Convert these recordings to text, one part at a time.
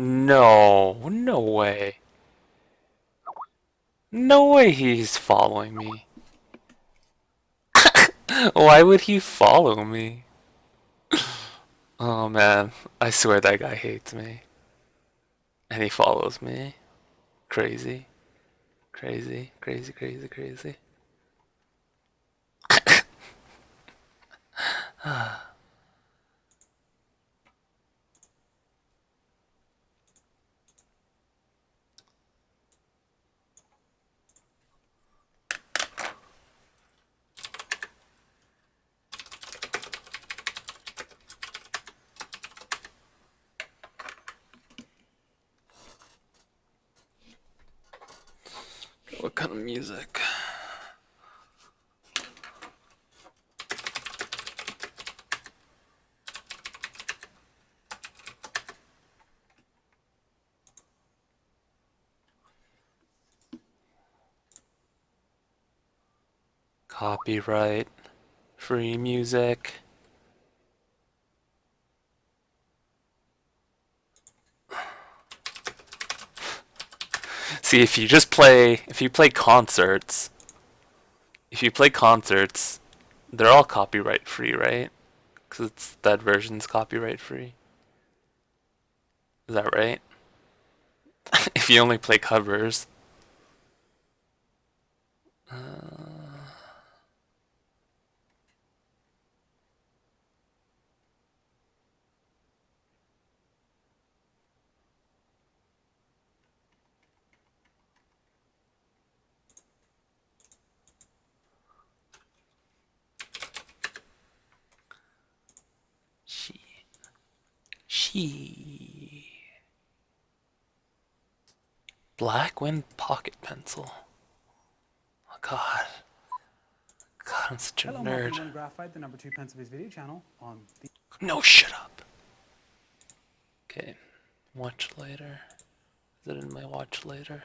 No, no way. No way he's following me. Why would he follow me? Oh man, I swear that guy hates me. And he follows me. Crazy. Crazy, crazy, crazy, crazy. What kind of music? Copyright, free music. See, if you play concerts, they're all copyright free, right? Because that version's copyright free. Is that right? If you only play covers. She. She. Blackwind pocket pencil. Oh god. God, I'm such a Hello, nerd. Martin Graphite, the #2 Pennsylvania's video channel on the. No, shut up. Okay. Watch later. Is it in my watch later?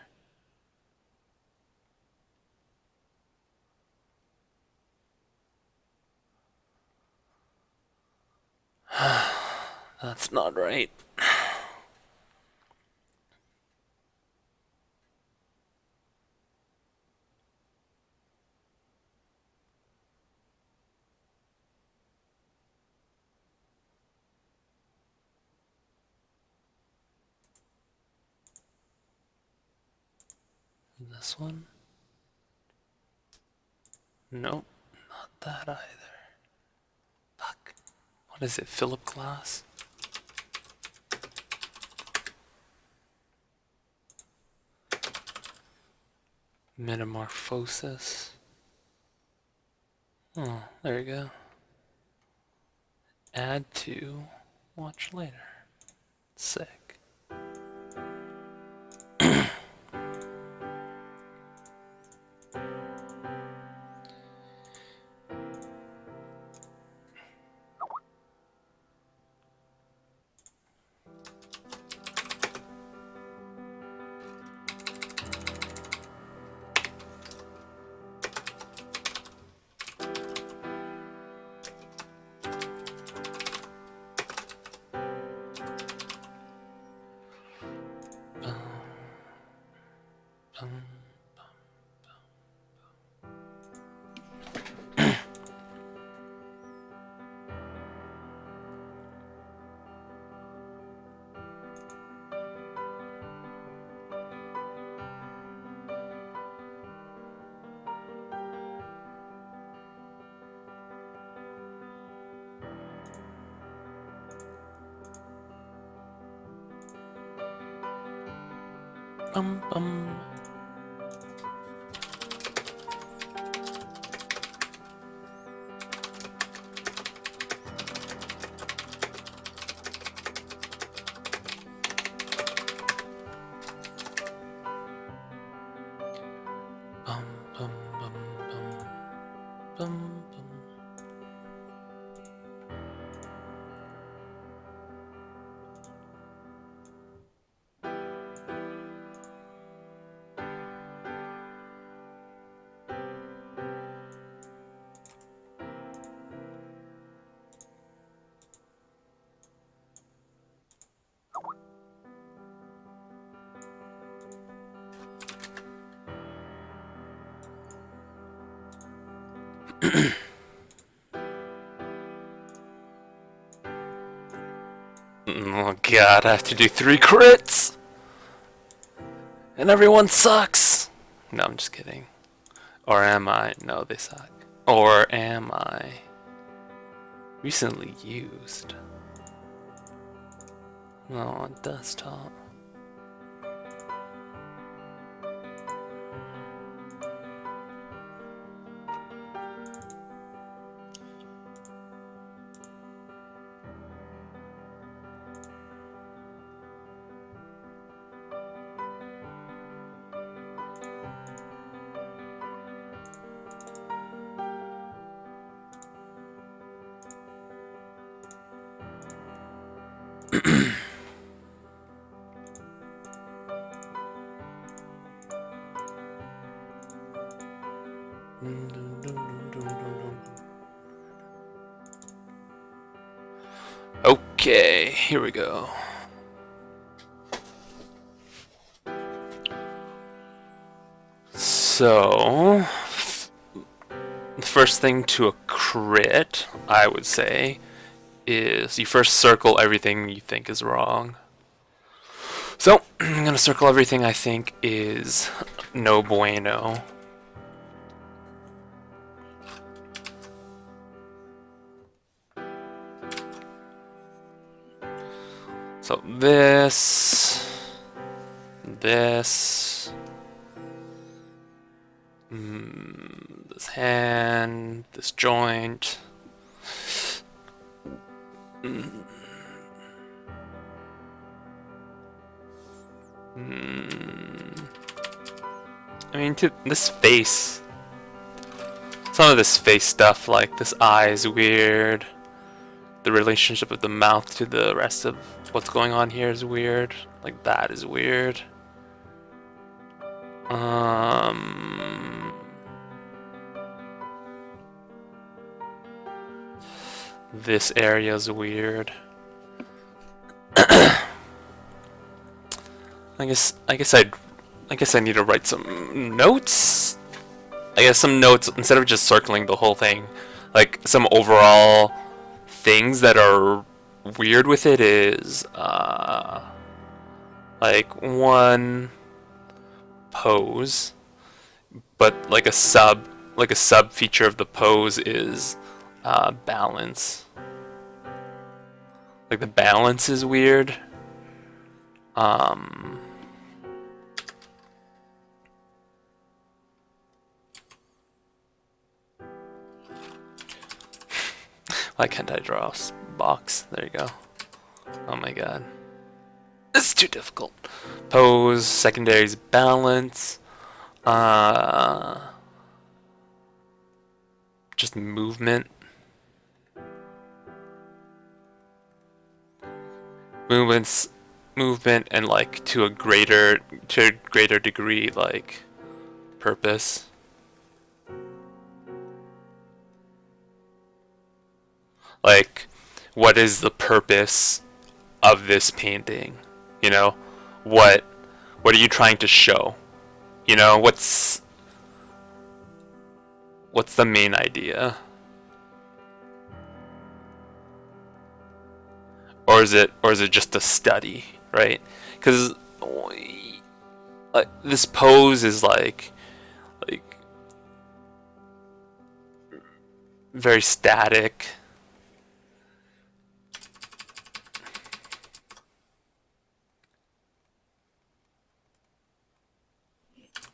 That's not right. This one? Nope, not that either. Fuck. What is it, Philip Glass? Metamorphosis. Oh, there you go. Add to, watch later. Sick. Bum bum. Bum bum bum bum bum bum. Oh god, I have to do 3 crits! And everyone sucks! No, I'm just kidding. Or am I? No, they suck. Or am I? Recently used. No, on desktop. Okay, here we go. So, the first thing to a crit, I would say, is you first circle everything you think is wrong. So, I'm gonna circle everything I think is no bueno. So this hand, this joint. I mean, this face. Some of this face stuff, like this eye is weird. The relationship of the mouth to the rest of what's going on here is weird. Like that is weird. This area is weird. I guess I need to write some notes. I guess some notes instead of just circling the whole thing. Like some overall things that are weird with it is like one pose, but like a sub feature of the pose is balance. Like the balance is weird. Why can't I draw a box? There you go. Oh my god. This is too difficult. Pose, secondaries, balance. Just movement. Movement and like to a greater degree like purpose. Like, what is the purpose of this painting? You know, what are you trying to show? You know, what's the main idea? Or is it just a study, right? Because this pose is like very static.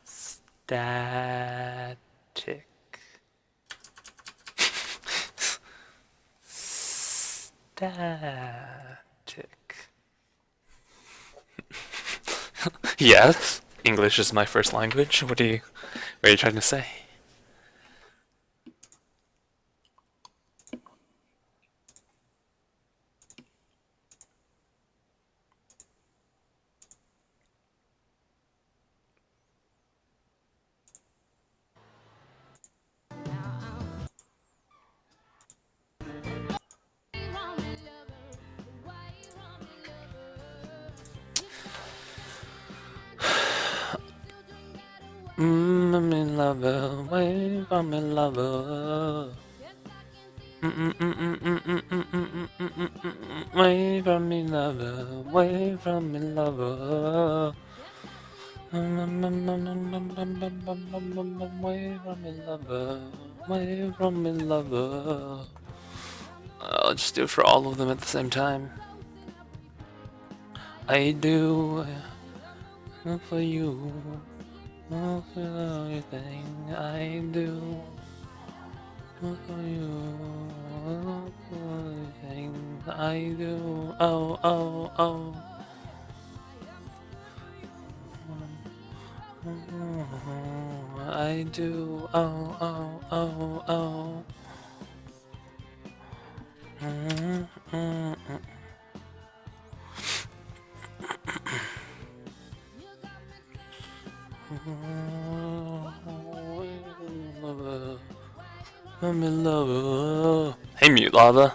Static. Static. Yes, English is my first language. What are you trying to say? I'm in love, wave, I'm in love. Wave, I'm in love, wave, I'm in love. Wave, I'm in love, wave, I'm in love. I'll just do it for all of them at the same time. I do for you. For everything I do for you, for everything I do. Oh, oh, oh. I do. Oh, oh, oh, oh. I'm in love. Hey, Mute Lava.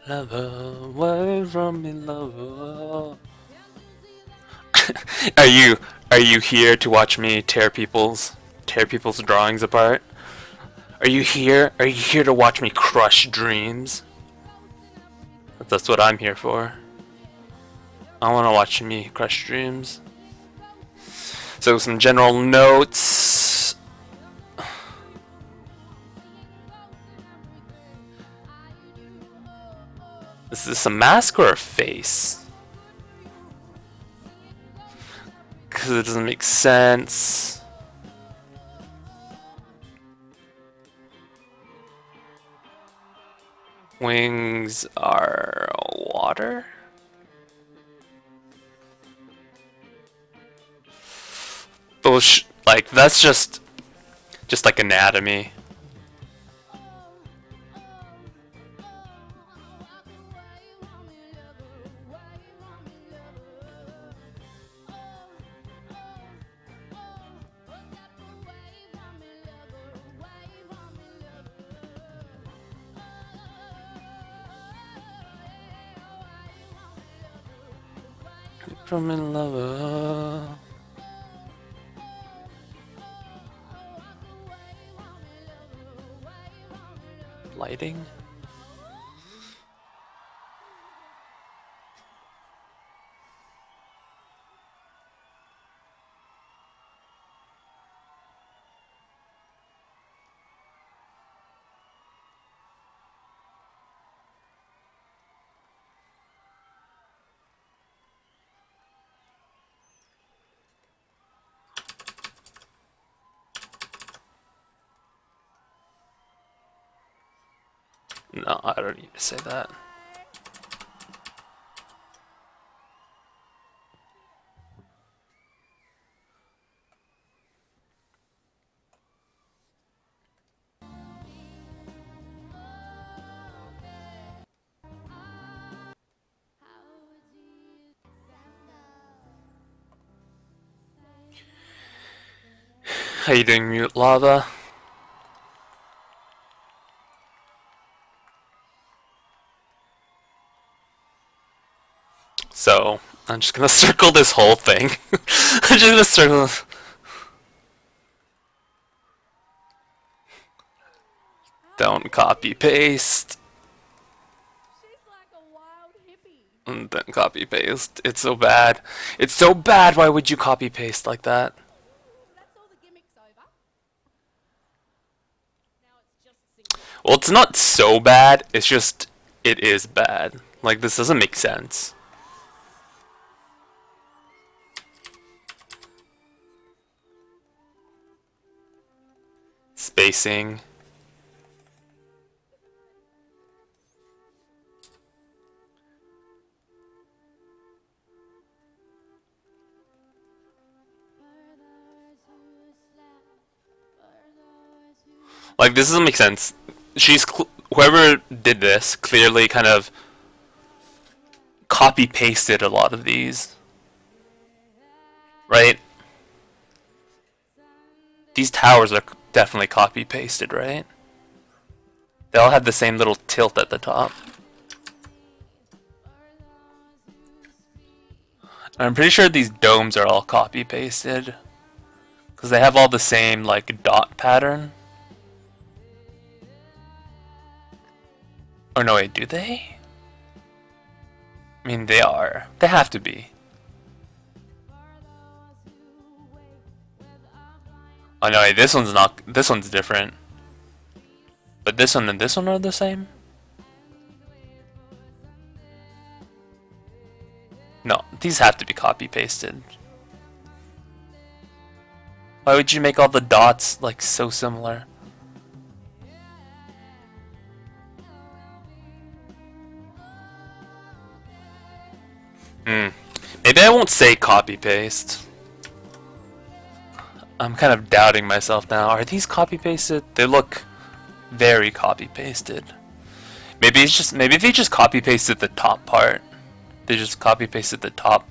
Lover, where from me, lover? Are you here to watch me tear people's drawings apart? Are you here? Are you here to watch me crush dreams? That's what I'm here for. I want to watch me crush dreams. So some general notes. Is this a mask or a face? Because it doesn't make sense. Wings are water? Like, that's just like anatomy. From in love. Lighting? No, I don't need to say that. How you doing, Mute Lava? So, I'm just gonna circle this whole thing. I'm just gonna circle. Don't copy paste. She's like a wild hippie. And then copy paste. It's so bad. It's so bad. Why would you copy paste like that? That's all the gimmicks over. Now it's just single. Well, it's not so bad. It's just it is bad. Like this doesn't make sense. Spacing. Like this doesn't make sense. Whoever did this clearly kind of copy pasted a lot of these, right? These towers are definitely copy pasted, right? They all have the same little tilt at the top. I'm pretty sure these domes are all copy pasted because they have all the same like dot pattern. Oh no, wait, do they? I mean, they are. They have to be. Oh no, wait, this one's not. This one's different. But this one and this one are the same? No, these have to be copy pasted. Why would you make all the dots like so similar? Maybe I won't say copy paste. I'm kind of doubting myself now. Are these copy pasted? They look very copy pasted. Maybe it's just maybe they just copy pasted the top part. They just copy pasted the top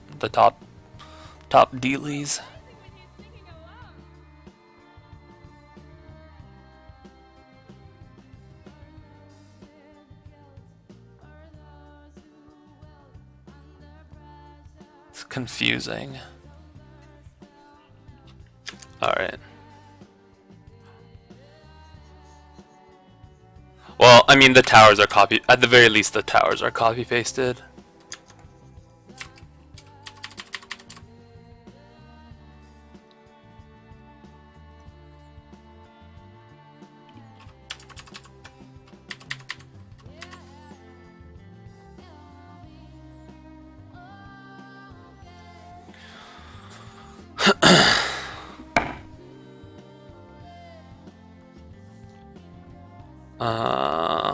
dealies. It's confusing. Alright. Well, I mean the towers are copy at the very least the towers are copy pasted.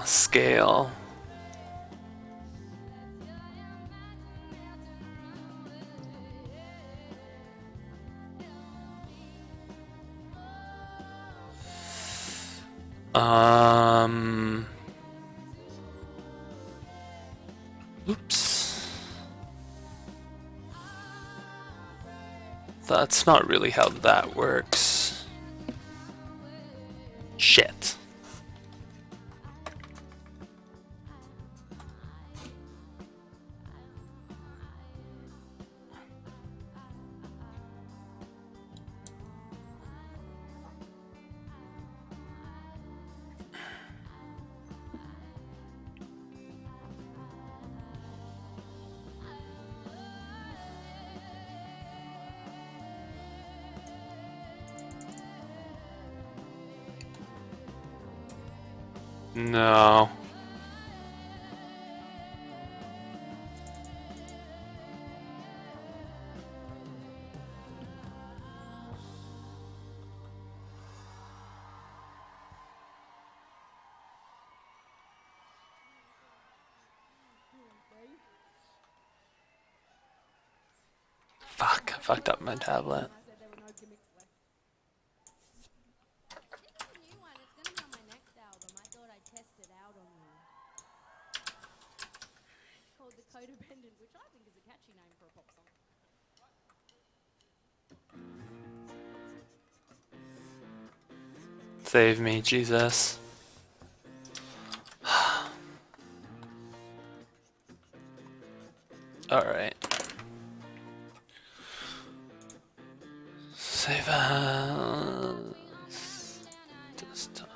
Scale. Oops. That's not really how that works. Shit. No. Fuck, I fucked up my tablet. I said there were no gimmicks left. This is a new one. It's gonna be on my next album. I thought I'd test it out on you. It's called The Codependent, which I think is a catchy name for a pop song. Save me, Jesus. Alright. Save as desktop.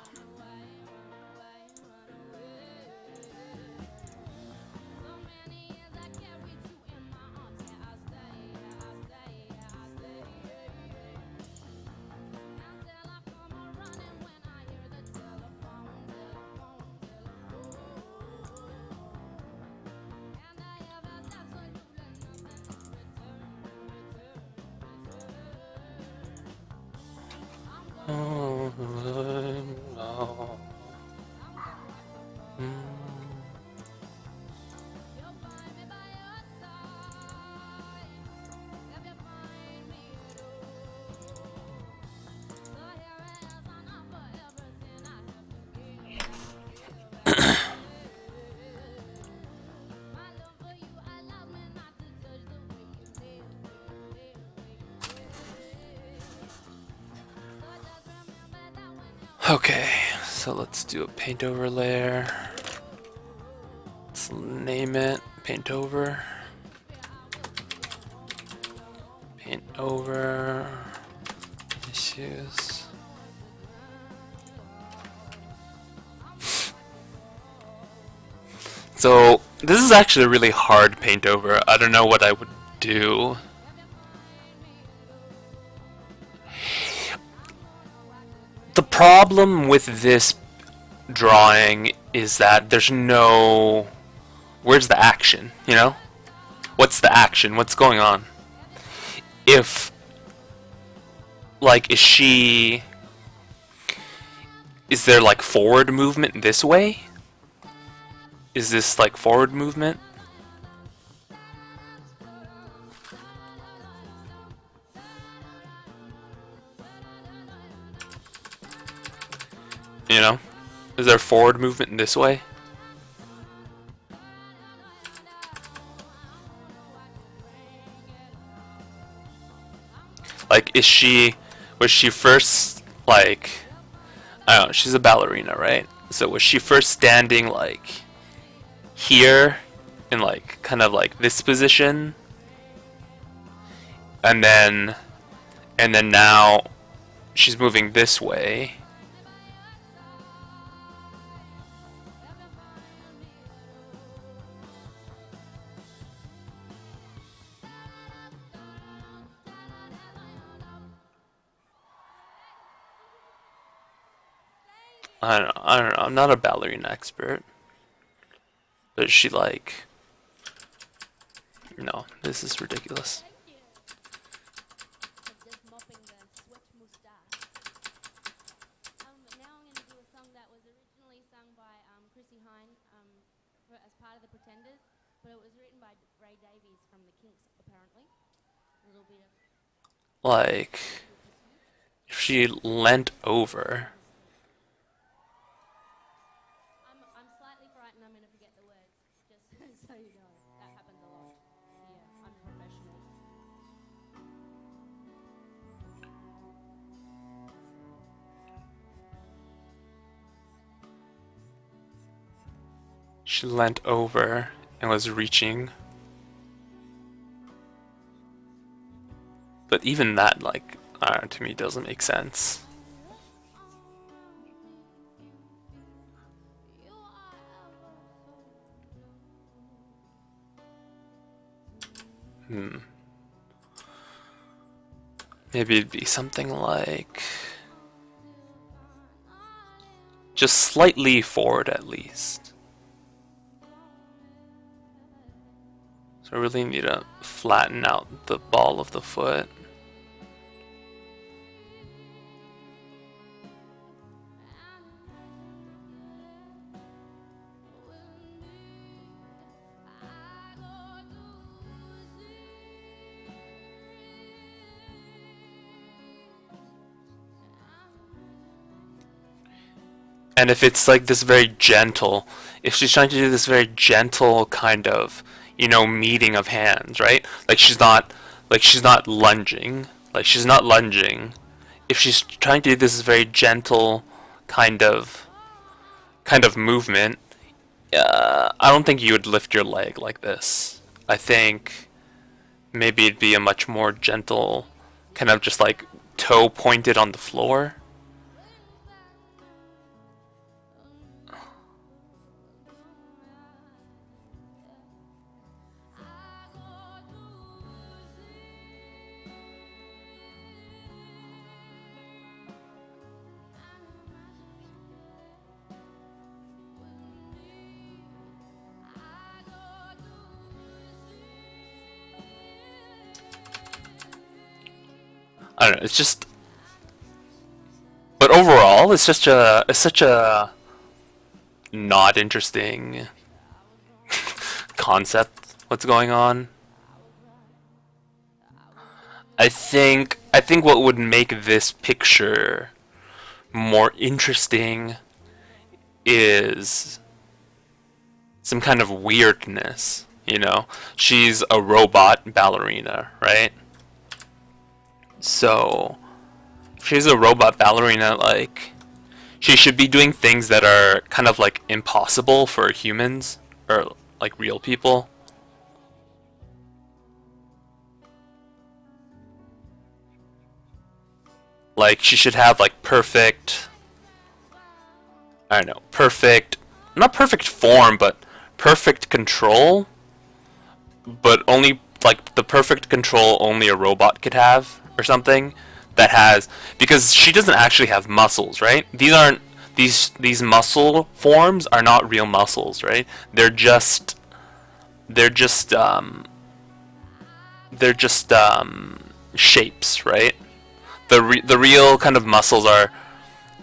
Okay, so let's do a paint over layer. Let's name it paint over. Paint over issues. So this is actually a really hard paint over. I don't know what I would do. The problem with this drawing is that there's no... Where's the action, you know? What's the action? What's going on? If... Like, is she... Is there, like, forward movement this way? Is this, like, forward movement? You know? Is there forward movement this way? Like, was she first, like, I don't know, she's a ballerina, right? So was she first standing, like, here, in, like, kind of, like, this position? And then now, she's moving this way. I don't know, I'm not a ballerina expert. But is she like... No, this is ridiculous. Just mopping the sweat moustache. Now I'm going to do a song that was originally sung by Chrissy Hine as part of the Pretenders, but it was written by Ray Davies from the Kinks, apparently. A little bit of... Like... If she leant over... I'm slightly frightened I'm going to forget the words, just so you know. That happens a lot. Yeah, I'm professional. She leant over and was reaching. But even that, like, I don't know, to me doesn't make sense. Maybe it'd be something like... Just slightly forward at least. So I really need to flatten out the ball of the foot. And if it's like this very gentle, if she's trying to do this very gentle kind of, you know, meeting of hands, right? Like she's not lunging. Like she's not lunging. If she's trying to do this very gentle kind of movement, I don't think you would lift your leg like this. I think maybe it'd be a much more gentle, kind of just like toe pointed on the floor. I don't know, it's just, but overall it's such a not interesting concept what's going on. I think what would make this picture more interesting is some kind of weirdness, you know? She's a robot ballerina, right? So, she's a robot ballerina, like, she should be doing things that are kind of like impossible for humans, or like real people. Like, she should have like perfect, I don't know, perfect, not perfect form, but perfect control, but only like the perfect control only a robot could have, or something that has, because she doesn't actually have muscles, right? These aren't, these muscle forms are not real muscles, right? They're just shapes, right? The real kind of muscles are,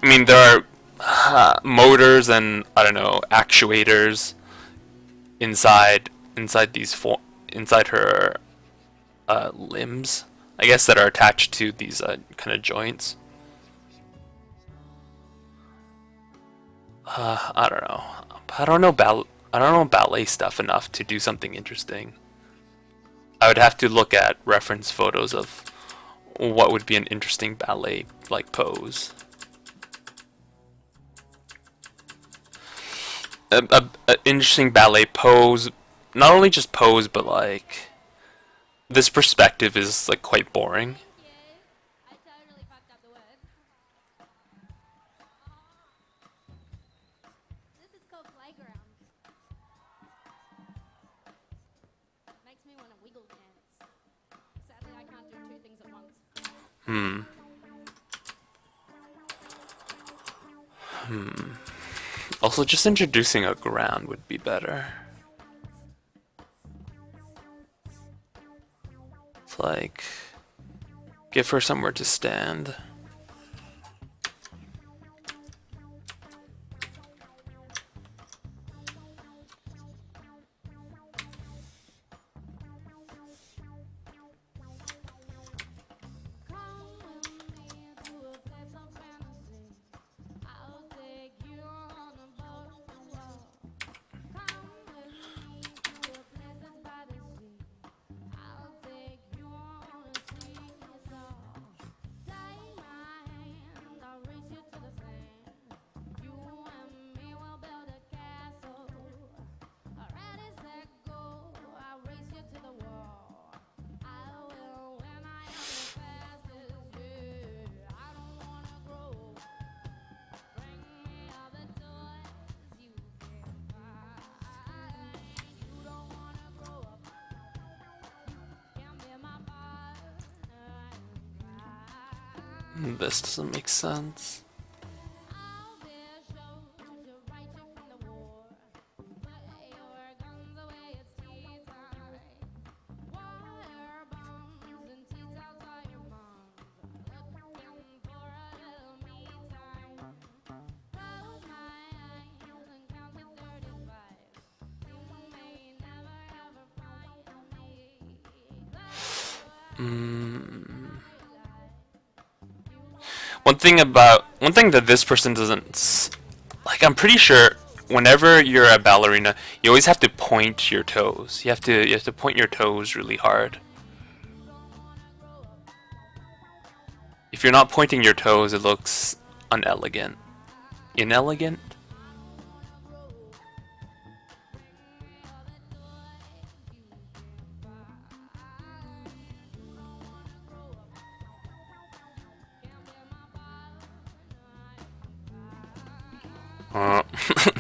I mean, there are motors and, I don't know, actuators inside inside her limbs, I guess, that are attached to these kind of joints. I don't know. I don't know I don't know ballet stuff enough to do something interesting. I would have to look at reference photos of what would be an interesting ballet like pose. A interesting ballet pose, not only just pose, but like this perspective is like quite boring. I totally fucked up the word. This is called playground. Makes me want to wiggle dance. Sadly, I can't do two things at once. Also, just introducing a ground would be better. It's like, give her somewhere to stand. Come with me to a place of fantasy. I'll take you on a boat to walk. Come with me to a place that's by the sea. I'll take you on a seesaw. Take my hand, I'll reach you to the sand. You and me will build a castle. Ready, set, go. I'll race you to the wall. I will when I am the fastest. Yeah, I don't wanna grow. Bring me all the toys you can find. You don't wanna grow up. You can be my partner and This doesn't make sense. I'll be a soldier right you from the war. Put your guns away, it's tea time. Water bombs and tea towels are your moms. Looking for a little me time. Close my eyes and count to 35. You may never ever find me. Close your eyes. One thing that this person doesn't, like, I'm pretty sure whenever you're a ballerina, you always have to point your toes. You have to point your toes really hard. If you're not pointing your toes, it looks unelegant. Inelegant?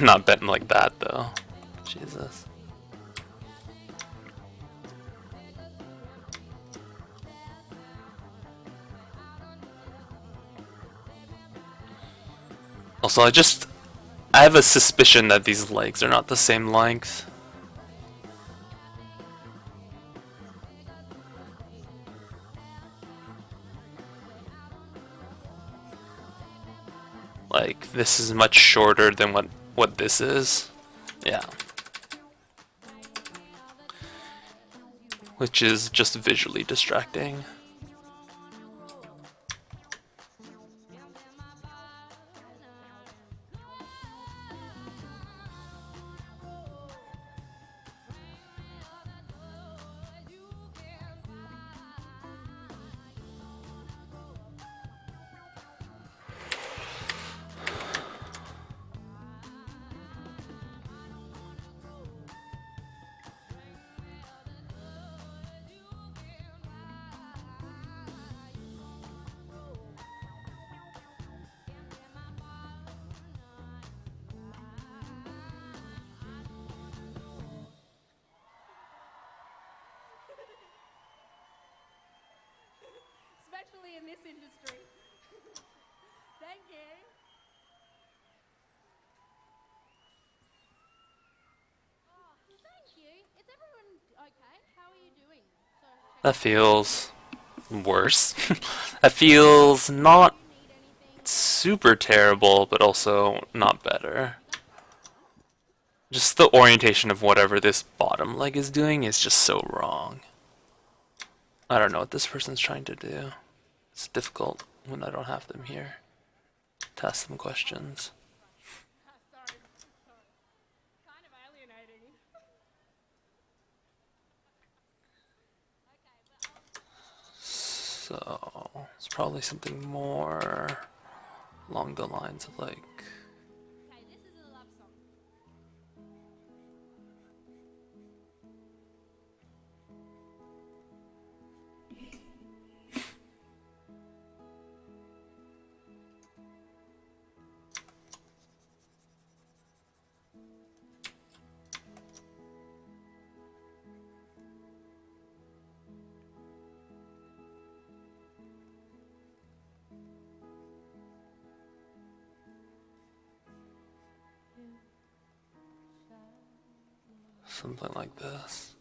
Not betting like that though. Jesus. Also, I have a suspicion that these legs are not the same length. Like, this is much shorter than what this is. Yeah. Which is just visually distracting. Especially in this industry. Thank you. Oh, thank you. Is everyone okay? How are you doing? So, That feels worse. That feels not need anything? super terrible, but also not better. Just the orientation of whatever this bottom leg is doing is just so wrong. I don't know what this person's trying to do. It's difficult when I don't have them here to ask them questions. Sorry. Kind of alienating. So it's probably something more along the lines of like, Okay, this is a love song. something like this.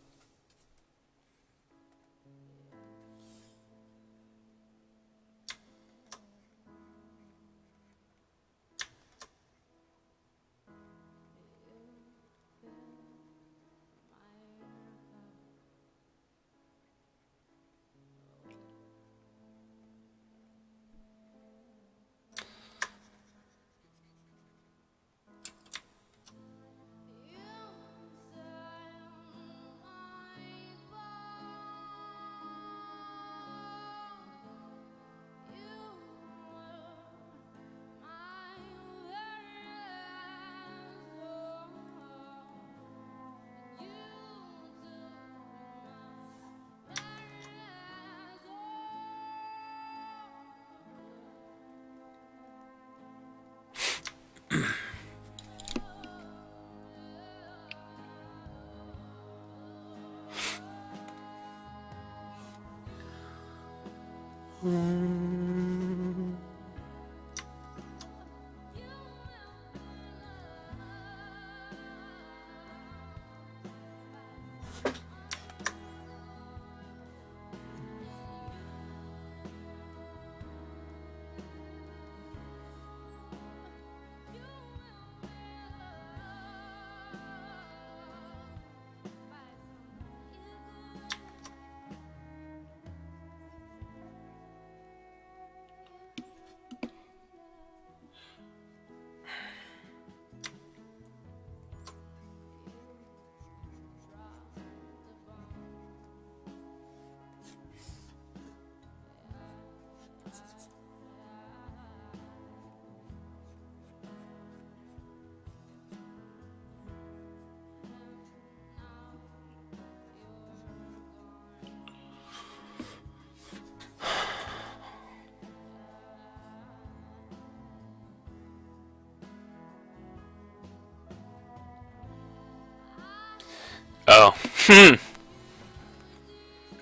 Oh.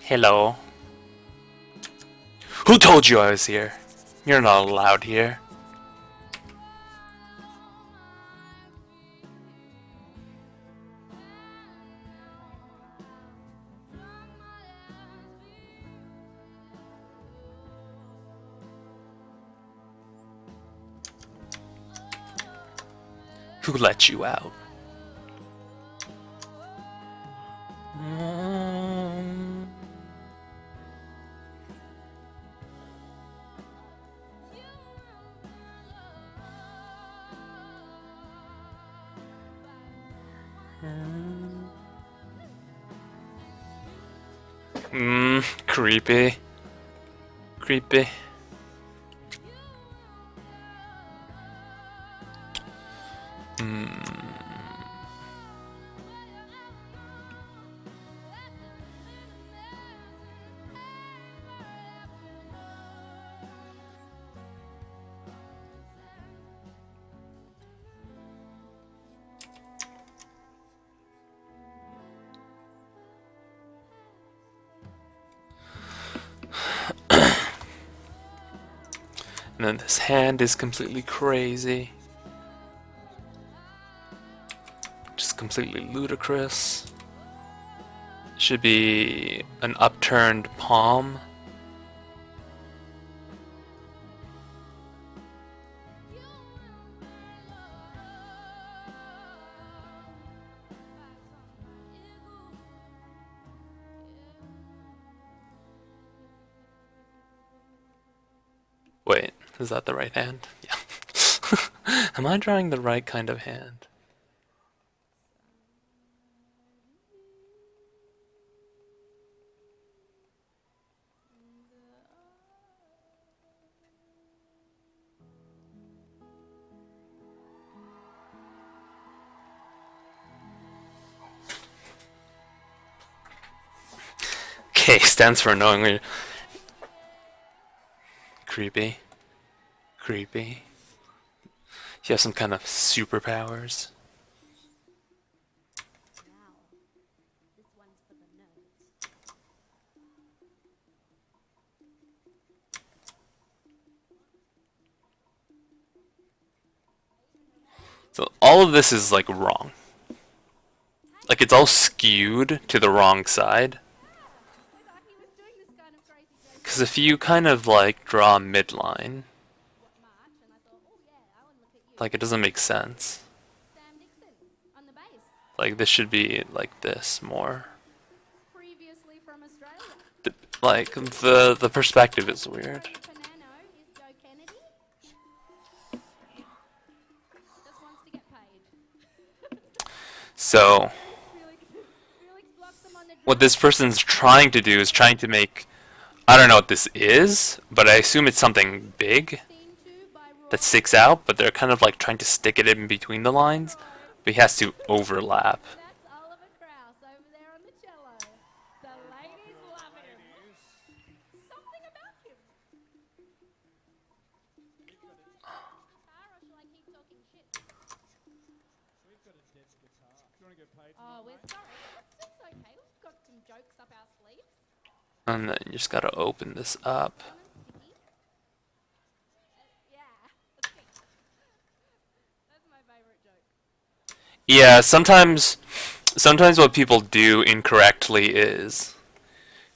Hello. Who told you I was here? You're not allowed here. Who let you out? Creepy. Creepy. And then this hand is completely crazy. Just completely ludicrous. Should be an upturned palm. Wait, is that the right hand? Yeah. Am I drawing the right kind of hand? K stands for knowing. Creepy. Creepy. You have some kind of superpowers. So all of this is like wrong. Like it's all skewed to the wrong side. Because if you kind of like draw a midline, like it doesn't make sense. Like this should be like this more. Like the perspective is weird. So what this person's trying to do is trying to make, I don't know what this is, but I assume it's something big that sticks out, but they're kind of like trying to stick it in between the lines, but he has to overlap. Oh, we're sorry. It's okay. We've got some jokes up our sleeves. And then you just gotta open this up. Yeah. That's my favorite joke. Yeah, sometimes what people do incorrectly is,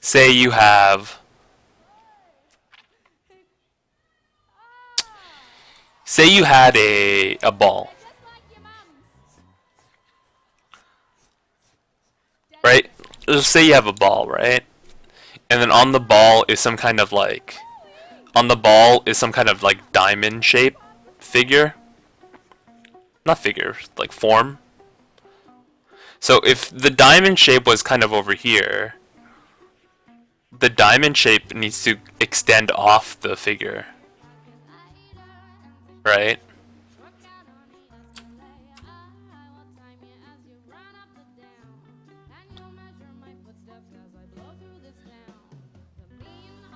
say you have, say you had a ball, Just like your mum's. right? Let's say you have a ball, right? And then on the ball is some kind of like, diamond shape figure. Not figure, like form. So if the diamond shape was kind of over here, the diamond shape needs to extend off the figure. Right?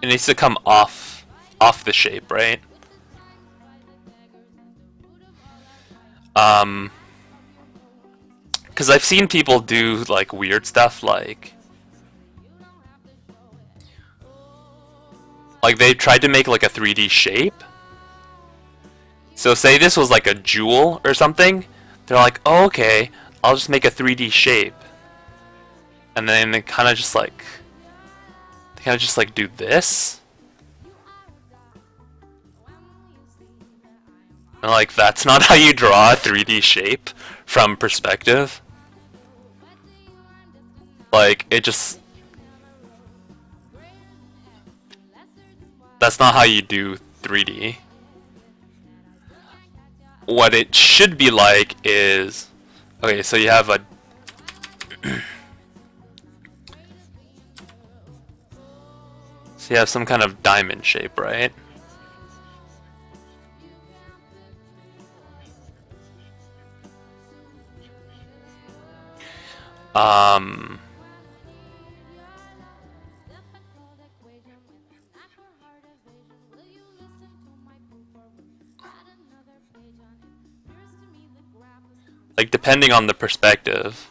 It needs to come off the shape, right? because I've seen people do like weird stuff, like they tried to make like a 3D shape. So say this was like a jewel or something, they're like, oh, okay, I'll just make a 3D shape, and then they kind of just like do this, and like that's not how you draw a 3D shape from perspective. Like it just, that's not how you do 3D. What it should be like is, okay, so you have a so you have some kind of diamond shape, right? Like depending on the perspective.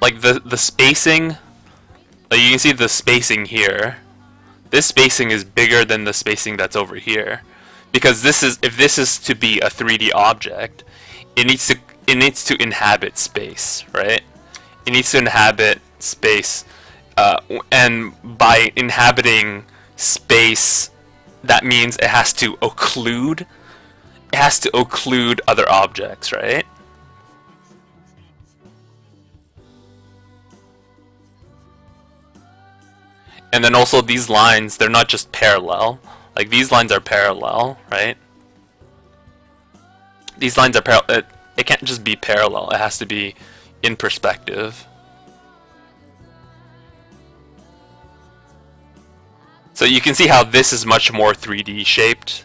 Like the spacing, like you can see the spacing here. This spacing is bigger than the spacing that's over here, because this is, if this is to be a 3D object, it needs to inhabit space, right? It needs to inhabit space, and by inhabiting space, that means it has to occlude other objects, right? And then also these lines, they're not just parallel. Like these lines are parallel, right? These lines are parallel. It can't just be parallel. It has to be in perspective. So you can see how this is much more 3D shaped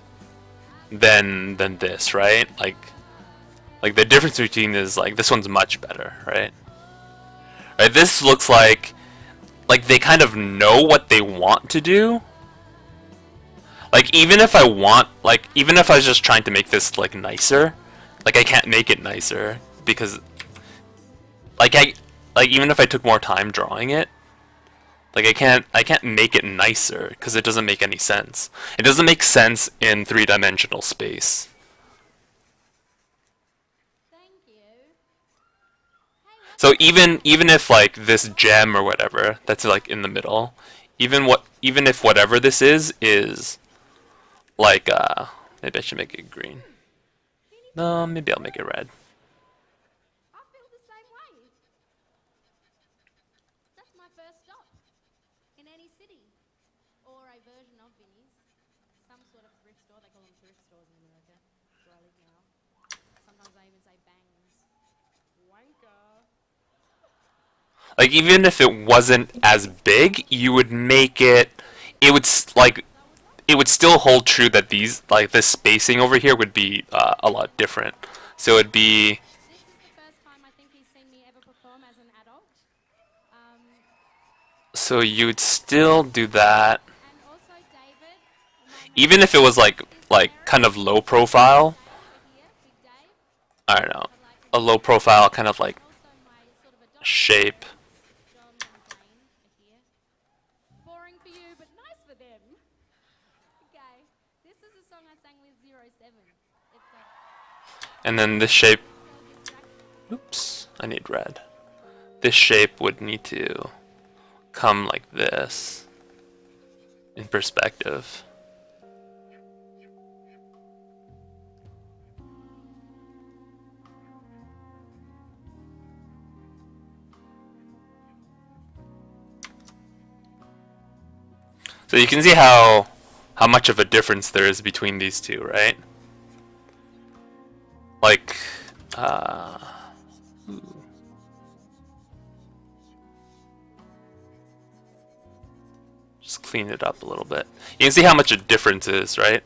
than this, right? Like the difference between is like this one's much better, right? Right, this looks like they kind of know what they want to do. Like even if I was just trying to make this like nicer, like I can't make it nicer because like even if I took more time drawing it, like I can't make it nicer because it doesn't make any sense. It doesn't make sense in three-dimensional space. So even if like this gem or whatever that's like in the middle, even if whatever this is like maybe I should make it green. No, maybe I'll make it red. I feel the same way. That's my first stop in any city or a version of Vinnie's. Some sort of thrift store. They call them thrift stores in America, where I live now. Sometimes I even say bangs. Wanker. Like even if it wasn't as big, you would make it. It would it would still hold true that these this spacing over here would be a lot different. So it'd be. This is the first time I think he's seen me ever perform as an adult. So you would still do that, And also David. even if it was like kind of low profile. Here, Big Dave. I don't know, a low profile kind of like Also my sort of adopted shape. John and Jane are here. Boring for you, but nice for them. Okay, this is a song I sang with 07. It's a And then this shape. Oops, I need red. This shape would need to come like this in perspective. So you can see how much of a difference there is between these two, right? Like, just clean it up a little bit. You can see how much a difference is, right?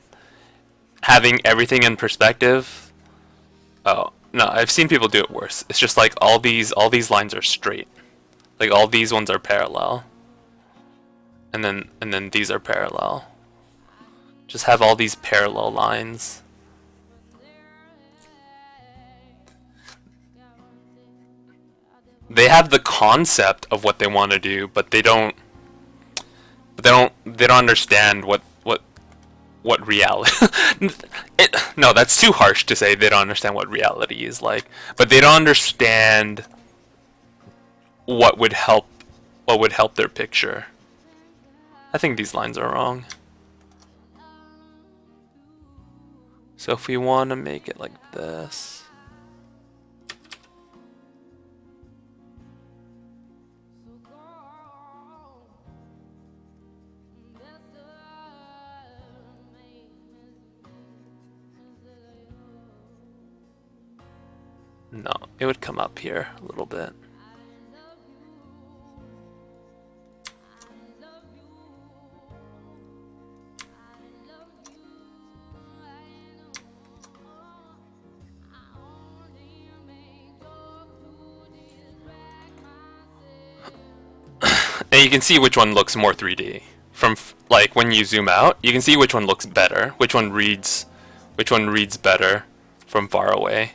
Having everything in perspective. Oh, no, I've seen people do it worse. It's just like all these lines are straight. Like all these ones are parallel. And then these are parallel. Just have all these parallel lines. They have the concept of what they want to do, but they don't understand what reality no, that's too harsh to say they don't understand what reality is like, but they don't understand what would help their picture. I think these lines are wrong. So if we want to make it like this, no, it would come up here a little bit. And you can see which one looks more 3D. From like when you zoom out, you can see which one looks better, which one reads better from far away,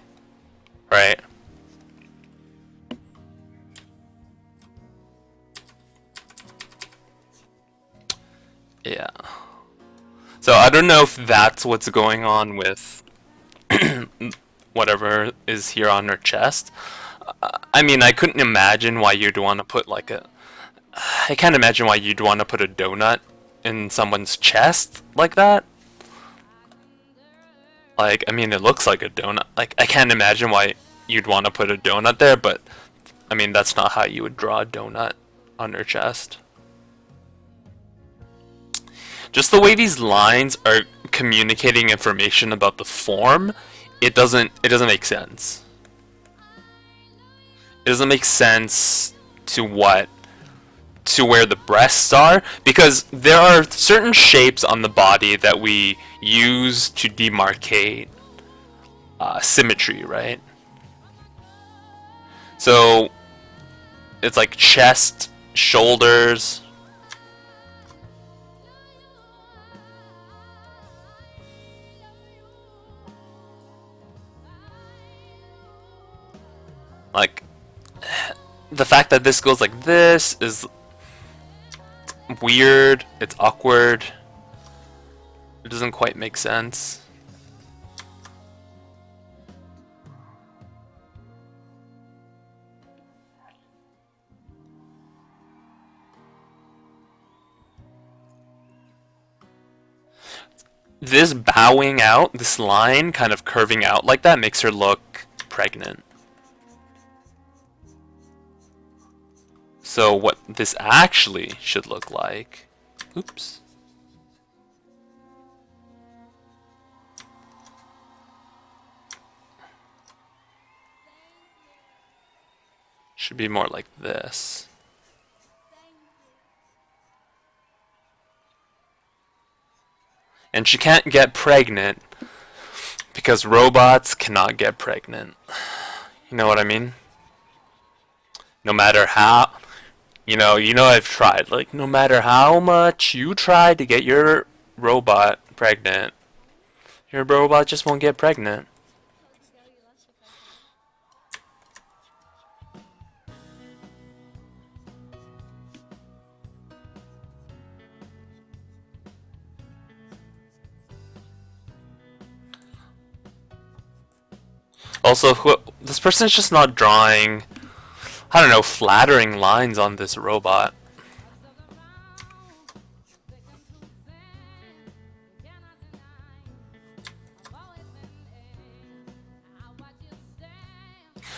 right? Yeah. So I don't know if that's what's going on with whatever is here on her chest. I mean, I couldn't imagine why you'd want to put like a... I can't imagine why you'd want to put a donut in someone's chest like that. Like, I mean, it looks like a donut. Like, I can't imagine why you'd want to put a donut there, but I mean, that's not how you would draw a donut on your chest. Just the way these lines are communicating information about the form, it doesn't make sense. It doesn't make sense to where the breasts are, because there are certain shapes on the body that we use to demarcate symmetry, right? So it's like chest, shoulders, like the fact that this goes like this is weird, it's awkward, it doesn't quite make sense. This bowing out, this line kind of curving out like that makes her look pregnant. So what this actually should look like, oops. Should be more like this. And she can't get pregnant because robots cannot get pregnant. You know what I mean? No matter how... You know I've tried. Like, no matter how much you try to get your robot pregnant, your robot just won't get pregnant. Also, this person's just not drawing, I don't know, flattering lines on this robot.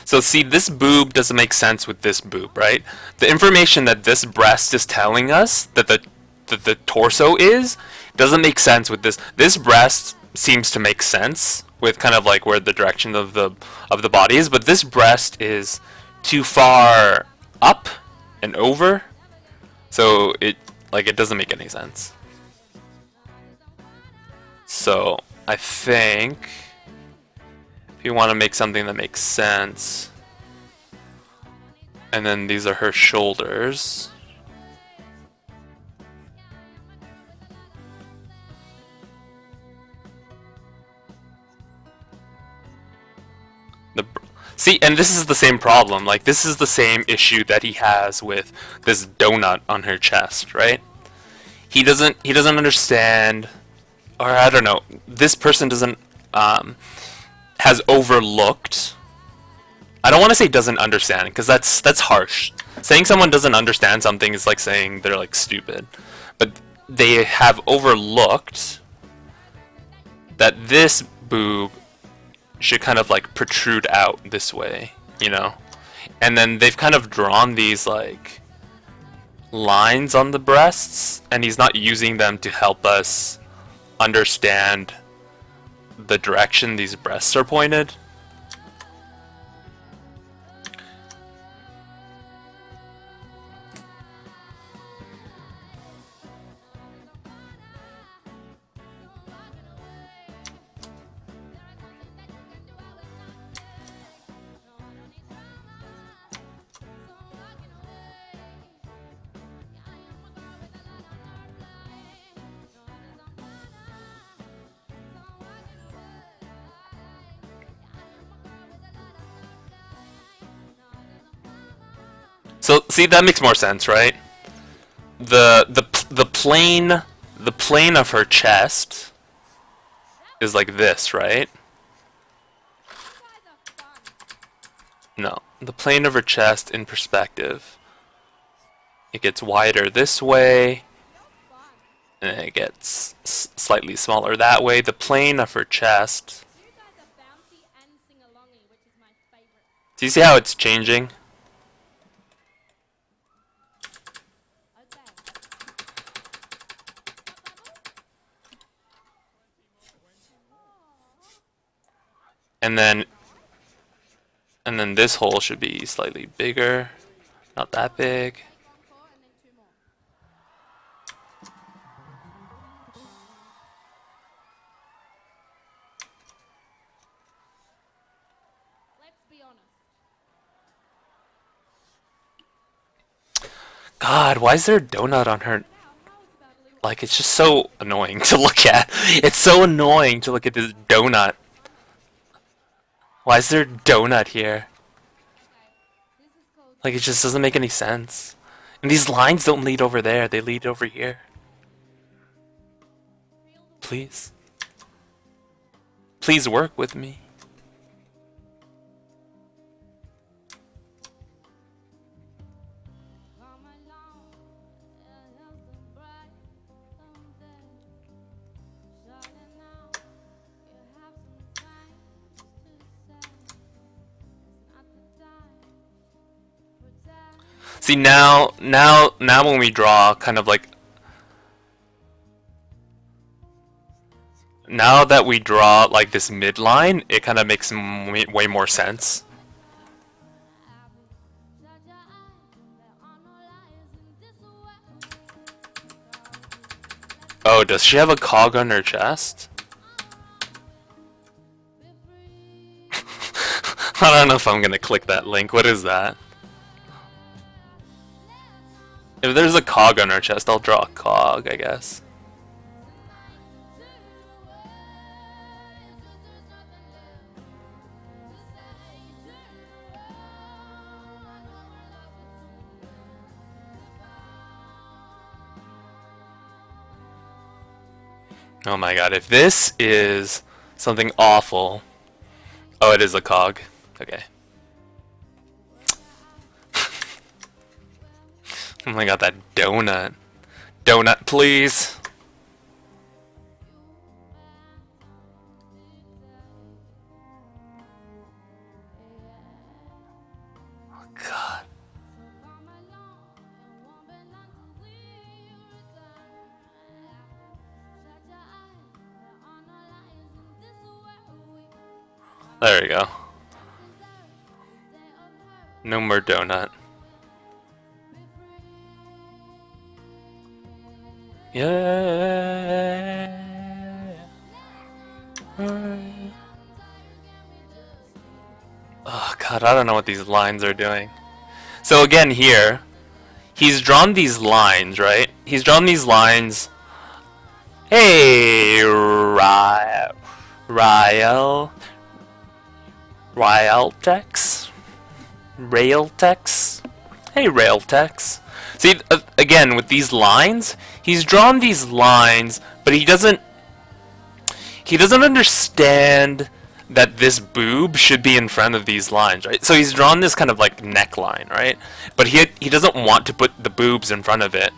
So see, this boob doesn't make sense with this boob, right? The information that this breast is telling us, that the torso is, doesn't make sense with this. This breast seems to make sense with kind of like where the direction of the body is, but this breast is too far up and over, so it doesn't make any sense. So I think if you want to make something that makes sense, and then these are her shoulders. See, and this is the same problem. Like, this is the same issue that he has with this donut on her chest, right? He doesn't understand, or I don't know. This person doesn't has overlooked. I don't want to say doesn't understand, because that's harsh. Saying someone doesn't understand something is like saying they're like stupid. But they have overlooked that this boob should kind of like protrude out this way, you know? And then they've kind of drawn these like lines on the breasts, and he's not using them to help us understand the direction these breasts are pointed. So see, that makes more sense, right? The plane of her chest is like this, right? No, the plane of her chest in perspective. It gets wider this way, and it gets slightly smaller that way. The plane of her chest. Do you see how it's changing? And then this hole should be slightly bigger, not that big. God, why is there a donut on her? Like, it's just so annoying to look at. It's so annoying to look at this donut. Why is there a donut here? Like, it just doesn't make any sense. And these lines don't lead over there, they lead over here. Please. Please work with me. See, now when we draw kind of like, now that we draw like this midline, it kind of makes way more sense. Oh, does she have a cog on her chest? I don't know if I'm gonna click that link. What is that? If there's a cog on her chest, I'll draw a cog, I guess. Oh my god, if this is something awful... Oh, it is a cog. Okay. Oh my god, that donut. Donut, please. Oh god. There we go. No more donut. Yeah. Oh god, I don't know what these lines are doing. So again here, he's drawn these lines, right? He's drawn these lines. Hey, Ryaltex? Railtex. Hey, Railtex. See, again, with these lines, he's drawn these lines, but he doesn't understand that this boob should be in front of these lines, right? So he's drawn this kind of like neckline, right? But he doesn't want to put the boobs in front of it.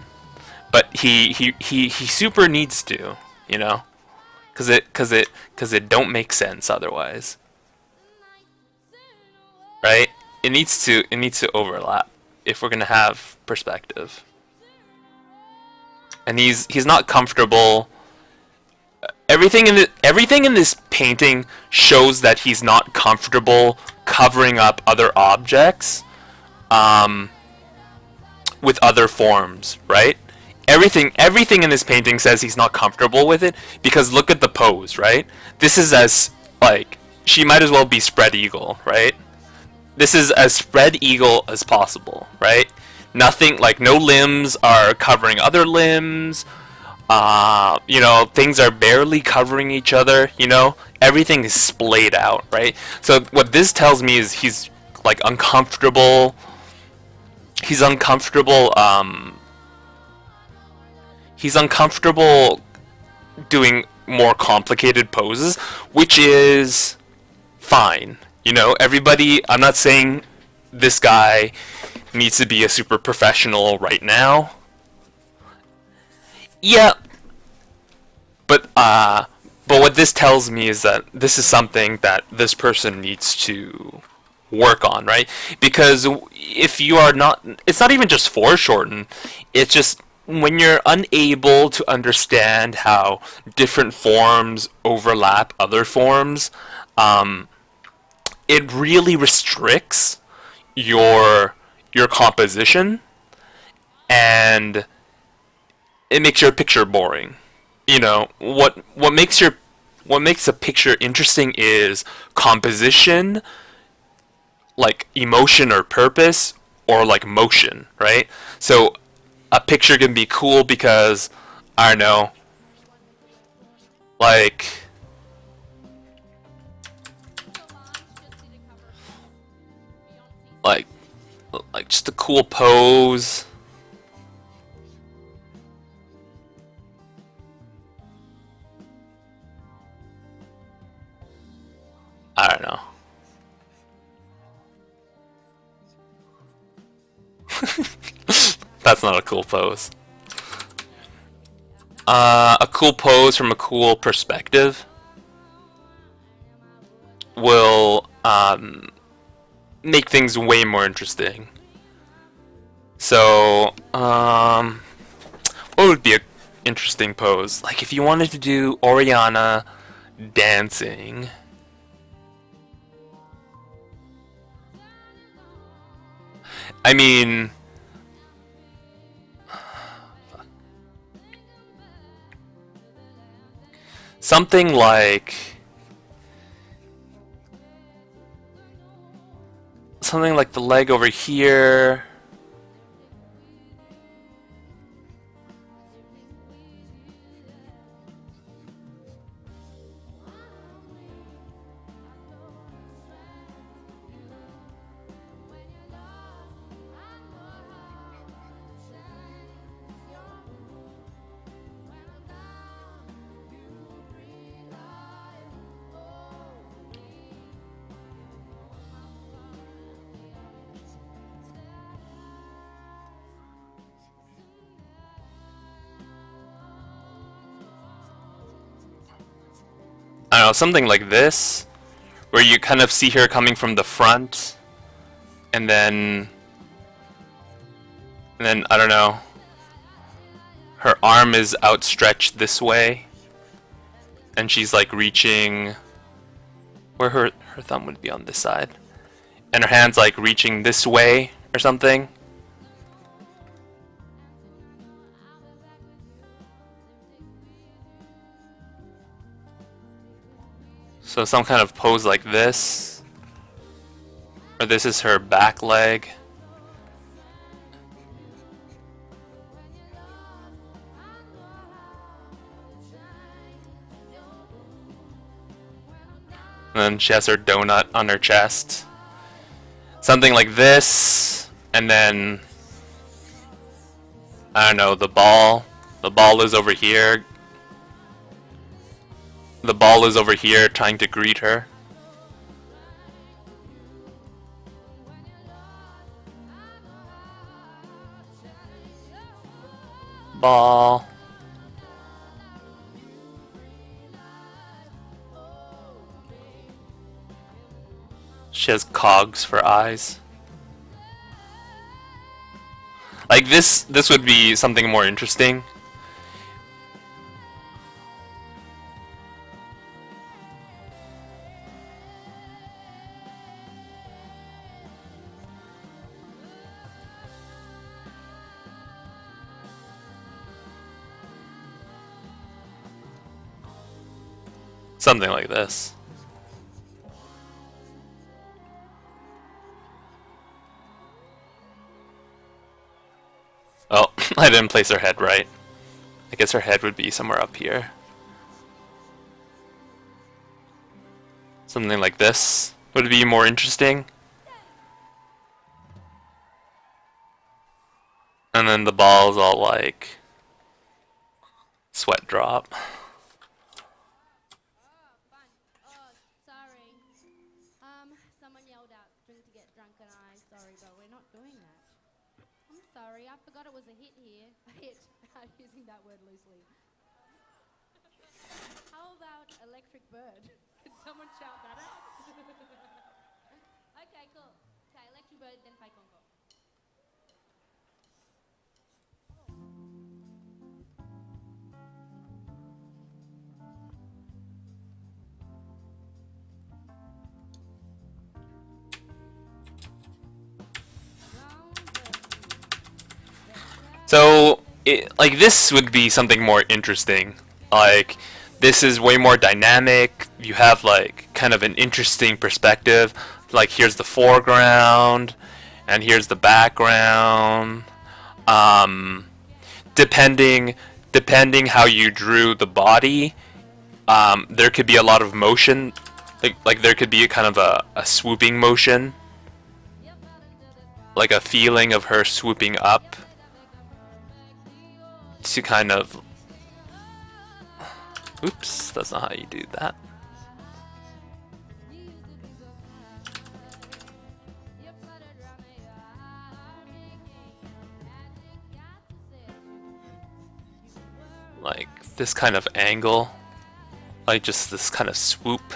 But he super needs to, you know? Cause it don't make sense otherwise. Right? It needs to overlap if we're gonna have perspective. And he's not comfortable. Everything in this painting shows that he's not comfortable covering up other objects with other forms, right? Everything in this painting says he's not comfortable with it, because look at the pose, right? This is as, like, she might as well be spread eagle, right? This is as spread eagle as possible, right? Nothing, like, no limbs are covering other limbs. You know, things are barely covering each other, you know? Everything is splayed out, right? So what this tells me is he's, like, uncomfortable. He's uncomfortable doing more complicated poses, which is fine. You know, everybody, I'm not saying this guy needs to be a super professional right now. Yeah, but what this tells me is that this is something that this person needs to work on, right? Because if you are not, it's not even just foreshorten, it's just when you're unable to understand how different forms overlap other forms, it really restricts your composition, and it makes your picture boring. You know, what makes a picture interesting is composition, like emotion or purpose, or like motion, right? So a picture can be cool because, I don't know, like just a cool pose. I don't know. That's not a cool pose. A cool pose from a cool perspective will make things way more interesting. So, what would be an interesting pose? Like if you wanted to do Oriana dancing. I mean, something like the leg over here. I don't know, something like this, where you kind of see her coming from the front, and then I don't know, her arm is outstretched this way, and she's like reaching where her thumb would be on this side, and her hand's like reaching this way or something. So some kind of pose like this, or this is her back leg. And then she has her donut on her chest. something like this, and then I don't know, the ball is over here. The ball is over here trying to greet her. Ball. She has cogs for eyes. Like this would be something more interesting. Something like this. Oh, I didn't place her head right. I guess her head would be somewhere up here. Something like this would be more interesting. And then the ball's all like sweat drop. Sorry. Someone yelled out, drink to get drunk, and sorry, but we're not doing that. I'm sorry, I forgot it was a hit here. Hit. I'm using that word loosely. How about electric bird? Could someone shout that out? Okay, cool. Okay, electric bird, then fake encore. So, like this would be something more interesting. Like, this is way more dynamic. You have like kind of an interesting perspective. Like here's the foreground, and here's the background. Depending how you drew the body, there could be a lot of motion. Like there could be a kind of a swooping motion, like a feeling of her swooping up to kind of, oops, that's not how you do that. Like this kind of angle, like just this kind of swoop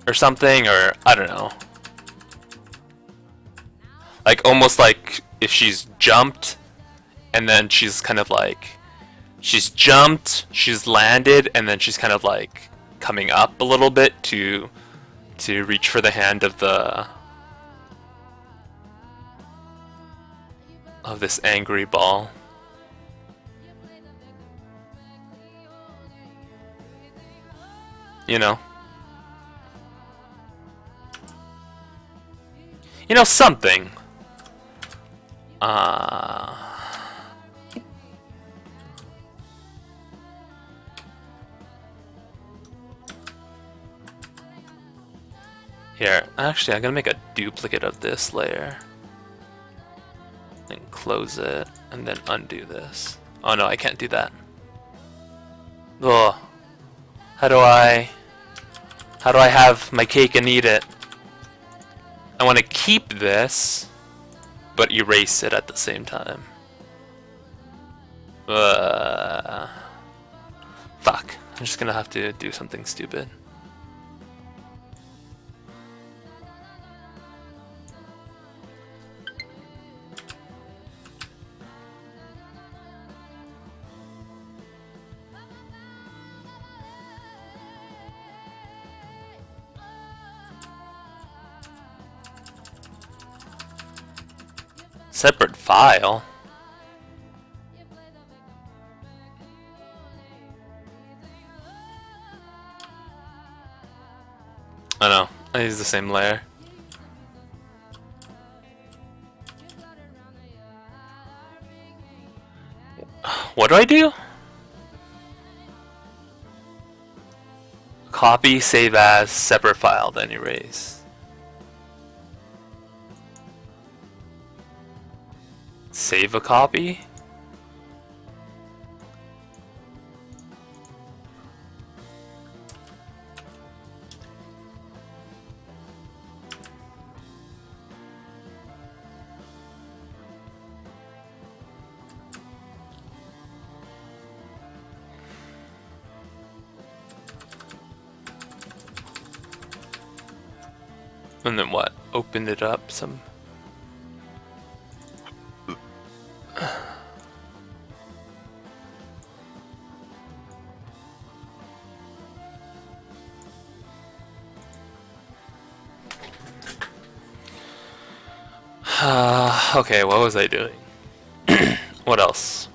or something, or I don't know. Like almost like if she's jumped and then she's kind of like, she's jumped, she's landed, and then she's kind of like coming up a little bit to reach for the hand of this angry ball. You know, something. Here, actually, I'm gonna make a duplicate of this layer. Then close it, and then undo this. Oh no, I can't do that. Ugh. How do I have my cake and eat it? I want to keep this, but erase it at the same time. Fuck. I'm just gonna have to do something stupid. Separate file? I know, I use the same layer. What do I do? Copy, save as, separate file, then erase. Save a copy? And then what? Open it up some. Okay, what was I doing? What else?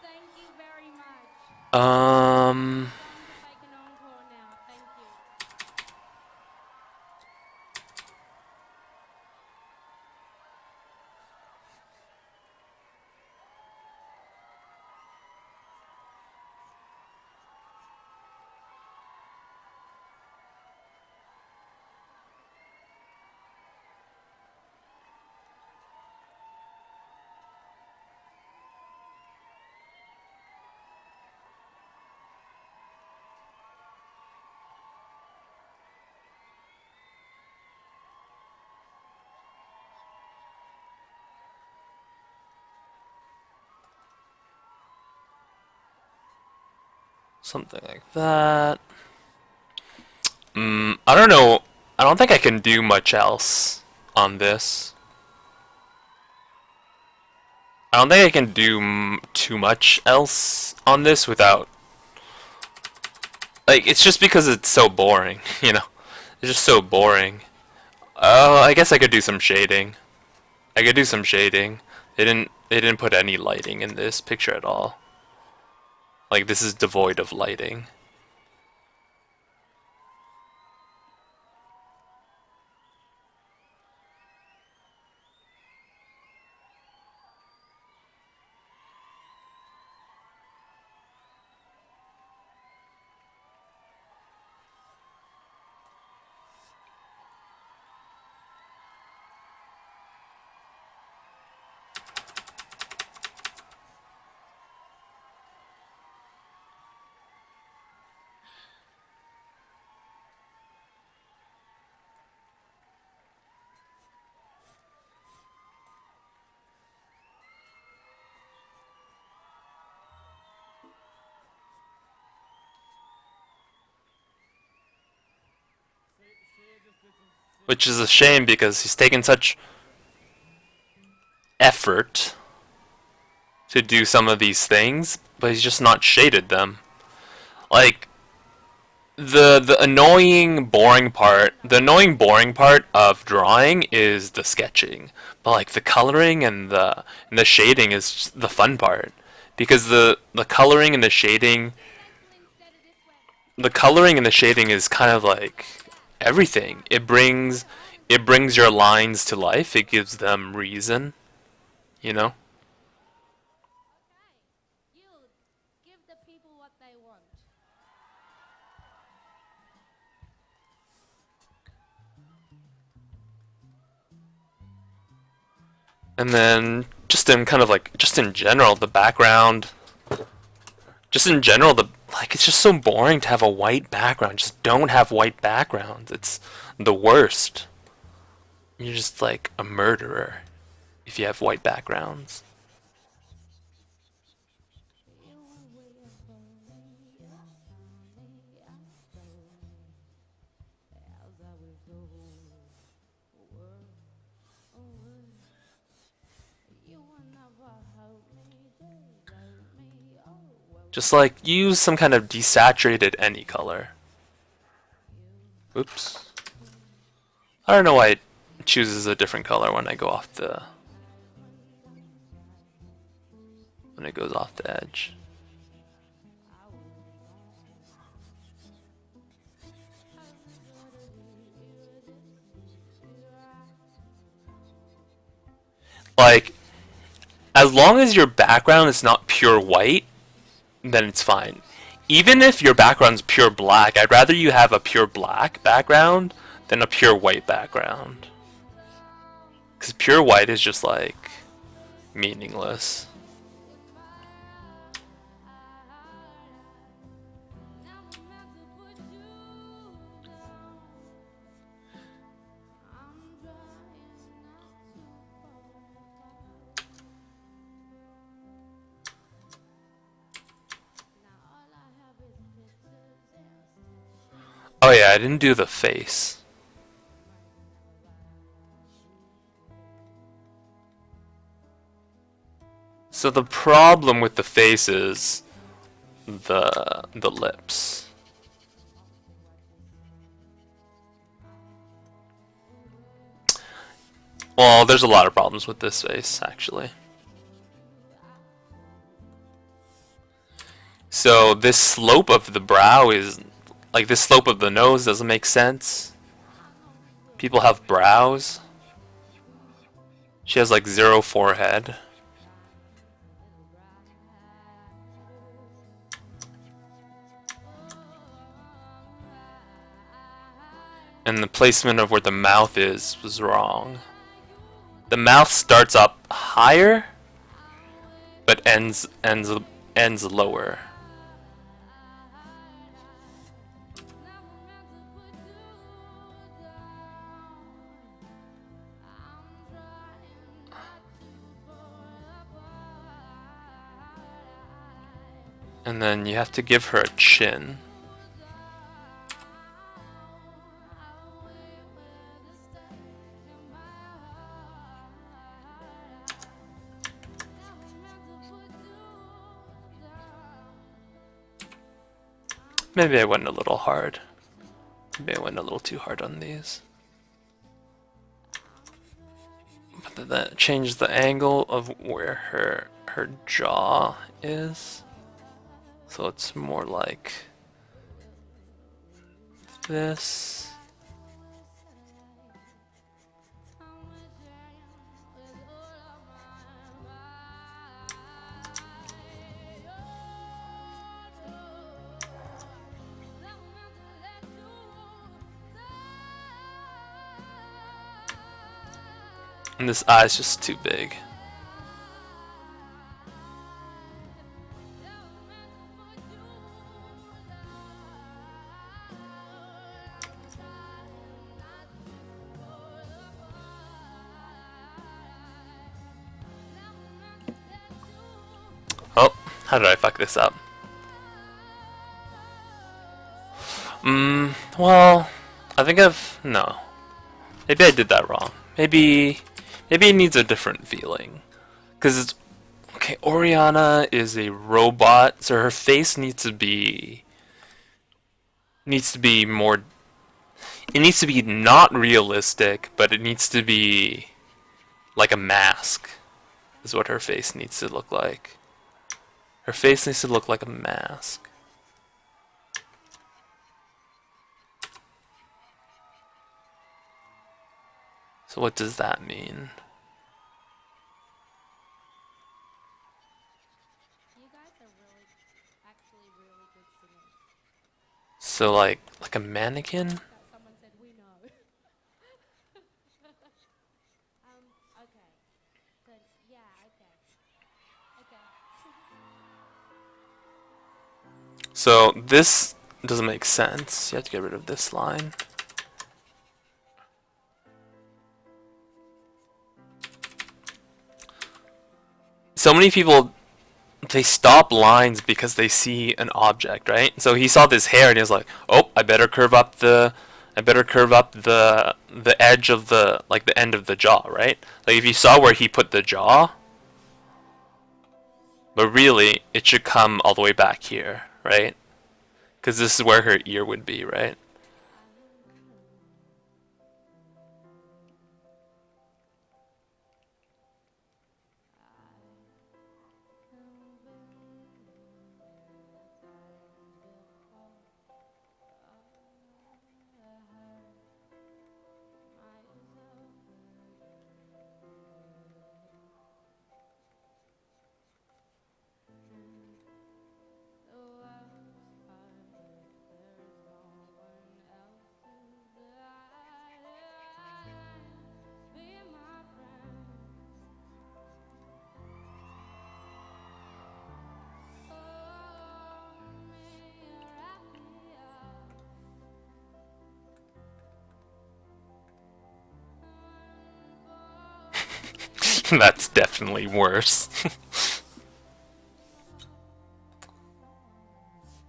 Thank you very much. Um, Take an encore now. Thank you. something like that. I don't know. I don't think I can do much else on this. I don't think I can do too much else on this without... Like, it's just because it's so boring, you know? It's just so boring. Oh, I guess I could do some shading. I could do some shading. They didn't put any lighting in this picture at all. Like, this is devoid of lighting. Which is a shame because he's taken such effort to do some of these things, but he's just not shaded them. Like the annoying boring part of drawing is the sketching. But like the coloring and the shading is just the fun part. Because the coloring and the shading is kind of like everything. It brings your lines to life. It gives them reason, you know? Okay. You give the people what they want. And then just in kind of like just in general the background, just in general the like it's just so boring to have a white background. Just don't have white backgrounds. It's the worst. You're just like a murderer if you have white backgrounds. Just like use some kind of desaturated any color. Oops. I don't know why it chooses a different color when I go off the... when it goes off the edge. Like, as long as your background is not pure white, then it's fine. Even if your background's pure black, I'd rather you have a pure black background than a pure white background. Because pure white is just like meaningless. Oh yeah, I didn't do the face. So the problem with the face is the lips. Well, there's a lot of problems with this face, actually. So this slope of the brow is, like, this slope of the nose doesn't make sense. People have brows. She has like zero forehead. And the placement of where the mouth is was wrong. The mouth starts up higher, but ends lower. And then you have to give her a chin. Maybe I went a little hard. Maybe I went a little too hard on these. But then change the angle of where her jaw is. So it's more like this. And this eye's just too big. Oh, how did I fuck this up? Well, I think no. Maybe I did that wrong. Maybe it needs a different feeling. Because it's, okay, Oriana is a robot, so her face needs to be more, it needs to be not realistic, but it needs to be like a mask, is what her face needs to look like. Her face needs to look like a mask. So what does that mean? You guys are really, actually really good singers. So like a mannequin? That someone said we know. Okay. Good. Yeah, okay. Okay. So this doesn't make sense. You have to get rid of this line. So many people, they stop lines because they see an object, right? So he saw this hair and he was like, "Oh, I better curve up the edge of the, like, the end of the jaw," right? Like if you saw where he put the jaw, but really it should come all the way back here, right? Because this is where her ear would be, right? That's definitely worse.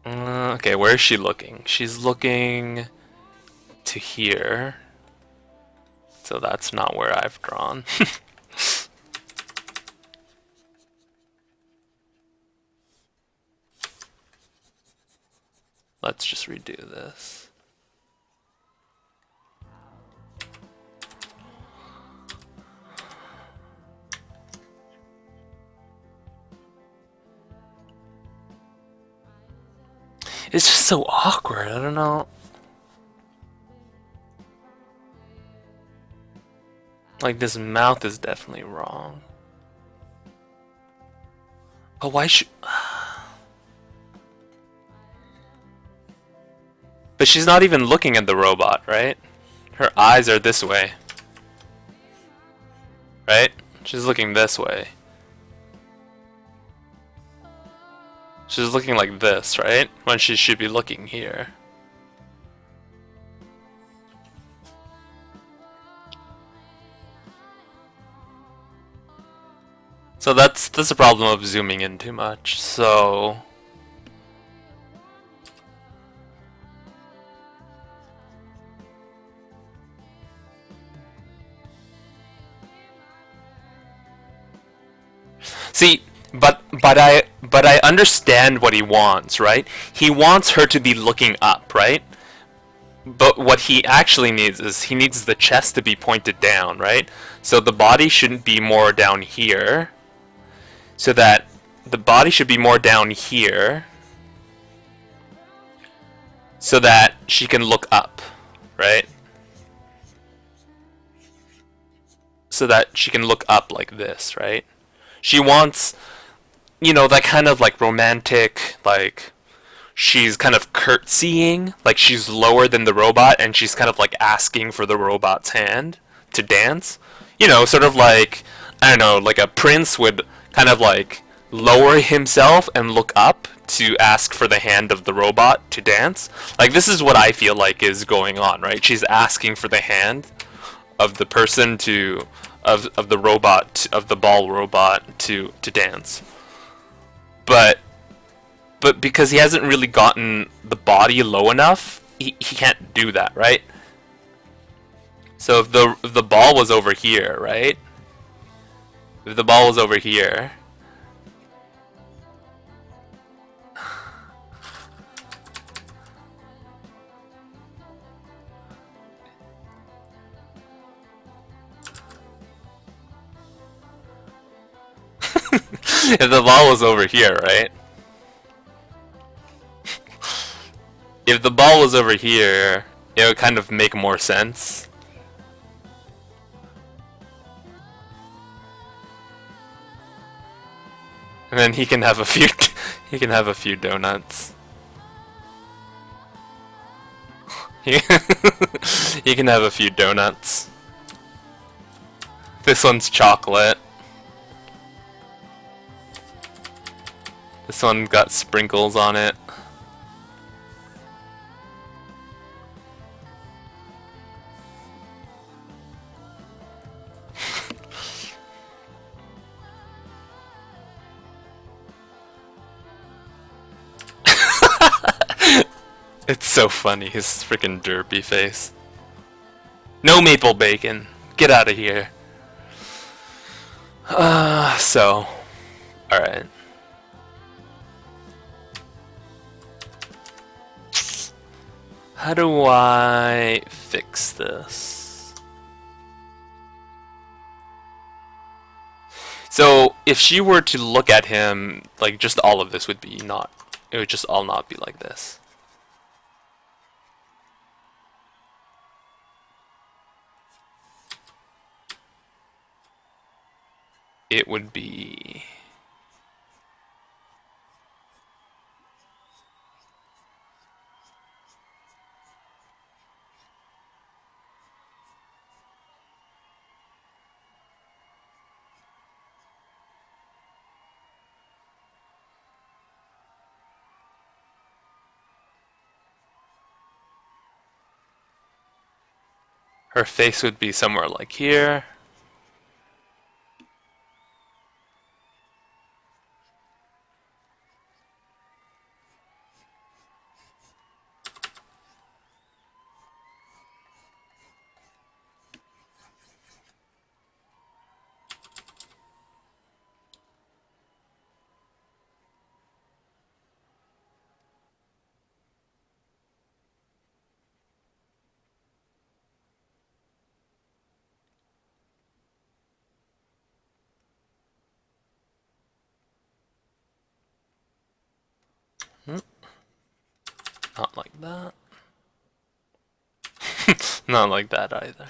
Okay, where is she looking? She's looking to here. So that's not where I've drawn. Let's just redo this. It's just so awkward, I don't know. Like, this mouth is definitely wrong. But why should... But she's not even looking at the robot, right? Her eyes are this way. Right? She's looking this way. She's looking like this, right? When she should be looking here. So that's a problem of zooming in too much. So see, but I understand what he wants, right? He wants her to be looking up, right? But what he actually needs is he needs the chest to be pointed down, right? So the body shouldn't be more down here. So that the body should be more down here. So that she can look up, right? So that she can look up like this, right? She wants, you know, that kind of like romantic, like she's kind of curtsying, like she's lower than the robot and she's kind of like asking for the robot's hand to dance. You know, sort of like, I don't know, like a prince would kind of like lower himself and look up to ask for the hand of the robot to dance. Like, this is what I feel like is going on, right? She's asking for the hand of the person to of the robot, of the ball robot to dance. But because he hasn't really gotten the body low enough, he can't do that, right? So if the ball was over here, right? If the ball was over here, if the ball was over here, right? If the ball was over here, it would kind of make more sense. And then he can have a few he can have a few donuts. He can have a few donuts. This one's chocolate. This one got sprinkles on it. It's so funny, his freaking derpy face. No maple bacon. Get out of here. So. Alright. How do I fix this? So, if she were to look at him, like, just all of this would be not, it would just all not be like this. It would be... her face would be somewhere like here. Not like that. Not like that either.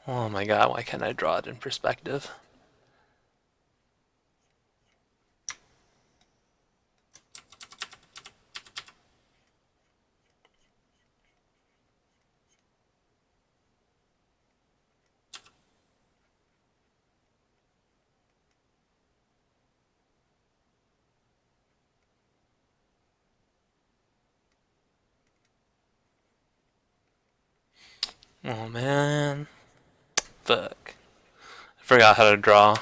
Oh my god, why can't I draw it in perspective? Oh man. Fuck. I forgot how to draw.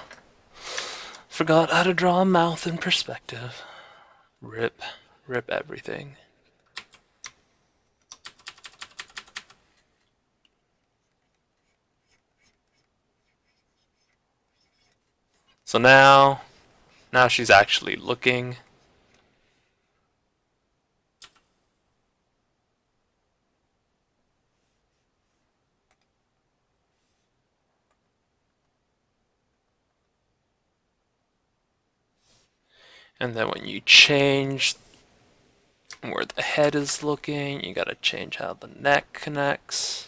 Forgot how to draw a mouth in perspective. Rip. Rip everything. So now she's actually looking. And then when you change where the head is looking, you gotta change how the neck connects.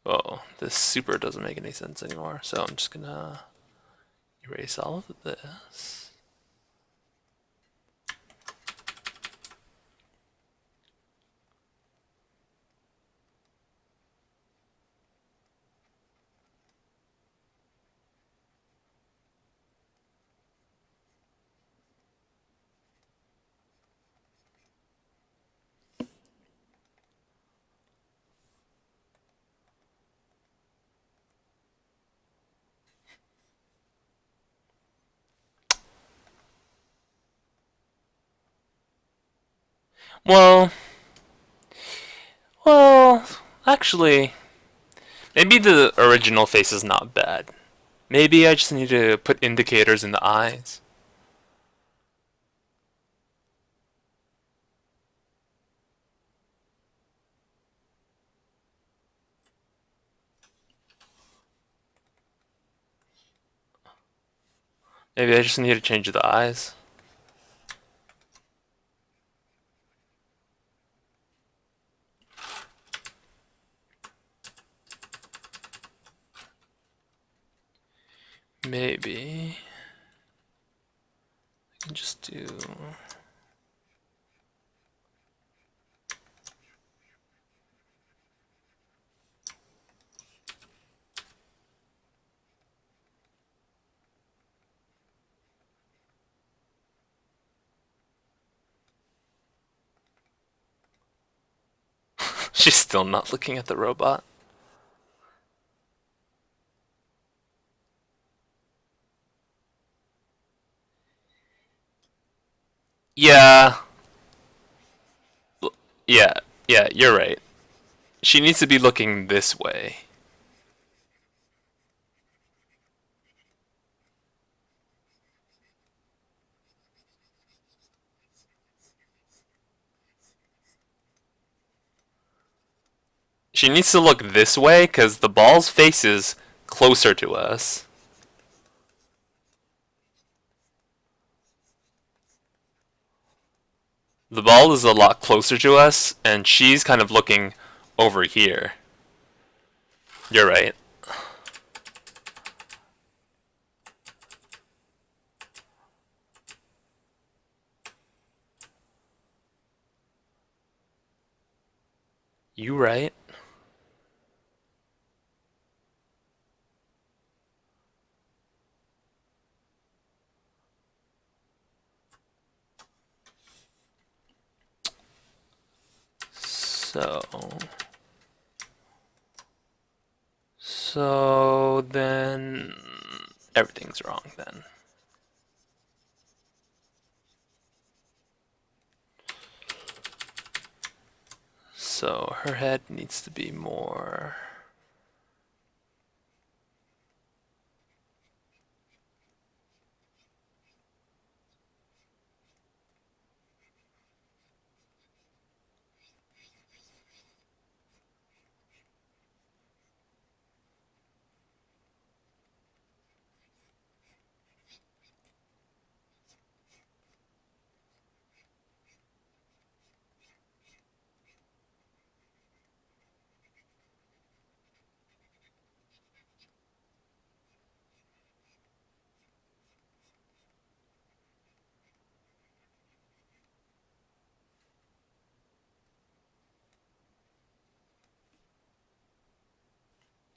Oh, this super doesn't make any sense anymore, so I'm just gonna erase all of this. Well, actually, maybe the original face is not bad. Maybe I just need to put indicators in the eyes. Maybe I just need to change the eyes. Maybe I can just do... She's still not looking at the robot. Yeah. Yeah, yeah, you're right. She needs to be looking this way. She needs to look this way because the ball's face is closer to us. The ball is a lot closer to us, and she's kind of looking over here. You're right. You right. So then everything's wrong then. So her head needs to be more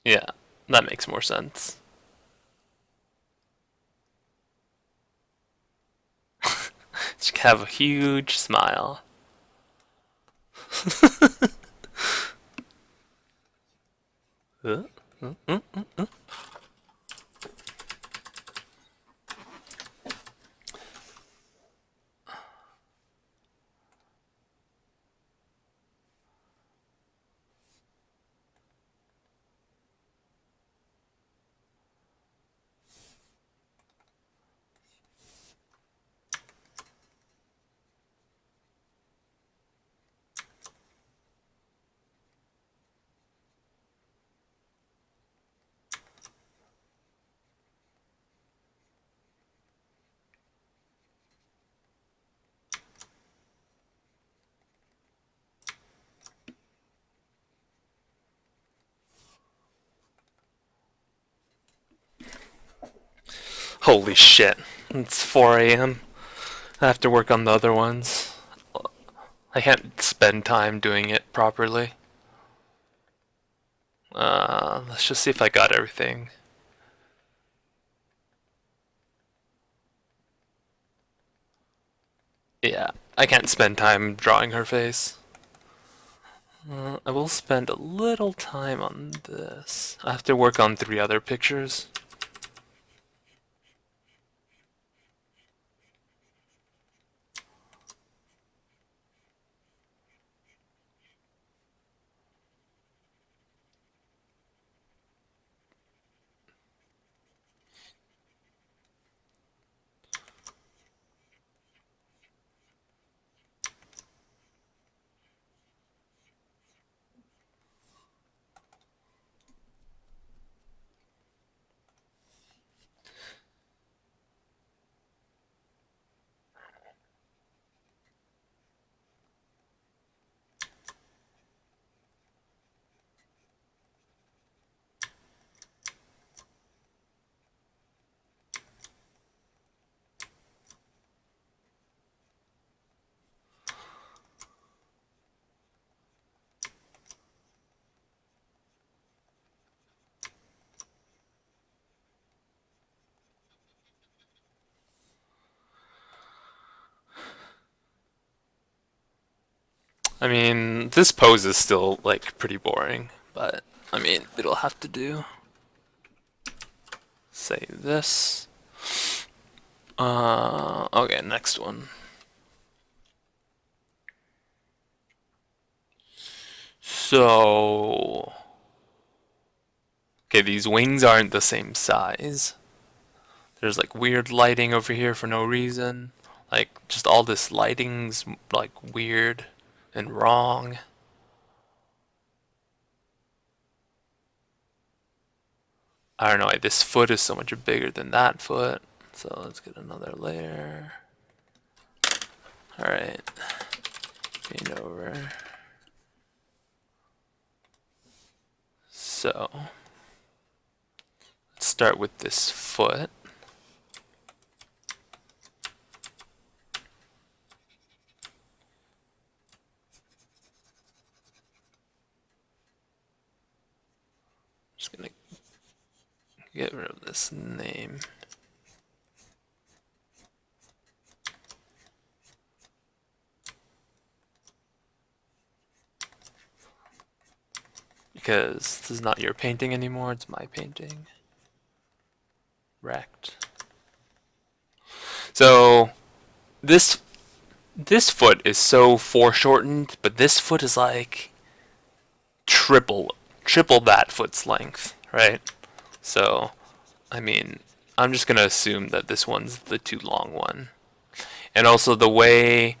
Yeah, that makes more sense. She can have a huge smile. Huh? Holy shit. It's 4 a.m. I have to work on the other ones. I can't spend time doing it properly. Let's just see if I got everything. Yeah, I can't spend time drawing her face. I will spend a little time on this. I have to work on 3 other pictures. I mean, this pose is still, like, pretty boring, but, I mean, it'll have to do. Save this. Okay, next one. So, okay, these wings aren't the same size. There's like weird lighting over here for no reason. Like, just all this lighting's like weird and wrong. I don't know why this foot is so much bigger than that foot. So let's get another layer. Alright. Paint over. So, let's start with this foot. Just gonna get rid of this name. Because this is not your painting anymore, it's my painting. Wrecked. So this foot is so foreshortened, but this foot is like triple that foot's length, right? So, I mean, I'm just gonna assume that this one's the too long one. And also the way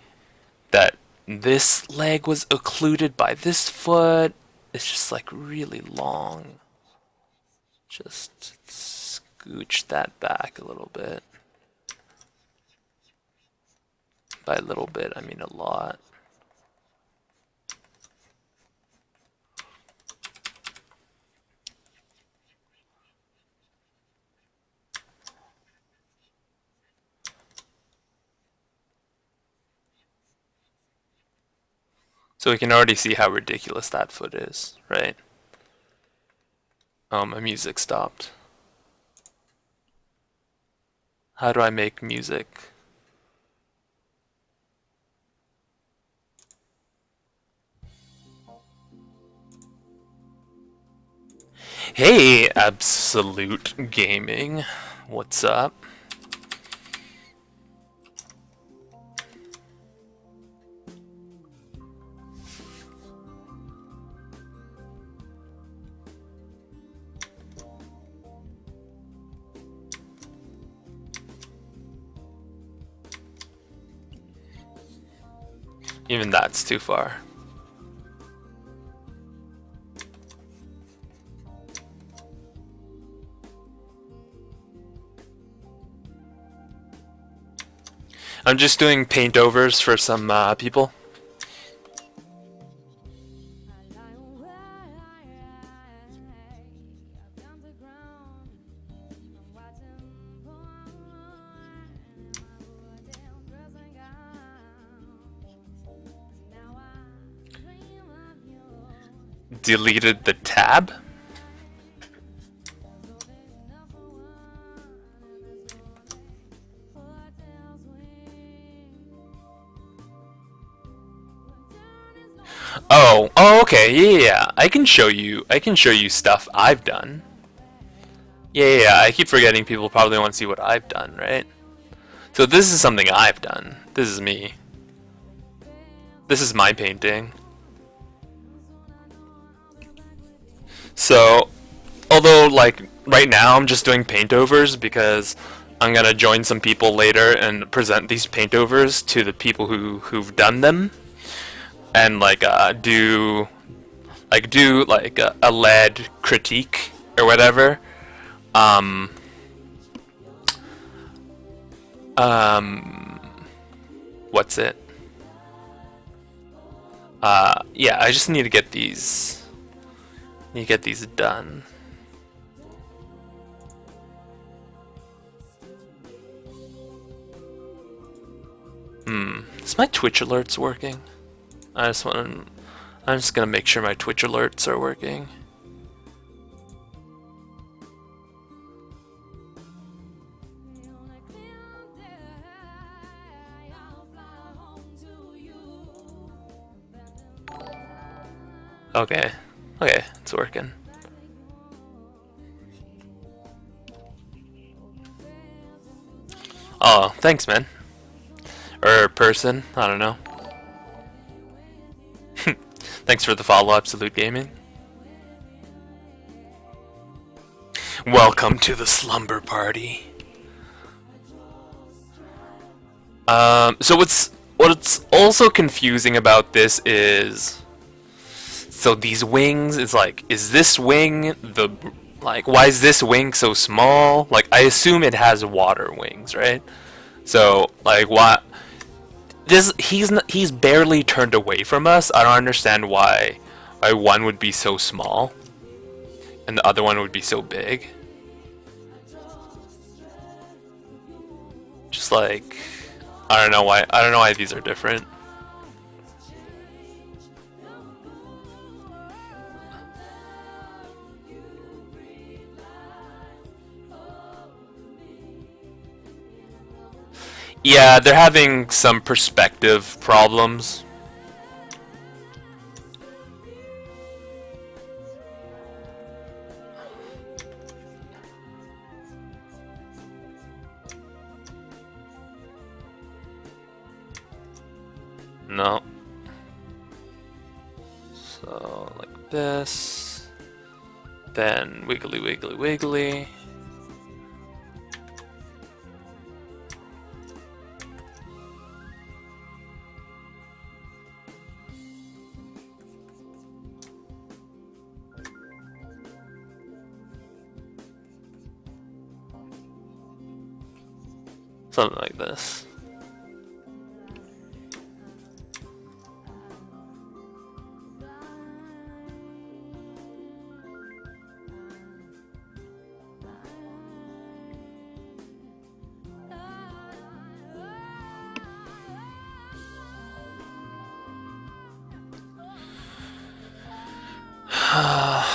that this leg was occluded by this foot is just like really long. Just scooch that back a little bit. By a little bit, I mean a lot. So we can already see how ridiculous that foot is, right? Oh, my music stopped. How do I make music? Hey, Absolute Gaming. What's up? Even that's too far. I'm just doing paint overs for some people. Deleted the tab? Oh, okay, yeah. I can show you stuff I've done. Yeah, I keep forgetting people probably want to see what I've done, right? So this is something I've done. This is me. This is my painting. So, although, like, right now I'm just doing paint overs because I'm gonna join some people later and present these paint overs to the people who've done them, and like do a lead critique or whatever. What's it? Yeah, I just need to get these. Done. Is my Twitch alerts working? I'm just gonna make sure my Twitch alerts are working. Okay, it's working. Oh, thanks, man. Or person, I don't know. Thanks for the follow, Absolute Gaming. Welcome to the slumber party. So what's also confusing about this is, so these wings, it's like, is this wing why is this wing so small? Like, I assume it has water wings, right? So, like, what? He's barely turned away from us. I don't understand why one would be so small and the other one would be so big. Just like, I don't know why these are different. Yeah, they're having some perspective problems. No. So, like this. Then wiggly, wiggly, wiggly. Something like this.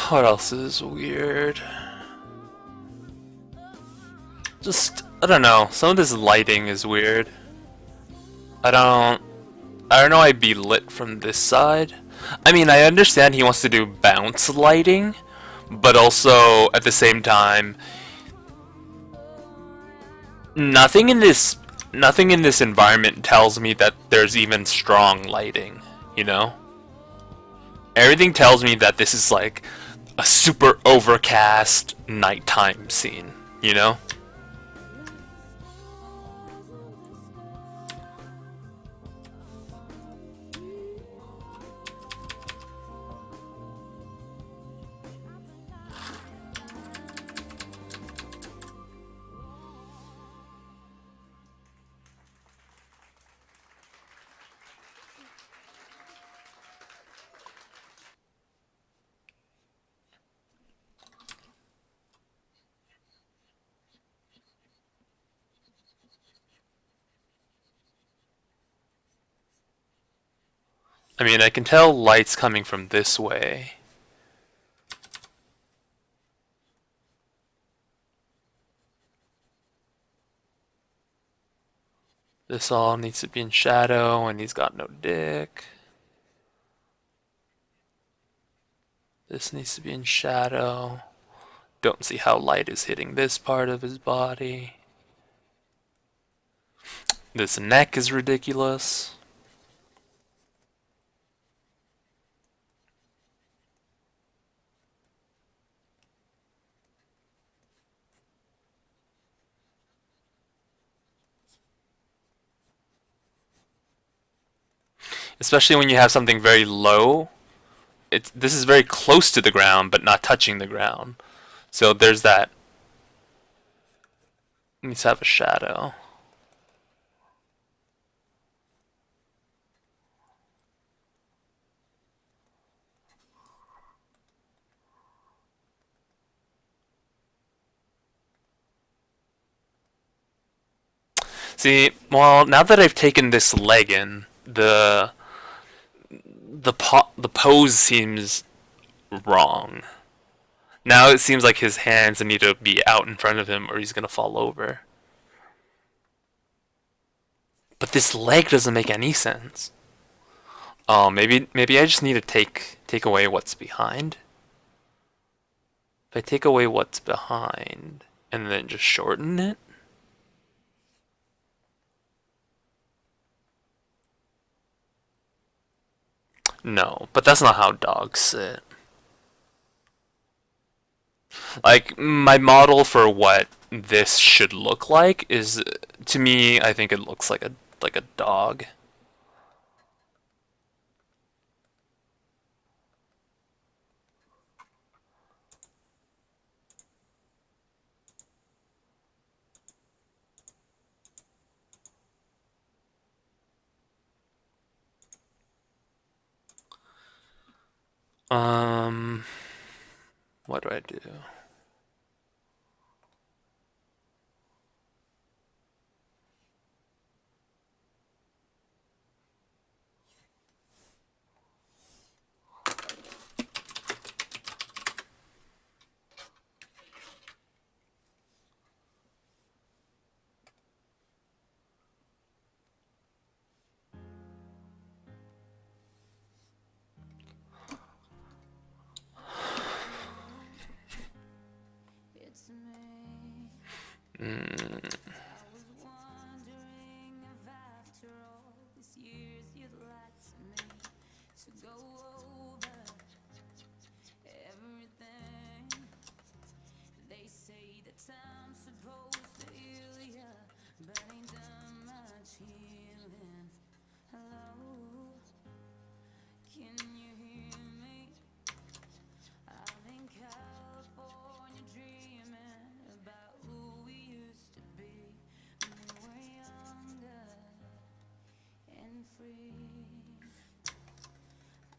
What else is weird? Just, I don't know. Some of this lighting is weird. I don't know I'd be lit from this side. I mean, I understand he wants to do bounce lighting, but also at the same time, nothing in this environment tells me that there's even strong lighting, you know? Everything tells me that this is like a super overcast nighttime scene, you know? I mean, I can tell light's coming from this way. This all needs to be in shadow, and he's got no dick. This needs to be in shadow. Don't see how light is hitting this part of his body. This neck is ridiculous. Especially when you have something very low. This is very close to the ground, but not touching the ground. So there's that. It needs to have a shadow. See, well, now that I've taken this leg in, the pose seems wrong. Now it seems like his hands need to be out in front of him or he's gonna fall over. But this leg doesn't make any sense. Oh, maybe I just need to take away what's behind. If I take away what's behind and then just shorten it. No, but that's not how dogs sit. Like, my model for what this should look like is, to me, I think it looks like a dog. What do I do? It's me. Mm. I was wondering if after all these years you'd like me to go over everything. They say that time's supposed to heal ya, but ain't done much healing. Hello, can you hear me? I'm in California dreaming about who we used to be when we were younger and free.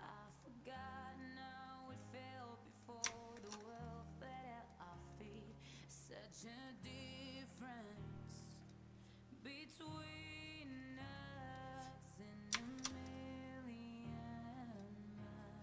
I've forgotten how it felt before the world fed at our feet. Such a difference between us and a million miles.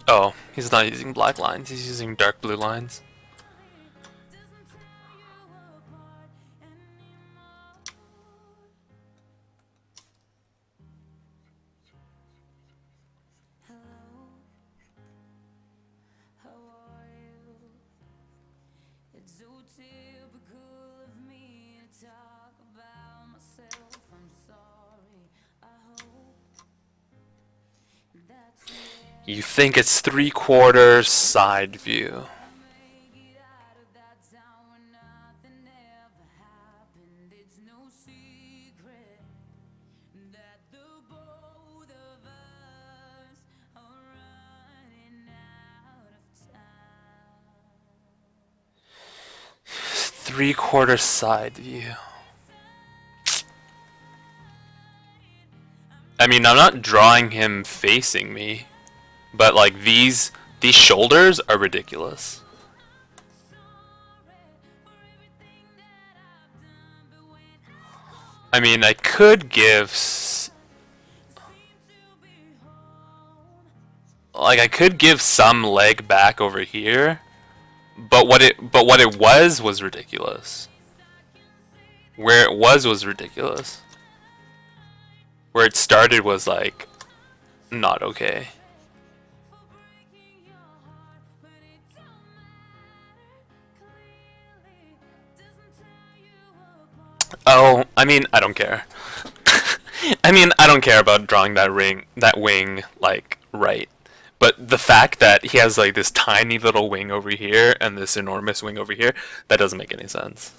Oh, he's not using black lines, he's using dark blue lines. It's so typical of me to talk about myself. I'm sorry. I hope that's You think it's 3/4 side view. make it out of that town where nothing ever happened. It's no secret that the both of us are running out of time. 3/4 side view. I mean, I'm not drawing him facing me, but like these shoulders are ridiculous. I mean, I could give I could give some leg back over here, but what it was ridiculous. Where it was ridiculous. Where it started was like not okay. Oh, I mean, I don't care. I mean, I don't care about drawing that wing like right. But the fact that he has like this tiny little wing over here and this enormous wing over here, that doesn't make any sense.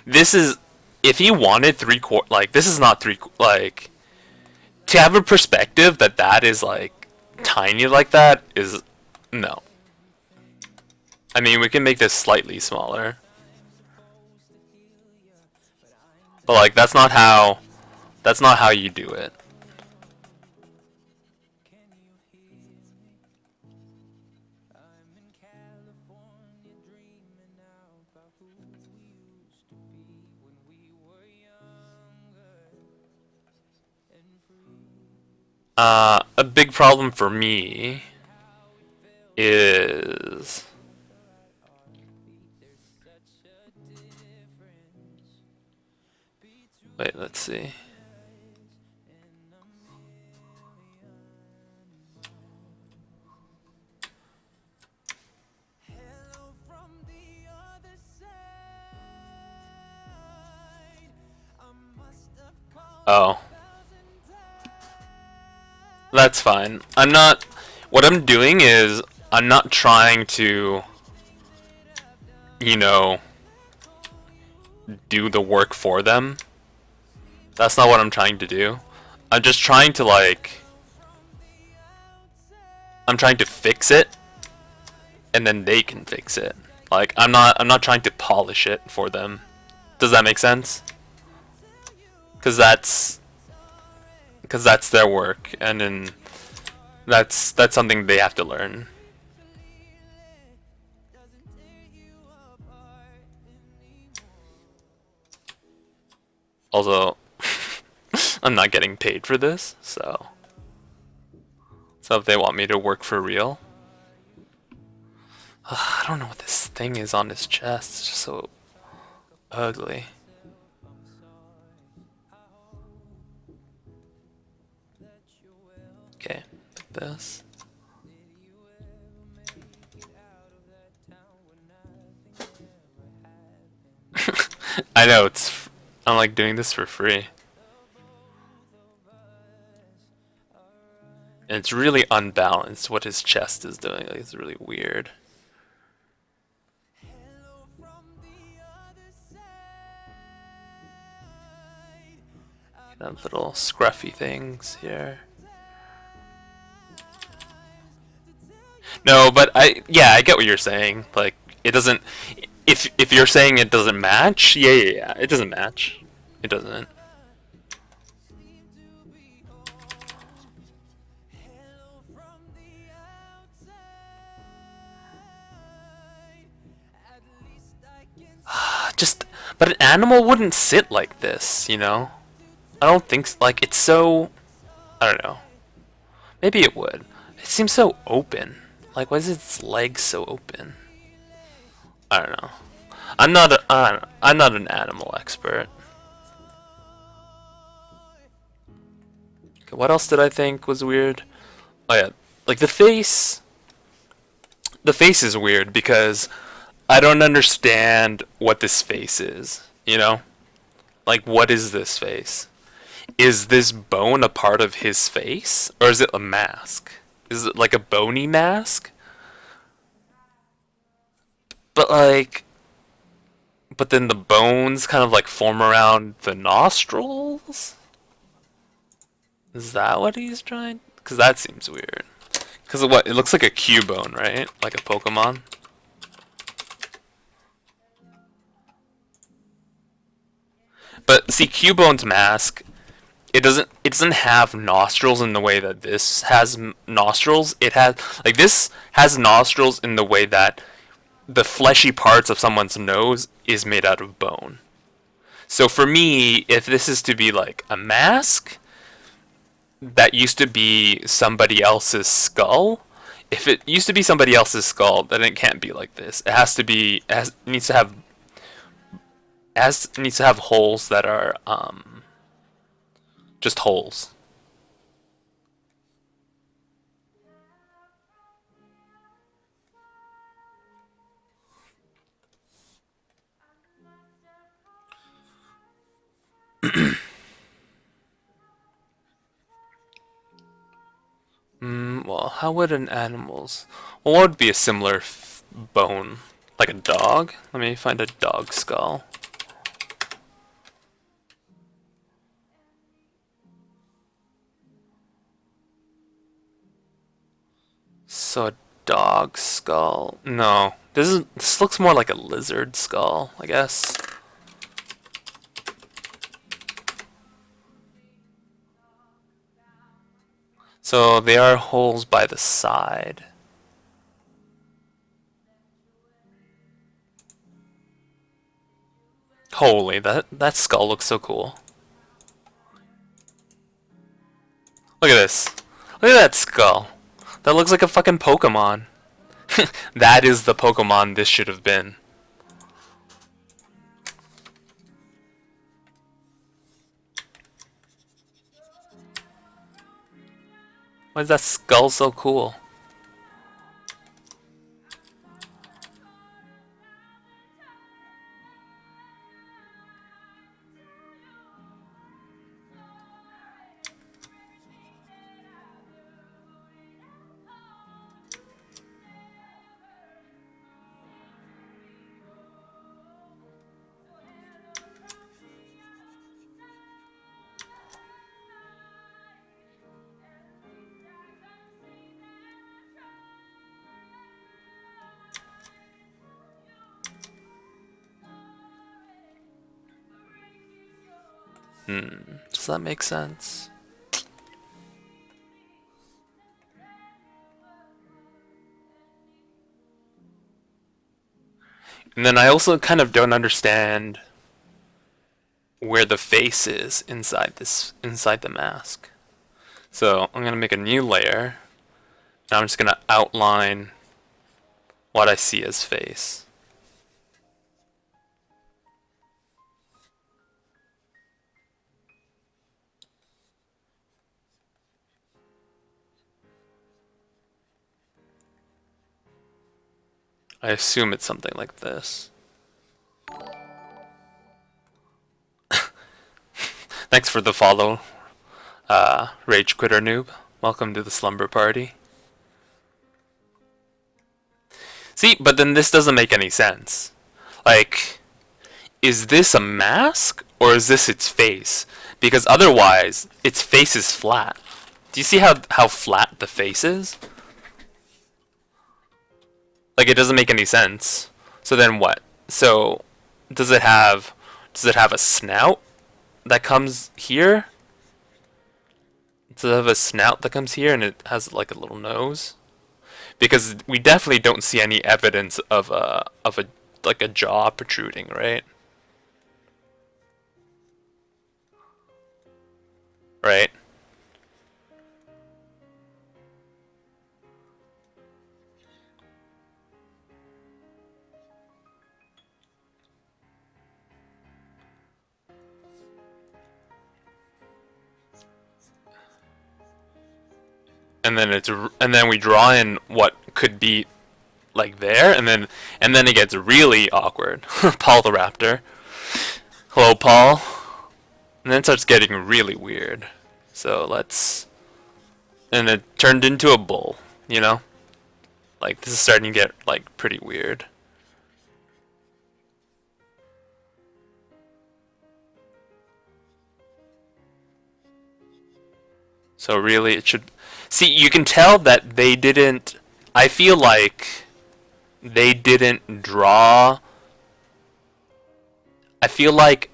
This is, if he wanted 3/4, like this is not like, to have a perspective that that is like tiny like that is, no. I mean, we can make this slightly smaller. But like that's not how you do it. A big problem for me is, wait, let's see. Oh. That's fine. What I'm doing is, I'm not trying to, you know, do the work for them. That's not what I'm trying to do. I'm just trying to like, I'm trying to fix it, and then they can fix it. Like, I'm not trying to polish it for them. Does that make sense? Because that's their work, and then that's something they have to learn. Also, I'm not getting paid for this, so if they want me to work for real, I don't know what this thing is on his chest. It's just so ugly. Okay, like this. I know, I'm like doing this for free. And it's really unbalanced what his chest is doing. Like, it's really weird. Have little scruffy things here. No, but I get what you're saying. Like, it doesn't. If you're saying it doesn't match, yeah, it doesn't match. It doesn't. But an animal wouldn't sit like this, you know? I don't think like it's so. I don't know. Maybe it would. It seems so open. Like, why is its legs so open? I don't know. I'm not an animal expert. Okay, what else did I think was weird? Oh yeah, like the face. The face is weird because I don't understand what this face is. You know, like what is this face? Is this bone a part of his face, or is it a mask? Is it like a bony mask? But like, but then the bones kind of like form around the nostrils? Is that what he's trying? Because that seems weird. Because of what? It looks like a Cubone, right? Like a Pokemon. But see, Cubone's mask, it doesn't have nostrils in the way that this has nostrils. It has like this has nostrils in the way that the fleshy parts of someone's nose is made out of bone. So for me, if this is to be like a mask that used to be somebody else's skull, if it used to be somebody else's skull, then it can't be like this. It has to be it needs to have holes that are just holes. Well, how would an animal's... Well, what would be a similar bone? Like a dog? Let me find a dog skull. So a dog skull... No. This looks more like a lizard skull, I guess. So they are holes by the side. Holy, that skull looks so cool. Look at this. Look at that skull. That looks like a fucking Pokemon. That is the Pokemon this should have been. Why is that skull so cool? Does that make sense? And then I also kind of don't understand where the face is inside the mask. So I'm gonna make a new layer. Now I'm just gonna outline what I see as face. I assume it's something like this. Thanks for the follow, Rage Quitter Noob. Welcome to the slumber party. See, but then this doesn't make any sense. Like, is this a mask or is this its face? Because otherwise, its face is flat. Do you see how flat the face is? Like, it doesn't make any sense. So then what? So does it have a snout that comes here? Does it have a snout that comes here and it has like a little nose? Because we definitely don't see any evidence of a like a jaw protruding, right? right? And then and then we draw in what could be like there, and then it gets really awkward. Paul the Raptor. Hello, Paul. And then it starts getting really weird. So let's, and it turned into a bull, you know? Like, this is starting to get like pretty weird. So really it should, see, you can tell that they didn't, I feel like they didn't draw, I feel like,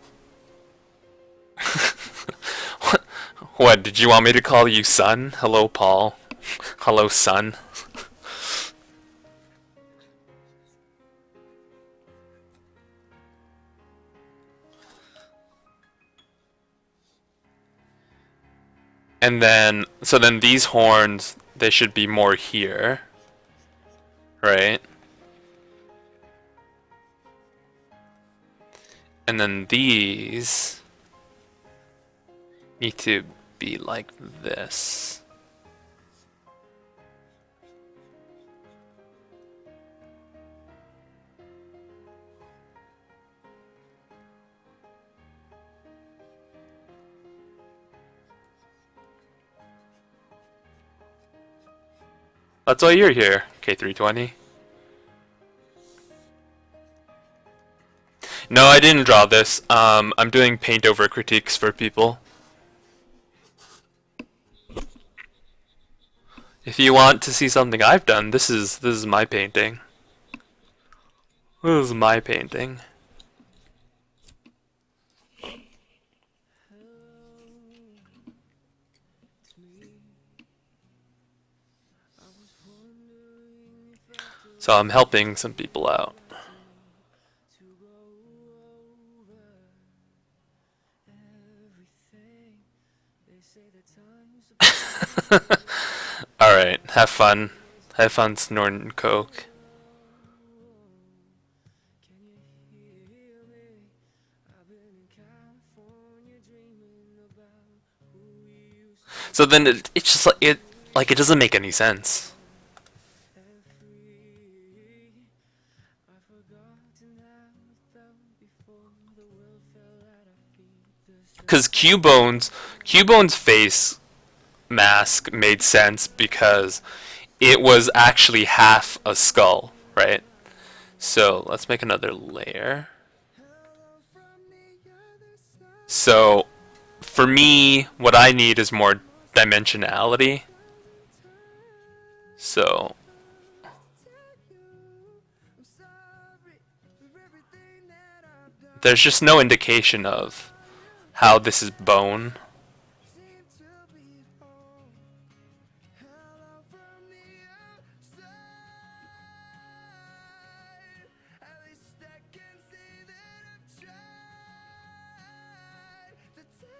what, did you want me to call you son? Hello, Paul. Hello, son. And then, so then these horns, they should be more here, right? And then these need to be like this. That's why you're here, K320. No, I didn't draw this. I'm doing paint over critiques for people. If you want to see something I've done, this is my painting. This is my painting. So I'm helping some people out. Alright, have fun. Have fun snorting coke. So then it's just like it doesn't make any sense. Because Cubone's face mask made sense because it was actually half a skull, right? So let's make another layer. So for me, what I need is more dimensionality. So there's just no indication of how this is bone.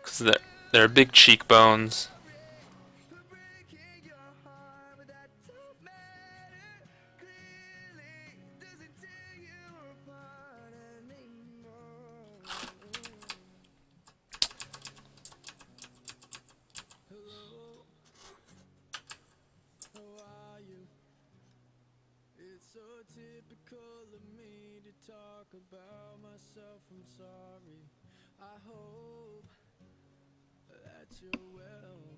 Because there are big cheekbones. About myself, I'm sorry. I hope that you're well.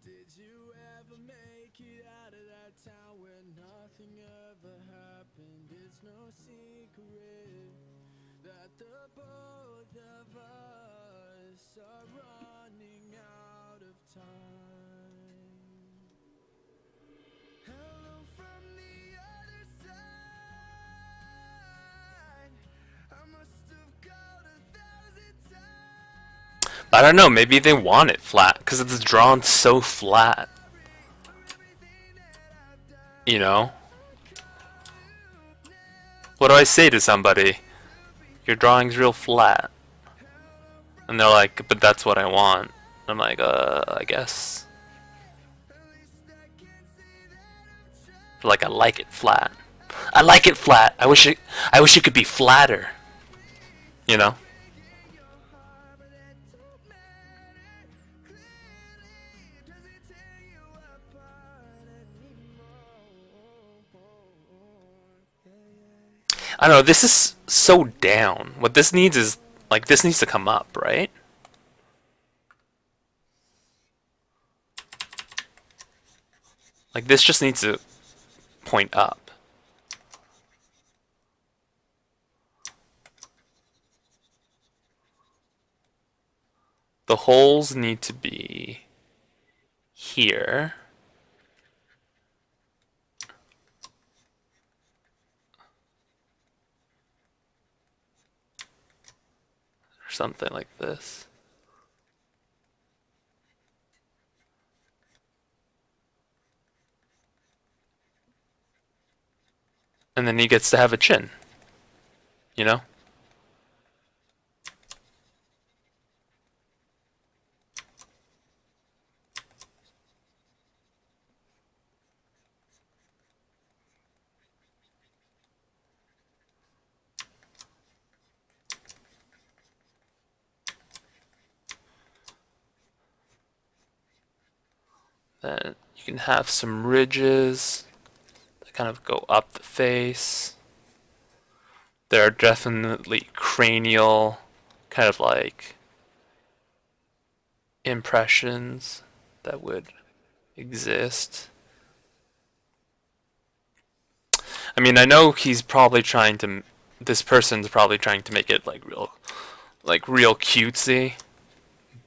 Did you ever make it out of that town where nothing ever happened? It's no secret that the both of us are running out of time. Hello from the other side. I don't know, maybe they want it flat, because it's drawn so flat. You know? What do I say to somebody? Your drawing's real flat. And they're like, but that's what I want. I'm like, I guess. Like, I like it flat. I like it flat. I wish it could be flatter. You know? I don't know, this is so down. What this needs is, like, this needs to come up, right? Like, this just needs to point up. The holes need to be here. Or something like this. And then he gets to have a chin. You know? Then you can have some ridges that kind of go up the face. There are definitely cranial, kind of like, impressions that would exist. I mean, I know he's probably trying to, this person's probably trying to make it like real cutesy,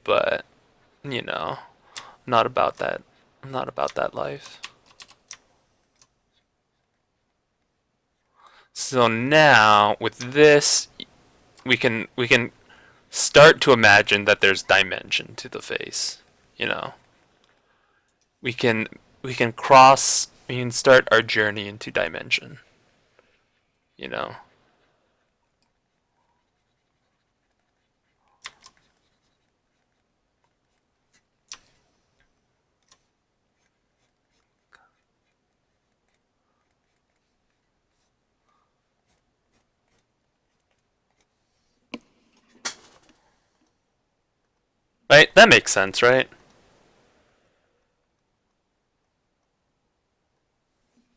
but, you know, not about that. I'm not about that life. So now with this, we can start to imagine that there's dimension to the face. You know, we can start our journey into dimension. You know. Right? That makes sense, right?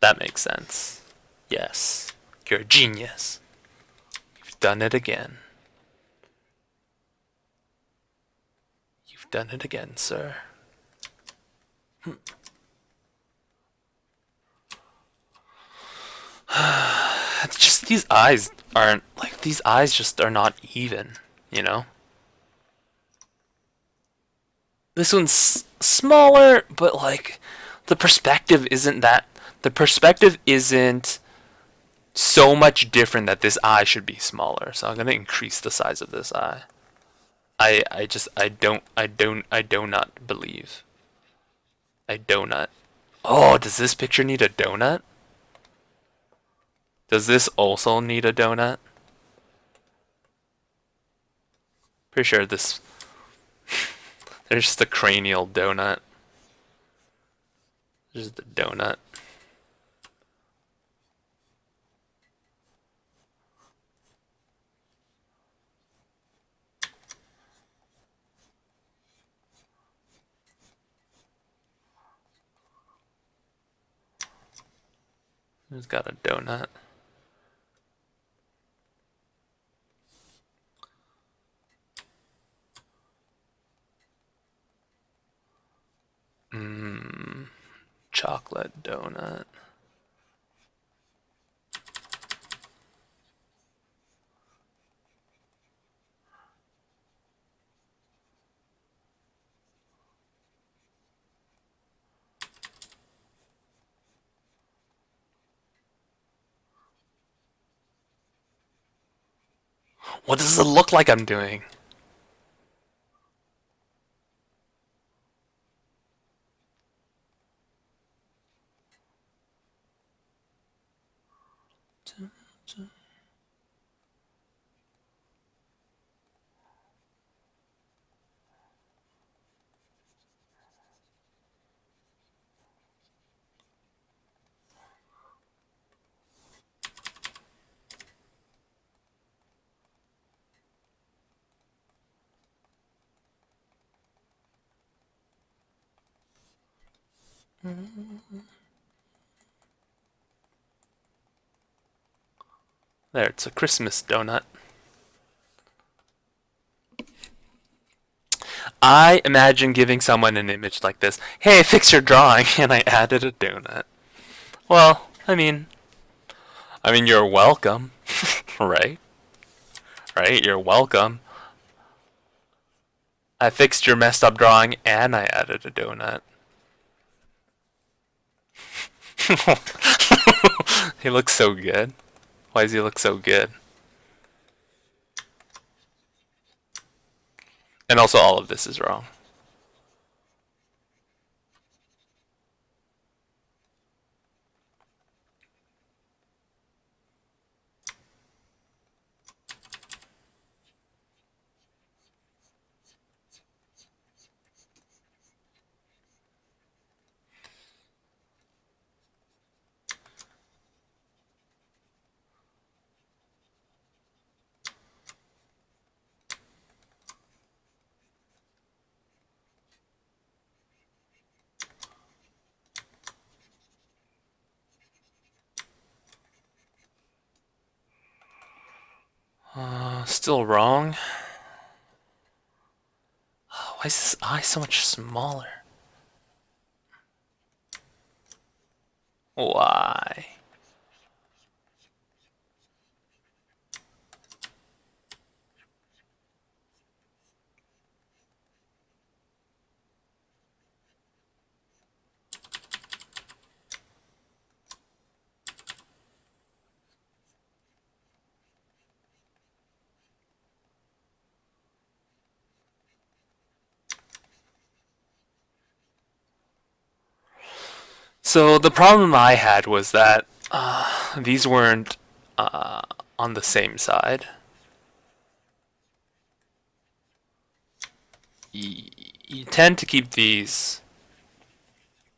That makes sense. Yes. You're a genius. You've done it again. You've done it again, sir. It's just these eyes aren't, like, these eyes just are not even, you know? This one's smaller, but like the perspective isn't so much different that this eye should be smaller. So I'm gonna increase the size of this eye. I do not believe. I do not. Oh, does this picture need a donut? Does this also need a donut? Pretty sure this there's just a cranial donut. Just a donut. It's got a donut. Chocolate donut. What does it look like I'm doing? There, it's a Christmas donut. I imagine giving someone an image like this. Hey, fix your drawing, and I added a donut. Well, I mean, you're welcome, right? Right? You're welcome. I fixed your messed up drawing, and I added a donut. He looks so good. Why does he look so good? And also, all of this is wrong. Still wrong. Why is this eye so much smaller? Why? So the problem I had was that these weren't on the same side. You tend to keep these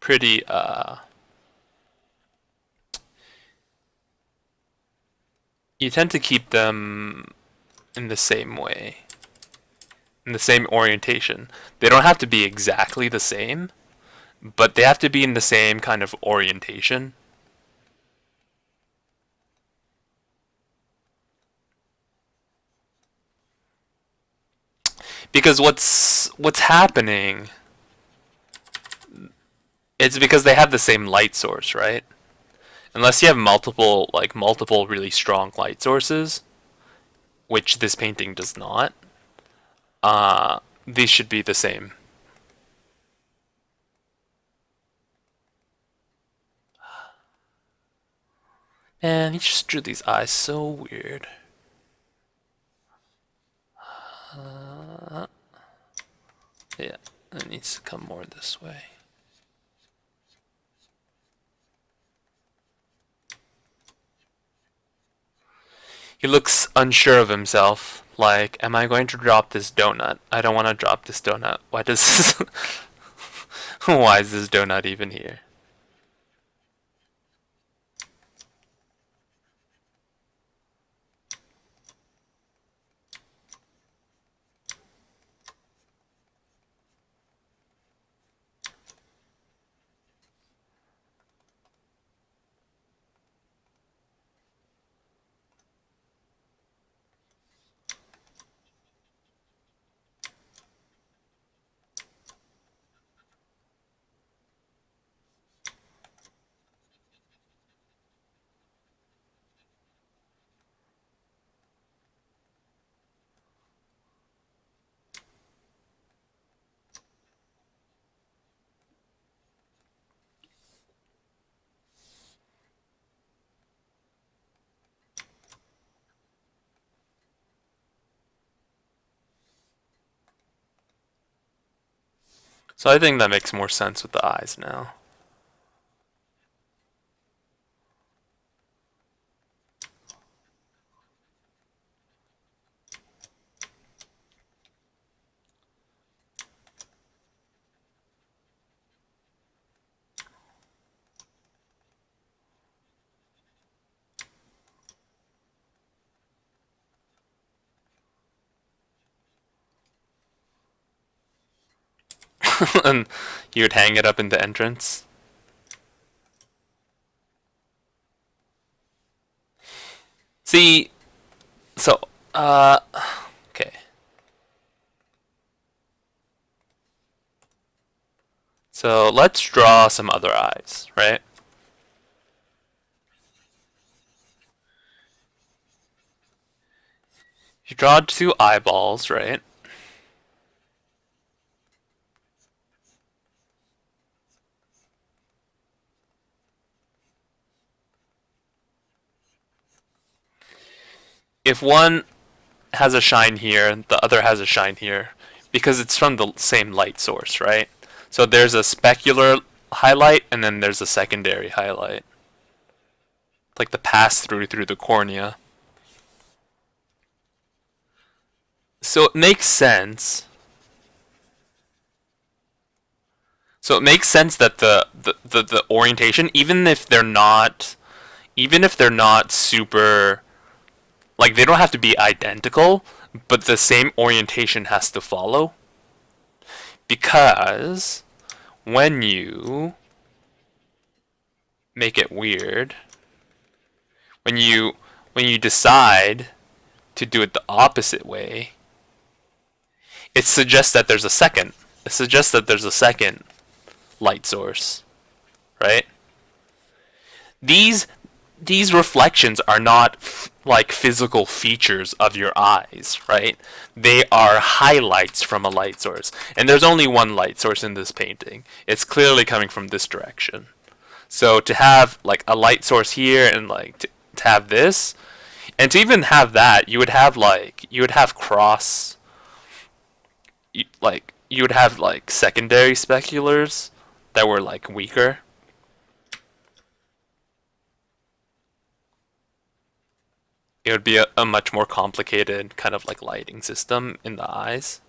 pretty you tend to keep them in the same way, in the same orientation. They don't have to be exactly the same, but they have to be in the same kind of orientation. Because what's happening, it's because they have the same light source, right? Unless you have multiple really strong light sources, which this painting does not, these should be the same. Man, he just drew these eyes so weird. Yeah, it needs to come more this way. He looks unsure of himself. Like, am I going to drop this donut? I don't want to drop this donut. Why does this... Why is this donut even here? So I think that makes more sense with the eyes now. And you would hang it up in the entrance. See, so, okay. So let's draw some other eyes, right? You draw 2 eyeballs, right? If one has a shine here, the other has a shine here, because it's from the same light source, right? So there's a specular highlight, and then there's a secondary highlight. Like the pass-through through the cornea. So it makes sense. So it makes sense that the orientation, even if they're not super, like they don't have to be identical, but the same orientation has to follow. Because when you make it weird, when you decide to do it the opposite way, it suggests that there's a second. It suggests that there's a second light source, right? These reflections are not like physical features of your eyes, right? They are highlights from a light source. And there's only one light source in this painting. It's clearly coming from this direction. So to have like a light source here and like to have this, and to even have that, you would have cross, you would have like secondary speculars that were like weaker. It would be a much more complicated kind of like lighting system in the eyes.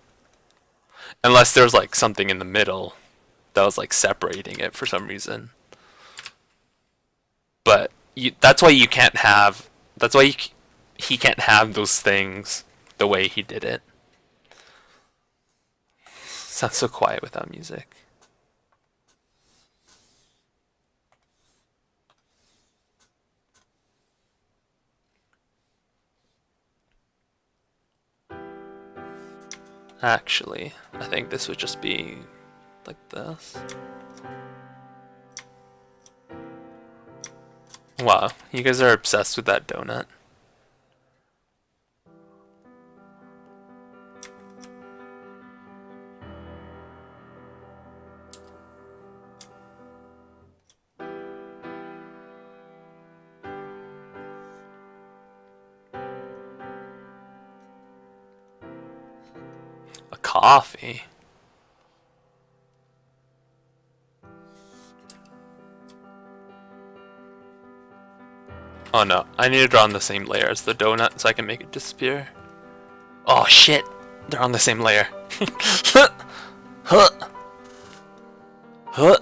Unless there's like something in the middle that was like separating it for some reason. But that's why he can't have those things the way he did it. Sounds so quiet without music. Actually, I think this would just be like this. Wow, you guys are obsessed with that donut. A coffee? Oh no, I need to draw on the same layer as the donut so I can make it disappear. Oh shit, they're on the same layer. Huh. Huh.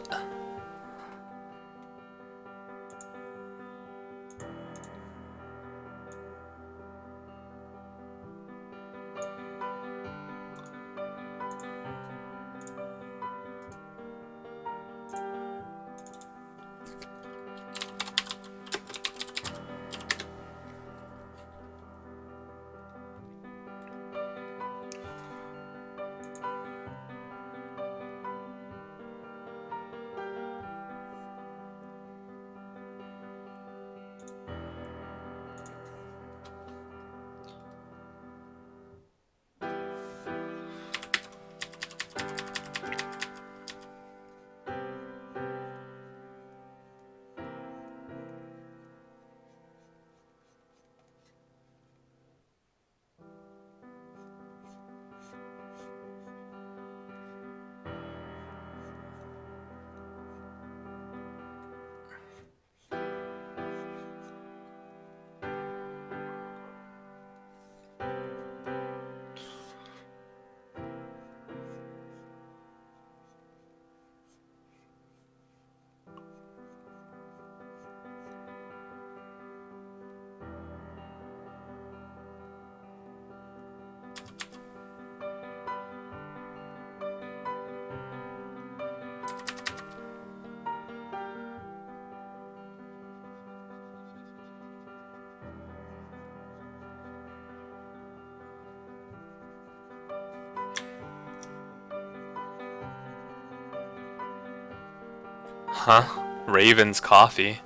Huh? Raven's Coffee?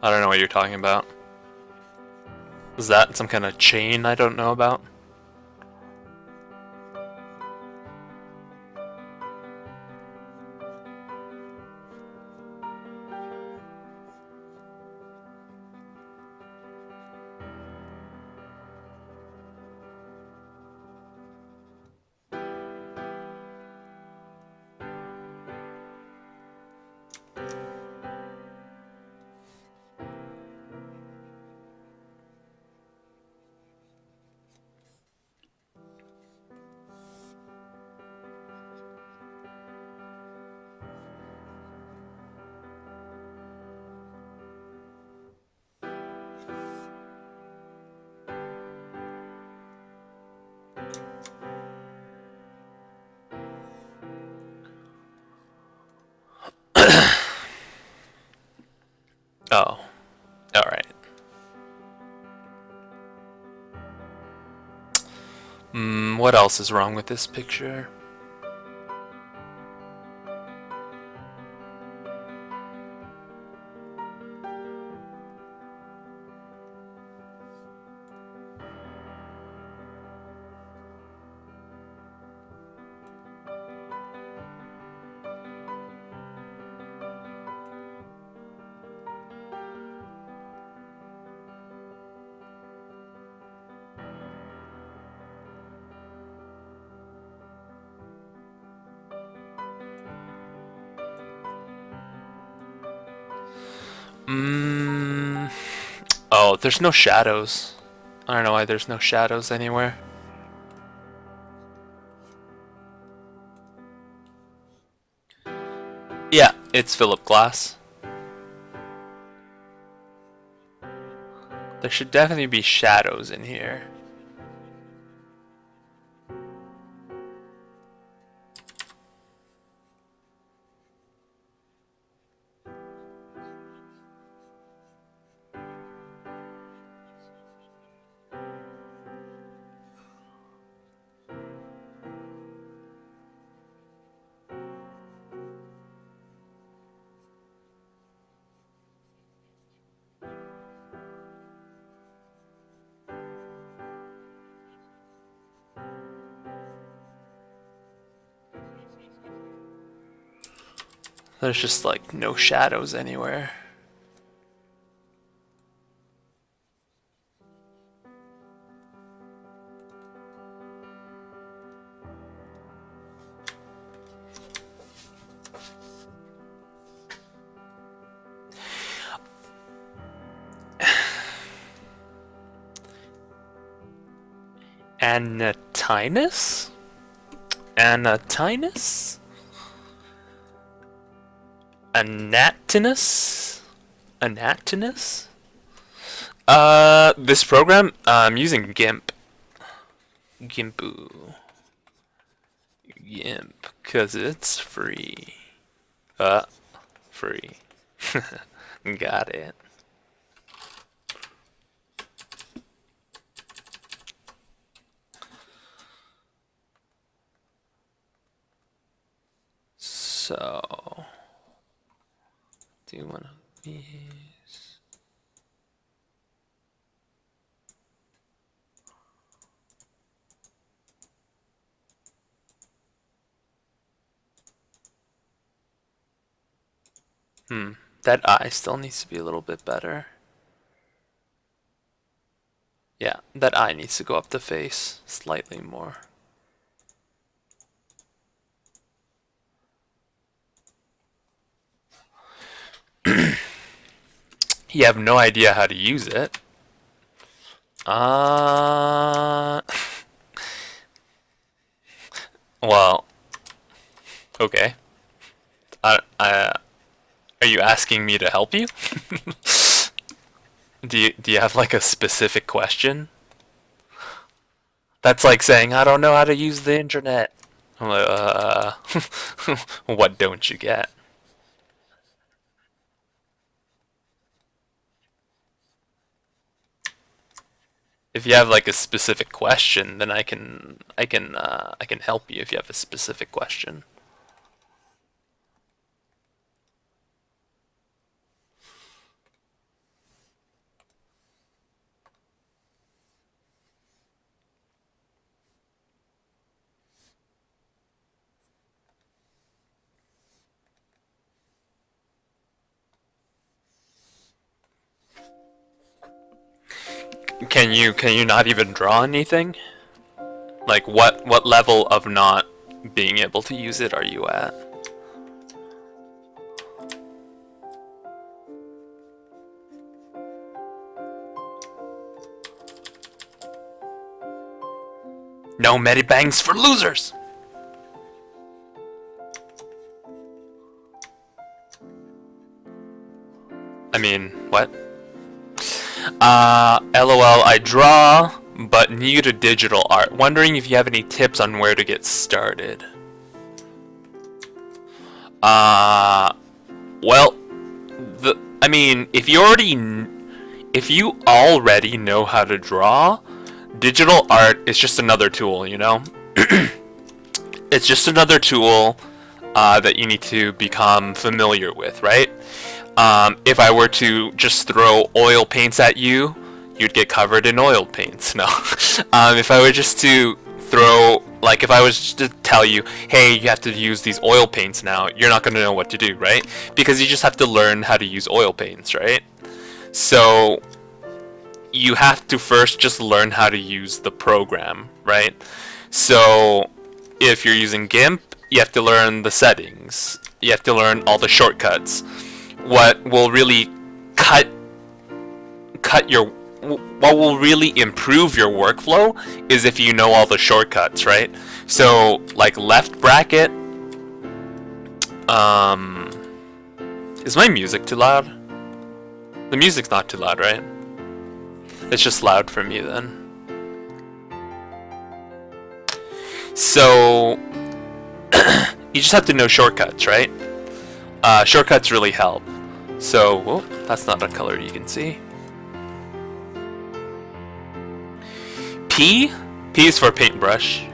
I don't know what you're talking about. Is that some kind of chain I don't know about? Oh, alright. What else is wrong with this picture? Oh, there's no shadows. I don't know why there's no shadows anywhere. Yeah, it's Philip Glass. There should definitely be shadows in here. There's just like no shadows anywhere. Anatinus? Anatinus? Anatinus? Anatinus? This program, I'm using GIMP. Gimpu. GIMP, cause it's free. Free. Got it. So, do one of these. That eye still needs to be a little bit better. Yeah, that eye needs to go up the face slightly more. You have no idea how to use it. Well, okay. Are you asking me to help you? Do you have like a specific question? That's like saying I don't know how to use the internet. I'm like, what don't you get? If you have like a specific question, then I can help you if you have a specific question. Can you not even draw anything? Like what level of not being able to use it are you at? No medibangs for losers. I mean, what? LOL, I draw, but new to digital art. Wondering if you have any tips on where to get started. Well, I mean, if you already know how to draw, digital art is just another tool, you know? It's just another tool that you need to become familiar with, right? If I were to just throw oil paints at you, you'd get covered in oil paints. No. If I were just to throw, like, if I was just to tell you, hey, you have to use these oil paints now, you're not going to know what to do, right? Because you just have to learn how to use oil paints, right? So you have to first just learn how to use the program, right? So if you're using GIMP, you have to learn the settings. You have to learn all the shortcuts. What will really what will really improve your workflow is if you know all the shortcuts, right? So like left bracket. Is my music too loud? The music's not too loud, right? It's just loud for me then. So you just have to know shortcuts, right? Shortcuts really help. So, whoa, that's not a color you can see. P is for paintbrush.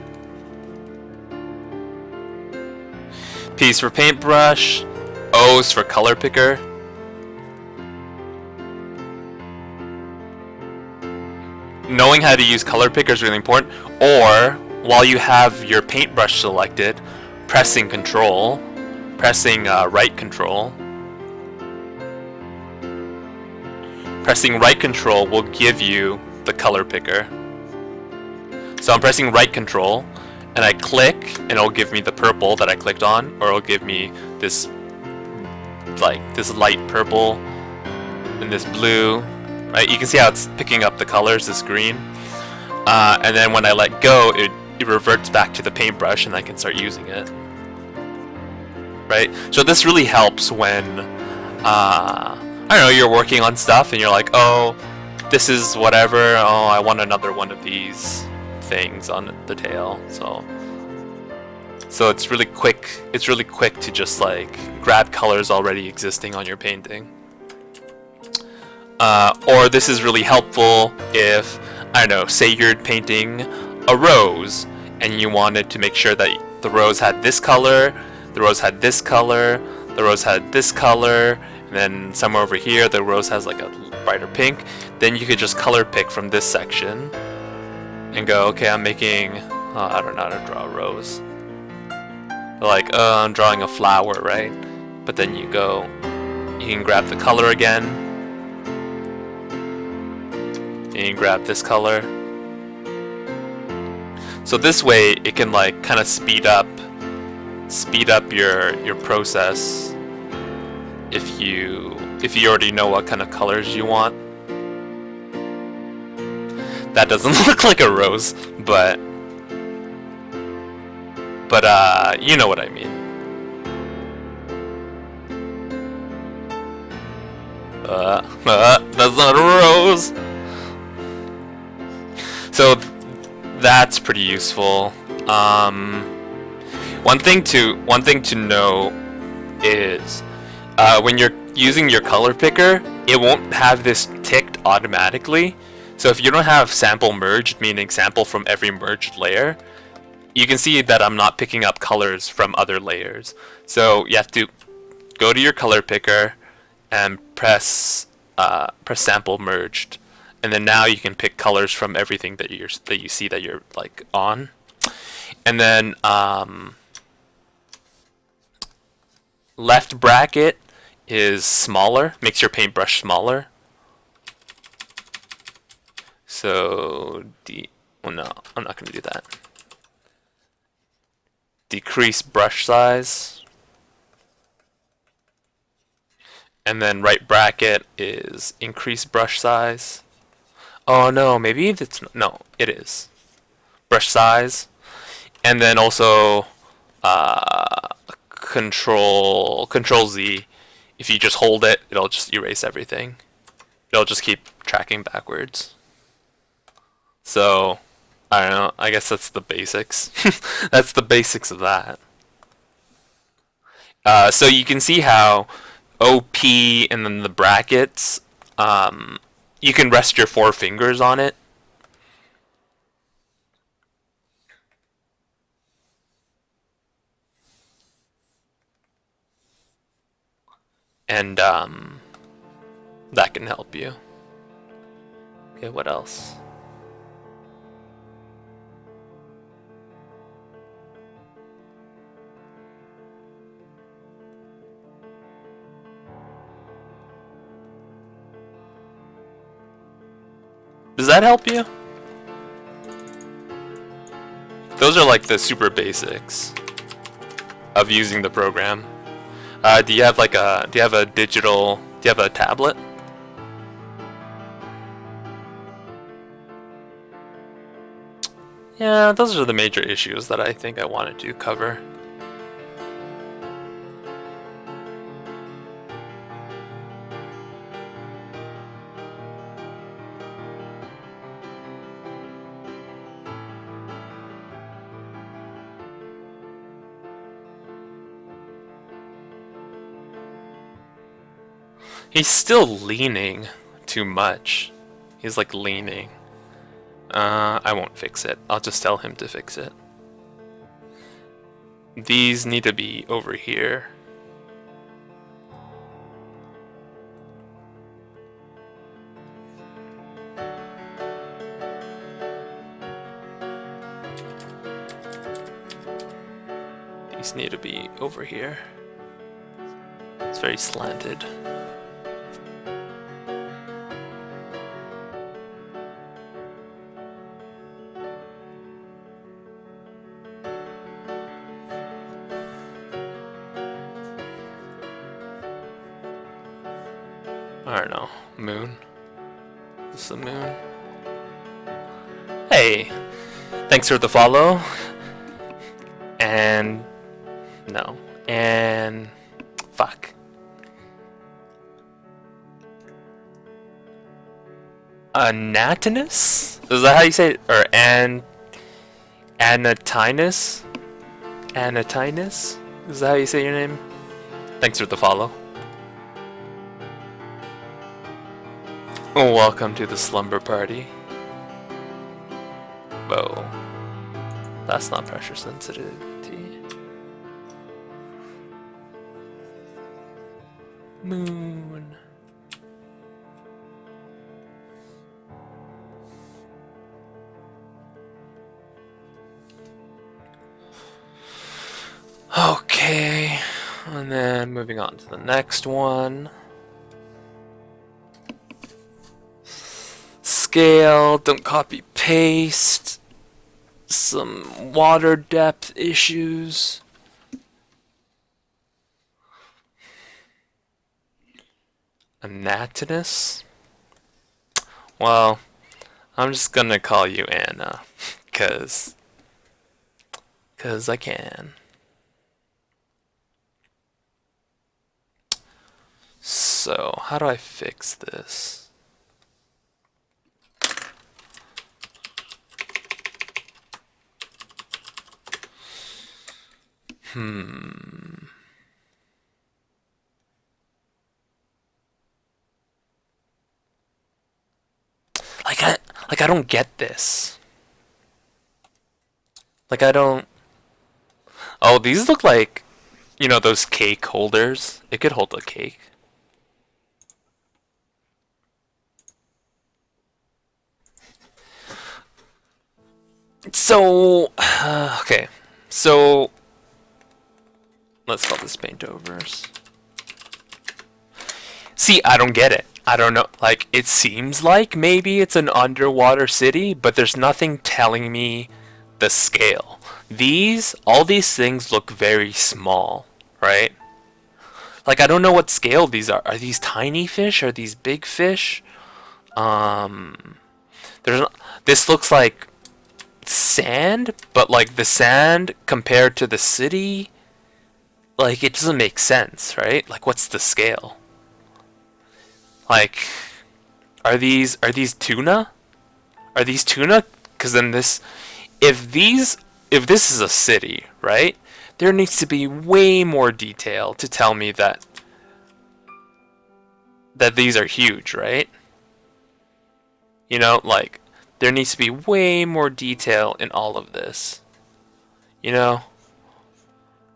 P is for paintbrush. O is for color picker. Knowing how to use color picker is really important. Or, while you have your paintbrush selected, pressing control, pressing right control. Pressing right control will give you the color picker. So I'm pressing right control, and I click, and it'll give me the purple that I clicked on, or it'll give me this, like, this light purple, and this blue, right? You can see how it's picking up the colors, this green. And then when I let go, it reverts back to the paintbrush, and I can start using it. Right? So this really helps when, I don't know, you're working on stuff and you're like, oh, this is whatever, oh, I want another one of these things on the tail. So it's really quick to just like grab colors already existing on your painting. Or this is really helpful if, I don't know, say you're painting a rose and you wanted to make sure that the rose had this color, the rose had this color, the rose had this color, and then somewhere over here the rose has like a brighter pink. Then you could just color pick from this section and go, okay, I'm making, I don't know how to draw a rose. Like, I'm drawing a flower, right? But then you go, you can grab the color again, and you can grab this color. So this way it can like kind of speed up your process if you already know what kind of colors you want. That doesn't look like a rose, but you know what I mean. That's not a rose. So that's pretty useful. One thing to know is when you're using your color picker, it won't have this ticked automatically. So if you don't have sample merged, meaning sample from every merged layer, you can see that I'm not picking up colors from other layers. So you have to go to your color picker and press sample merged, and then now you can pick colors from everything that you see that you're like on. And then left bracket is smaller, makes your paintbrush smaller. So well, no, I'm not going to do that. Decrease brush size. And then right bracket is increase brush size. Oh no, maybe it's no, it is brush size, and then also control Z. If you just hold it, it'll just erase everything. It'll just keep tracking backwards. So I don't know. I guess that's the basics. That's the basics of that. So you can see how OP and then the brackets. You can rest your 4 fingers on it. And that can help you. Okay, what else? Does that help you? Those are like the super basics of using the program. Do you have like a tablet? Yeah, those are the major issues that I think I wanted to cover. He's still leaning too much. He's like leaning. I won't fix it. I'll just tell him to fix it. These need to be over here. These need to be over here. It's very slanted. I don't know. Moon? Is this the moon? Hey! Thanks for the follow. And... no. And... fuck. Anatinus? Is that how you say it? Or Anatinus? Anatinus? Is that how you say your name? Thanks for the follow. Welcome to the slumber party. Whoa. That's not pressure sensitivity. Moon. Okay. And then moving on to the next one. Scale, don't copy paste, some water depth issues. Anatinus? Well, I'm just gonna call you Anna, cause I can. So, how do I fix this? Like I don't get this. Like I don't. Oh, these look like, you know, those cake holders. It could hold a cake. So, okay. So, let's call this paint overs. See, I don't get it. I don't know, like, it seems like maybe it's an underwater city, but there's nothing telling me the scale. All these things look very small, right? Like, I don't know what scale these are. Are these tiny fish? Are these big fish? There's no, this looks like sand, but like the sand compared to the city, like it doesn't make sense, right? Like, what's the scale? Like, are these tuna? Are these tuna? Because then if this is a city, right? There needs to be way more detail to tell me that these are huge, right? You know, like, there needs to be way more detail in all of this. You know?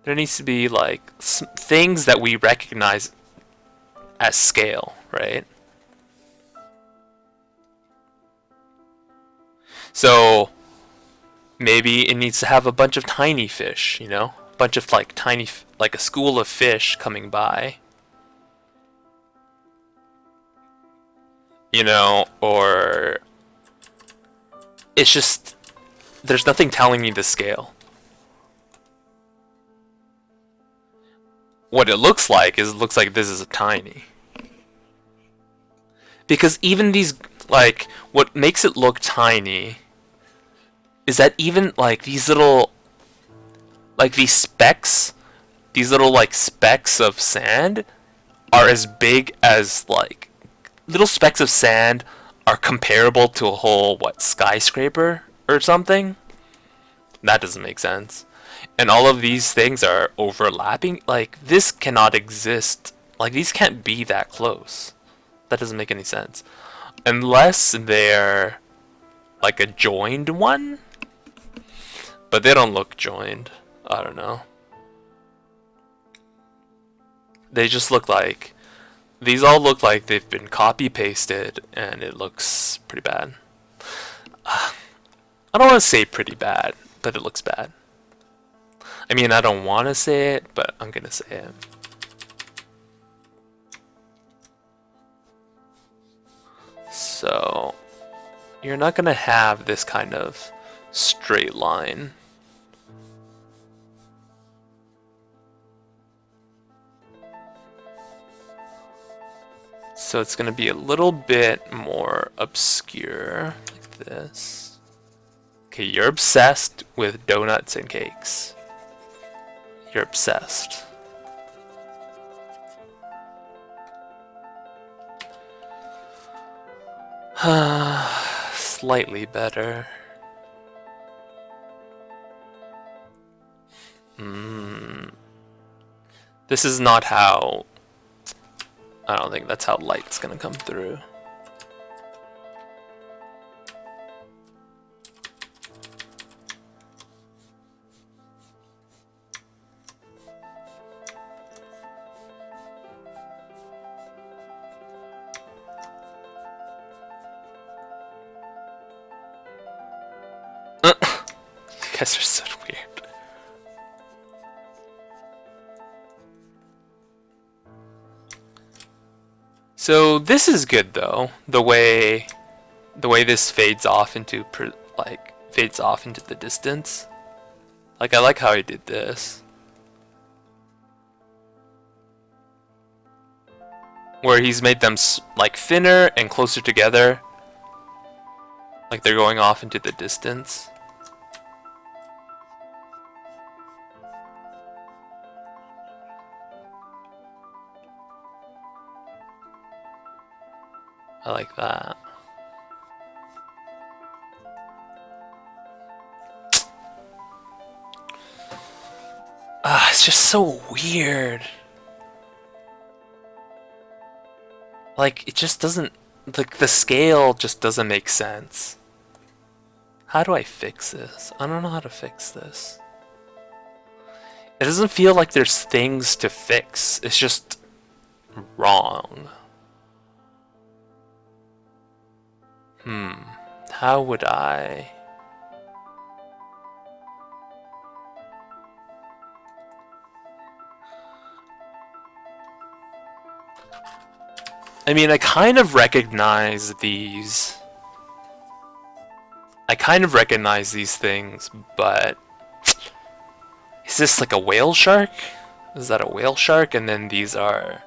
There needs to be, like, things that we recognize as scale, right? So, maybe it needs to have a bunch of tiny fish, you know? A bunch of, like, like a school of fish coming by. You know, or it's just, there's nothing telling me the scale. What it looks like is, it looks like this is tiny. Because even these, like, what makes it look tiny is that even, like, these little, like, these little, like, specks of sand are as big as, like, little specks of sand are comparable to a whole, what, skyscraper or something? That doesn't make sense. And all of these things are overlapping. Like, this cannot exist. Like, these can't be that close. That doesn't make any sense. Unless they're, like, a joined one? But they don't look joined. I don't know. They just look like... These all look like they've been copy-pasted, and it looks pretty bad. I don't want to say pretty bad, but it looks bad. I mean, I don't want to say it, but I'm gonna say it. So, you're not gonna have this kind of straight line. So it's gonna be a little bit more obscure, like this. Okay, you're obsessed with donuts and cakes. You're obsessed. Slightly better. This is not how... I don't think that's how light's gonna come through. You guys are so weird. So this is good though. The way this fades off into the distance. Like, I like how he did this. Where he's made them like thinner and closer together. Like they're going off into the distance. I like that. It's just so weird. Like, it just doesn't... Like, the scale just doesn't make sense. How do I fix this? I don't know how to fix this. It doesn't feel like there's things to fix. It's just wrong. How would I... I mean, I kind of recognize these. I kind of recognize these things, but is this like a whale shark? Is that a whale shark? And then these are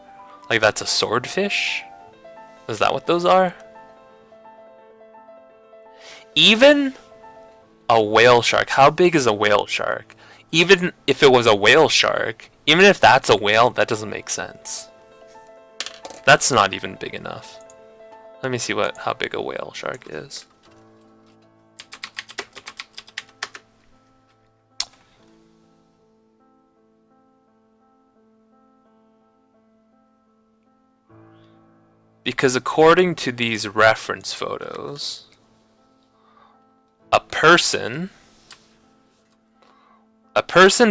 like, that's a swordfish? Is that what those are? Even a whale shark. How big is a whale shark? Even if it was a whale shark, even if that's a whale, that doesn't make sense. That's not even big enough. Let me see how big a whale shark is. Because according to these reference photos, a person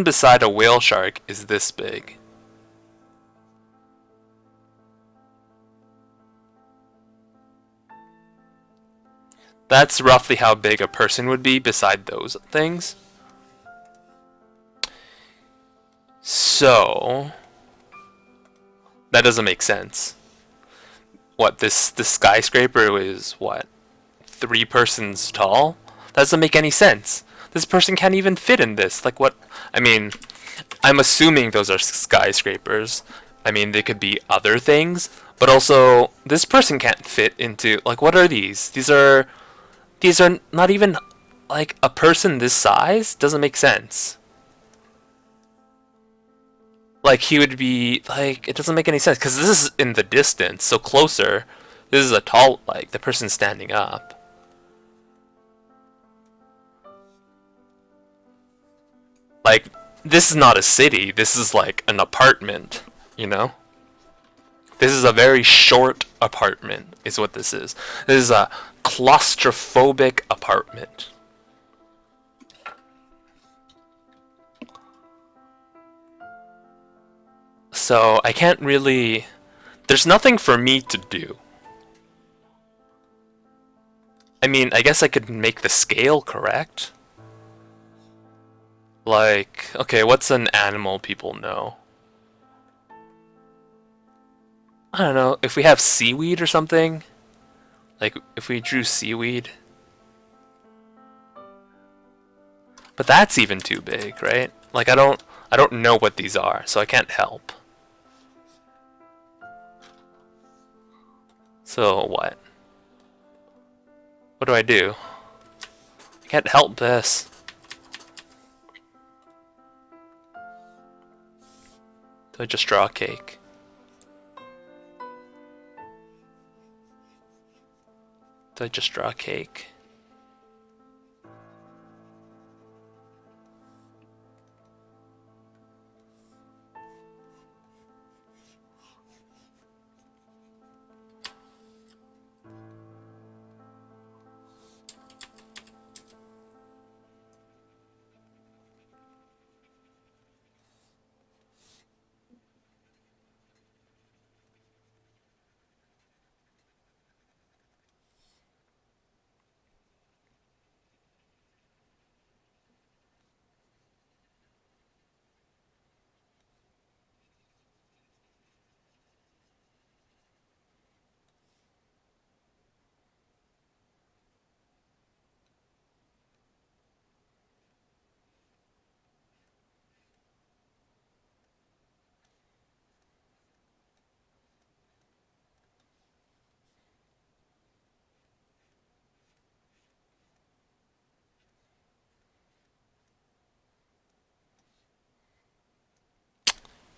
beside a whale shark is this big. That's roughly how big a person would be beside those things. So that doesn't make sense. What, this skyscraper is what, 3 persons tall? That doesn't make any sense. This person can't even fit in this. Like, what? I mean, I'm assuming those are skyscrapers. I mean, they could be other things, but also this person can't fit into, like, what are these? These are not even like a person this size. Doesn't make sense. Like, he would be like, it doesn't make any sense because this is in the distance, so closer. This is a tall, like, the person standing up. Like, this is not a city. This is like an apartment, you know? This is a very short apartment, is what this is. This is a claustrophobic apartment. So I can't really... There's nothing for me to do. I mean, I guess I could make the scale correct. Like, okay, what's an animal people know? I don't know, if we have seaweed or something? Like, if we drew seaweed? But that's even too big, right? Like, I don't know what these are, so I can't help. So what? What do I do? I can't help this. Do I just draw a cake? Do I just draw a cake?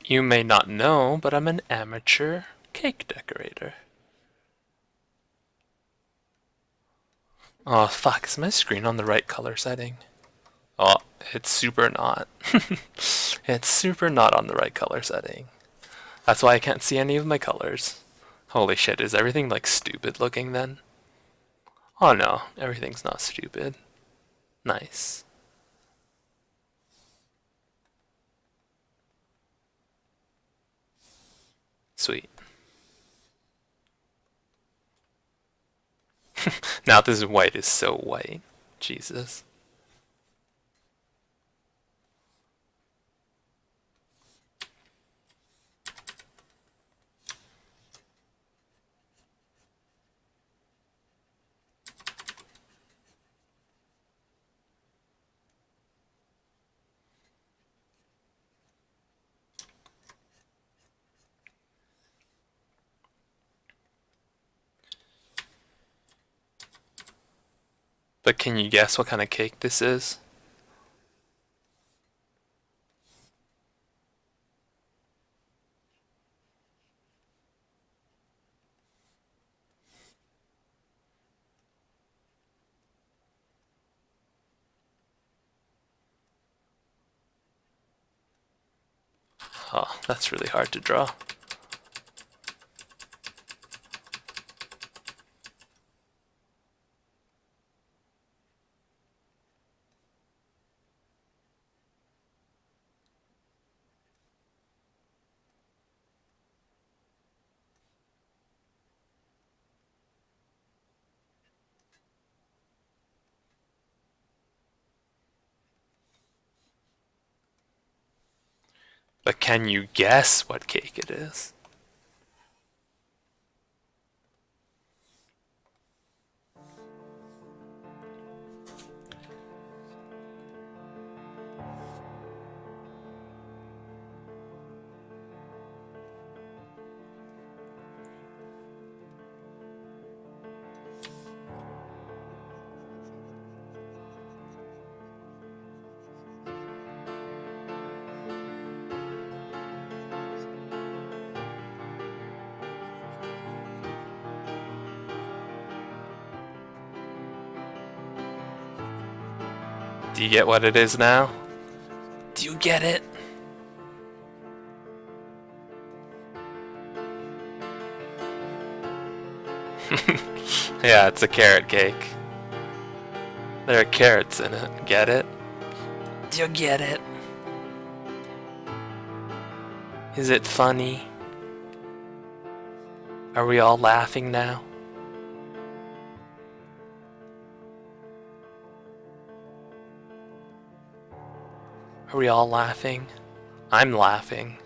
You may not know, but I'm an amateur cake decorator. Oh fuck, is my screen on the right color setting? Oh, it's super not. It's super not on the right color setting. That's why I can't see any of my colors. Holy shit, is everything like stupid looking then? Oh no, everything's not stupid. Nice. Sweet. Now this white is so white. Jesus. But can you guess what kind of cake this is? Oh, that's really hard to draw. But can you guess what cake it is? Do you get what it is now? Do you get it? Yeah, it's a carrot cake. There are carrots in it. Get it? Do you get it? Is it funny? Are we all laughing now? Are we all laughing? I'm laughing.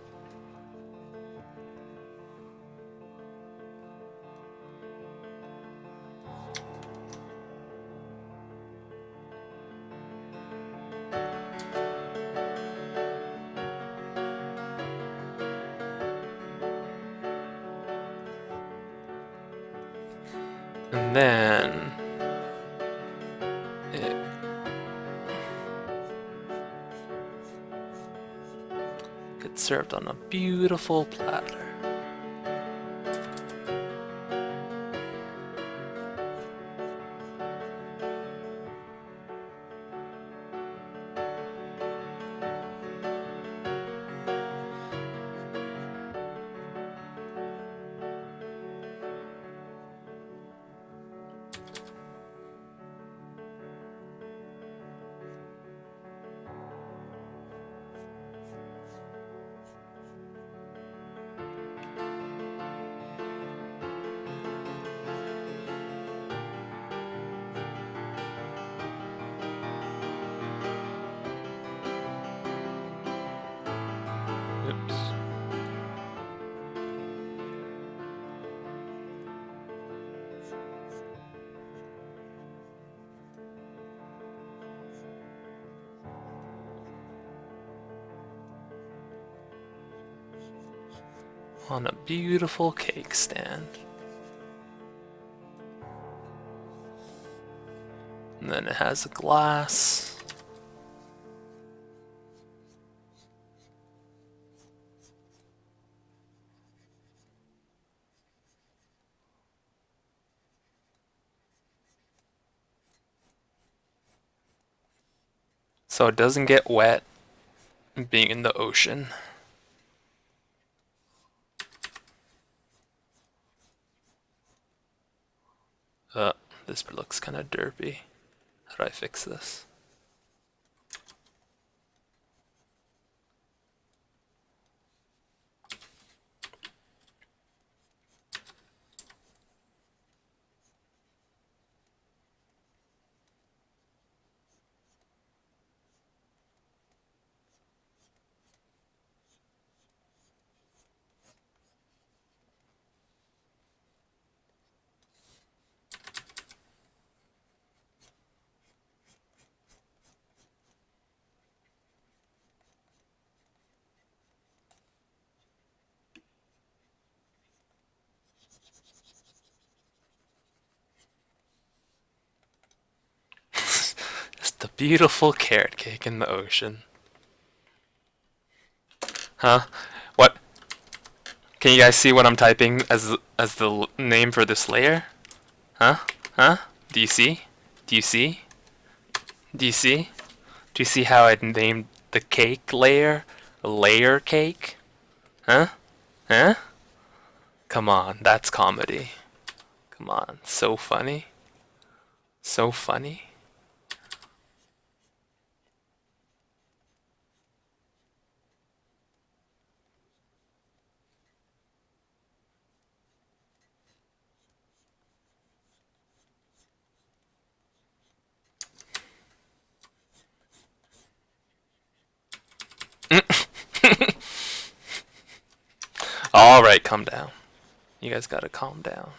And then it gets served on a beautiful platter. Oops. On a beautiful cake stand. And then it has a glass. So it doesn't get wet being in the ocean. This looks kind of derpy. How do I fix this? Beautiful carrot cake in the ocean. Huh? What? Can you guys see what I'm typing as the name for this layer? Huh? Huh? Do you see? Do you see? Do you see? Do you see how I named the cake layer? Layer cake? Huh? Huh? Come on, that's comedy. Come on, so funny. So funny. Alright, calm down. You guys gotta calm down.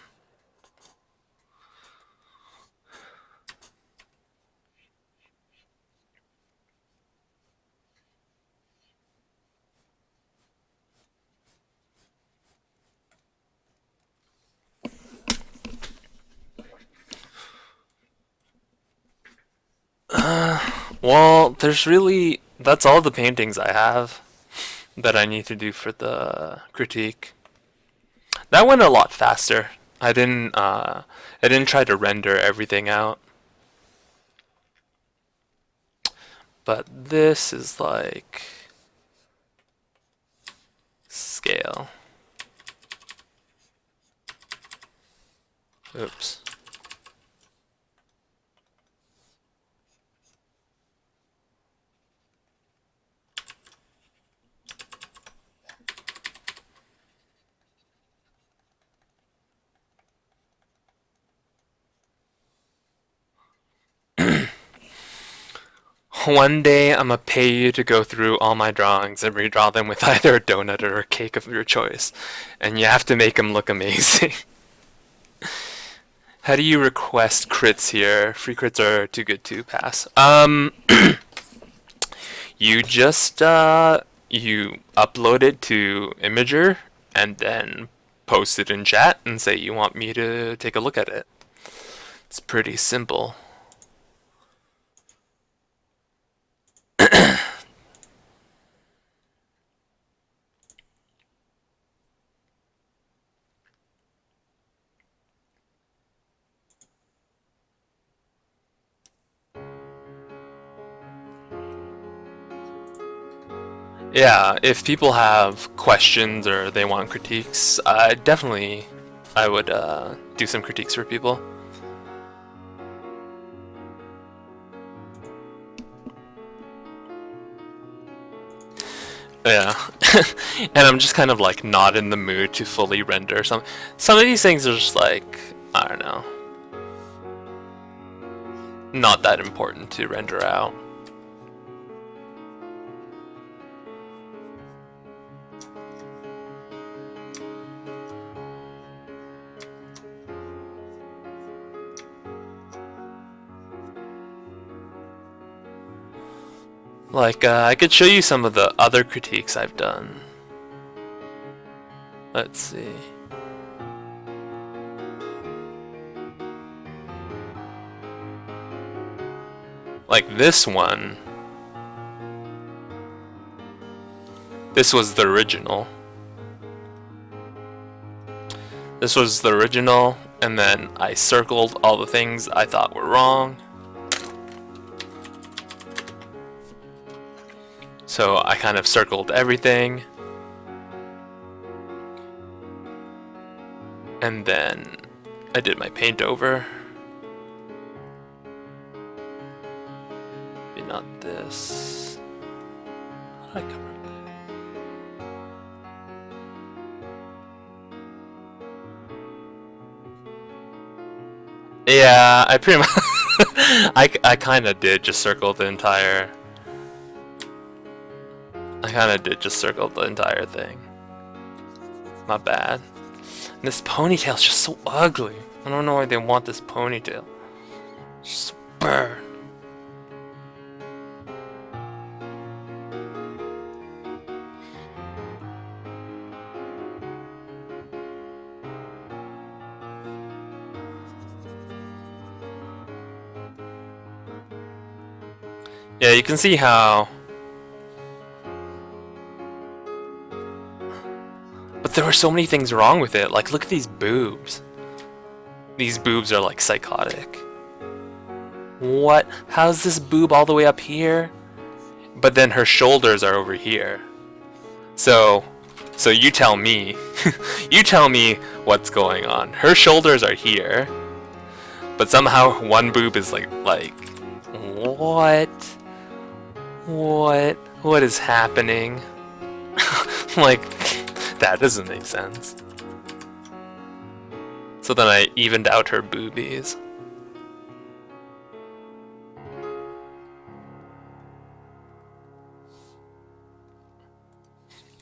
Well, that's all the paintings I have that I need to do for the critique. That went a lot faster. I didn't try to render everything out. But this is like scale. Oops. One day I'm gonna pay you to go through all my drawings and redraw them with either a donut or a cake of your choice. And you have to make them look amazing. How do you request crits here? Free crits are too good to pass. You just you upload it to Imager and then post it in chat and say you want me to take a look at it. It's pretty simple. Yeah, if people have questions or they want critiques, I would do some critiques for people. Yeah, and I'm just kind of like not in the mood to fully render some. Some of these things are just like, I don't know, not that important to render out. Like, I could show you some of the other critiques I've done. Let's see. Like this one. This was the original. This was the original, and then I circled all the things I thought were wrong. So I kind of circled everything. And then I did my paint over. Maybe not this. How did I cover it? Yeah, I pretty much I kind of did just circle the entire thing. Not bad. And this ponytail's just so ugly. I don't know why they want this ponytail. It's just so burn. Yeah, you can see how. But there were so many things wrong with it. Like, look at these boobs. These boobs are like psychotic. What? How's this boob all the way up here? But then her shoulders are over here. So you tell me. You tell me what's going on. Her shoulders are here. But somehow one boob is like what? What is happening? Like, that doesn't make sense. So then I evened out her boobies.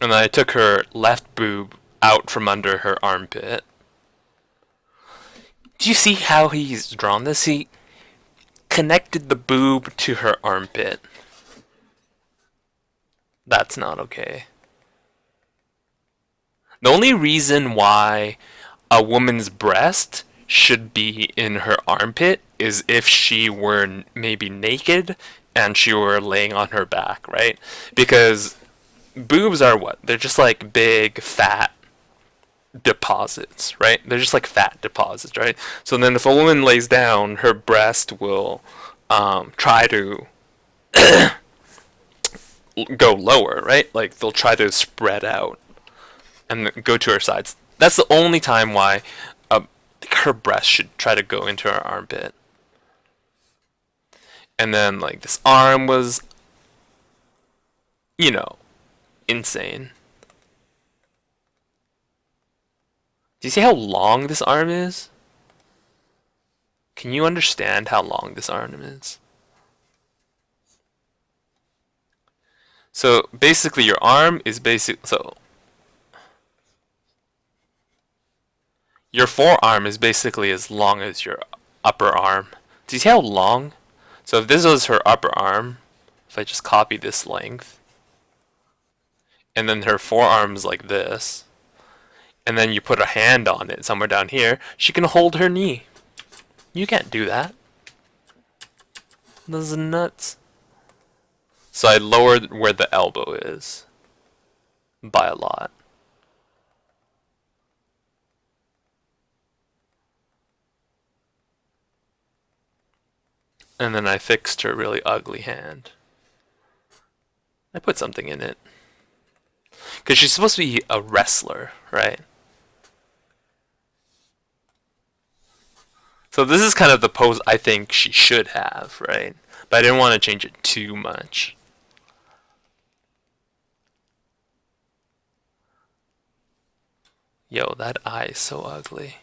And then I took her left boob out from under her armpit. Do you see how he's drawn this? He connected the boob to her armpit. That's not okay. The only reason why a woman's breast should be in her armpit is if she were maybe naked and she were laying on her back, right? Because boobs are what? They're just like big, fat deposits, right? They're just like fat deposits, right? So then if a woman lays down, her breast will try to go lower, right? Like, they'll try to spread out and go to her sides. That's the only time why her breast should try to go into her armpit. And then, like, this arm was, you know, insane. Do you see how long this arm is? Can you understand how long this arm is? So basically your arm is your forearm is basically as long as your upper arm. Do you see how long? So if this was her upper arm, if I just copy this length, and then her forearm's like this, and then you put a hand on it somewhere down here, she can hold her knee. You can't do that. This is nuts. So I lowered where the elbow is by a lot. And then I fixed her really ugly hand. I put something in it. Because she's supposed to be a wrestler, right? So this is kind of the pose I think she should have, right? But I didn't want to change it too much. Yo, that eye is so ugly.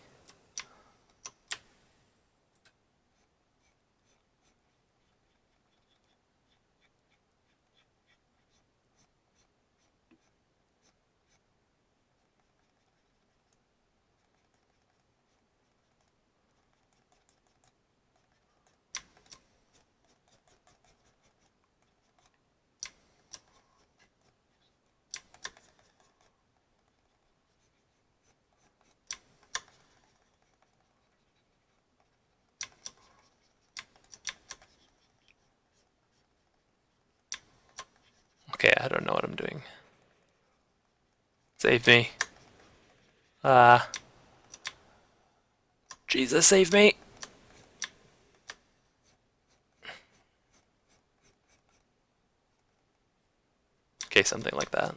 Okay, I don't know what I'm doing. Save me. Jesus, save me. Okay, something like that.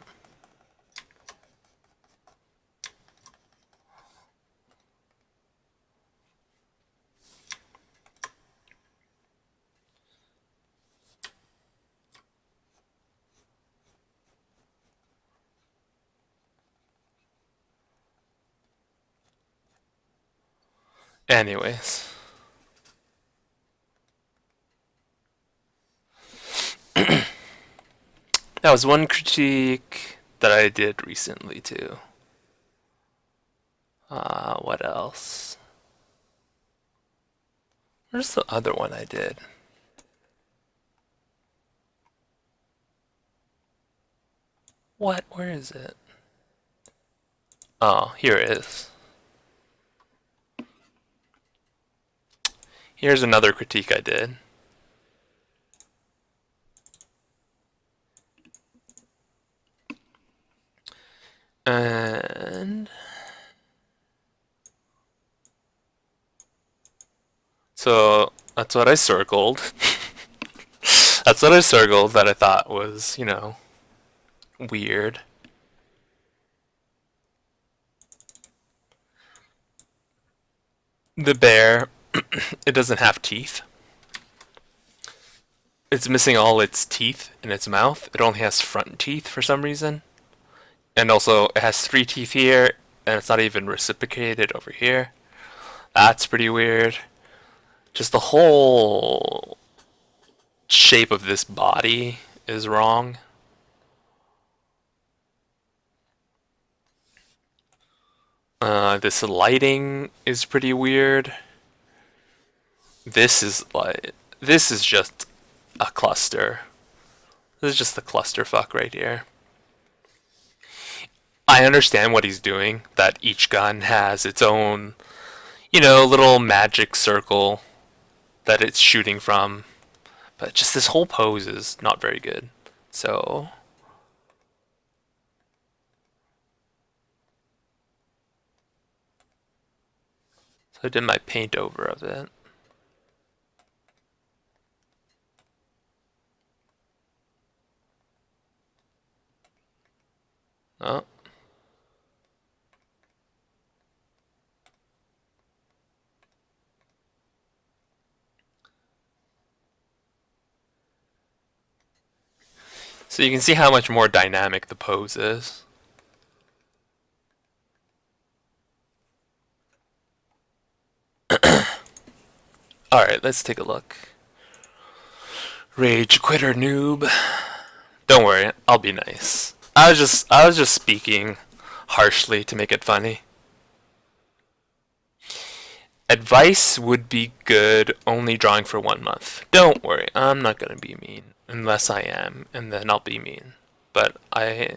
Anyways. That was one critique that I did recently too. What else? Where's the other one I did? What? Where is it? Oh, here it is. Here's another critique I did. And so that's what I circled. That's what I circled that I thought was, you know, weird. The bear, it doesn't have teeth. It's missing all its teeth in its mouth. It only has front teeth for some reason. And also, it has 3 teeth here, and it's not even reciprocated over here. That's pretty weird. Just the whole shape of this body is wrong. This lighting is pretty weird. This is just a cluster. This is just a clusterfuck right here. I understand what he's doing, that each gun has its own, you know, little magic circle that it's shooting from. But just this whole pose is not very good. So I did my paint over of it. Oh. So you can see how much more dynamic the pose is. Alright, let's take a look. Rage quitter noob. Don't worry, I'll be nice. I was just speaking harshly to make it funny. Advice would be good, only drawing for 1 month. Don't worry, I'm not gonna be mean. Unless I am, and then I'll be mean. But I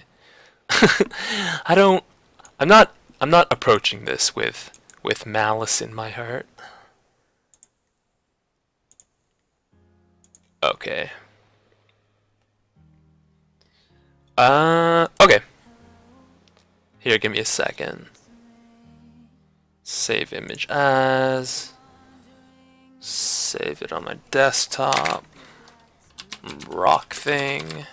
I'm not approaching this with malice in my heart. Okay. Okay. Here, give me a second. Save image as. Save it on my desktop. Rock thing.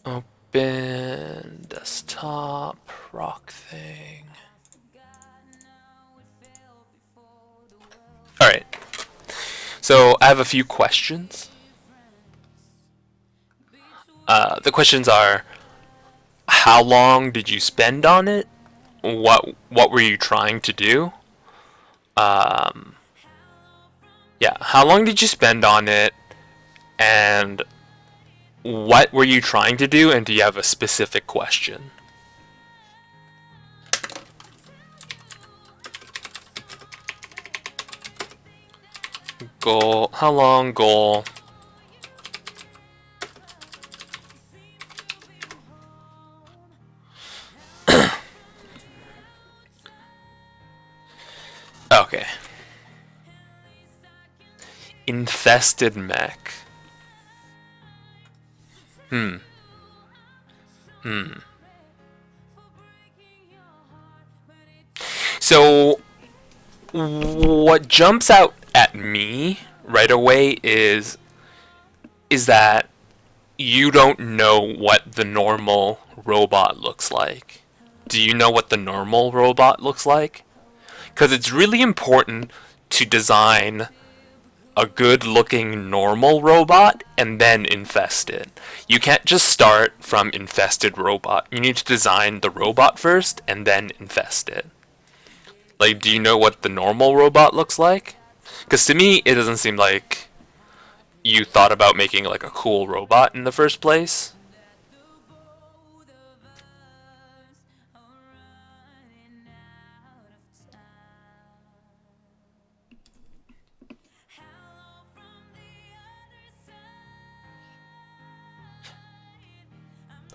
Open desktop rock thing. Alright. So I have a few questions. The questions are, how long did you spend on it? What were you trying to do? Yeah, how long did you spend on it? And what were you trying to do, and do you have a specific question? Goal, how long, goal. Okay. Infested mech. So, what jumps out at me right away is that you don't know what the normal robot looks like. Do you know what the normal robot looks like? Because it's really important to design a good-looking normal robot and then infest it. You can't just start from infested robot. You need to design the robot first and then infest it. Like, do you know what the normal robot looks like? Because to me, it doesn't seem like you thought about making like a cool robot in the first place.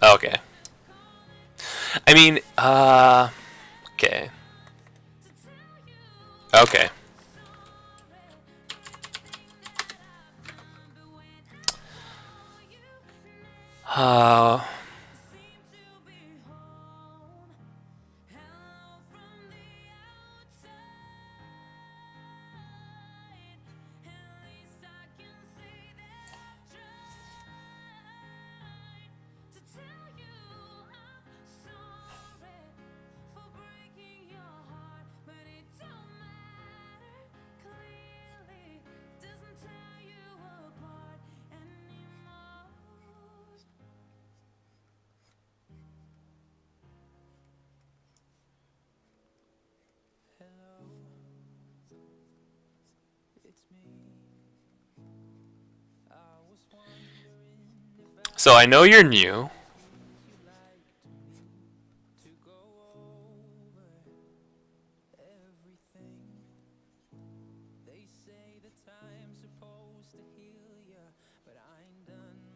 Okay. I mean, okay. Okay. Uh, so I know you're new.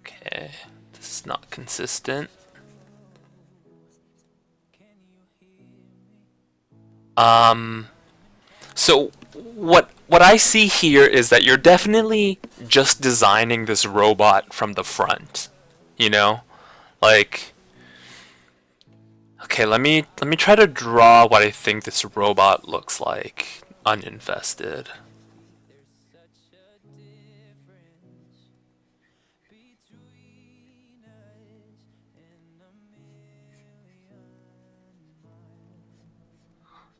Okay, this is not consistent. So what I see here is that you're definitely just designing this robot from the front. You know? Like, okay, let me try to draw what I think this robot looks like uninfested.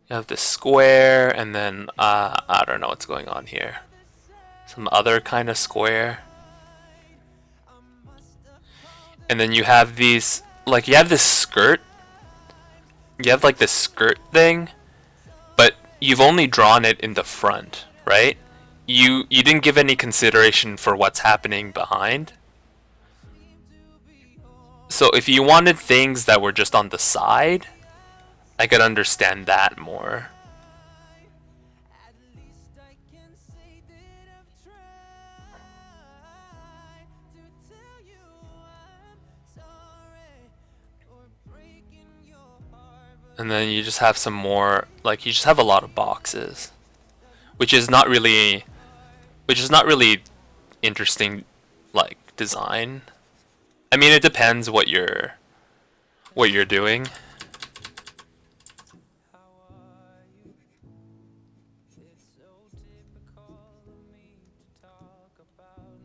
You have this square, and then I don't know what's going on here. Some other kind of square. And then you have these, like, you have this skirt. You have like this skirt thing, but you've only drawn it in the front, right? You didn't give any consideration for what's happening behind. So if you wanted things that were just on the side, I could understand that more. And then you just have some more, like, you just have a lot of boxes, which is not really interesting, like, design. I mean, it depends what you're doing.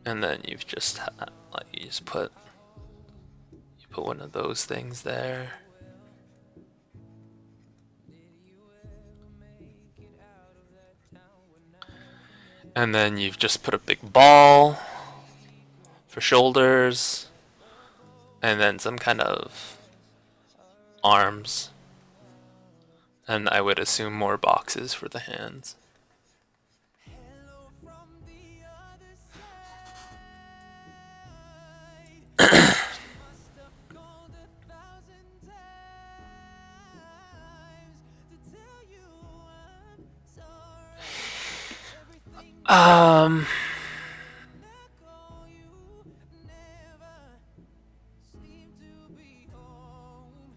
And then you've just like you put one of those things there. And then you've just put a big ball for shoulders, and then some kind of arms, and I would assume more boxes for the hands. Um,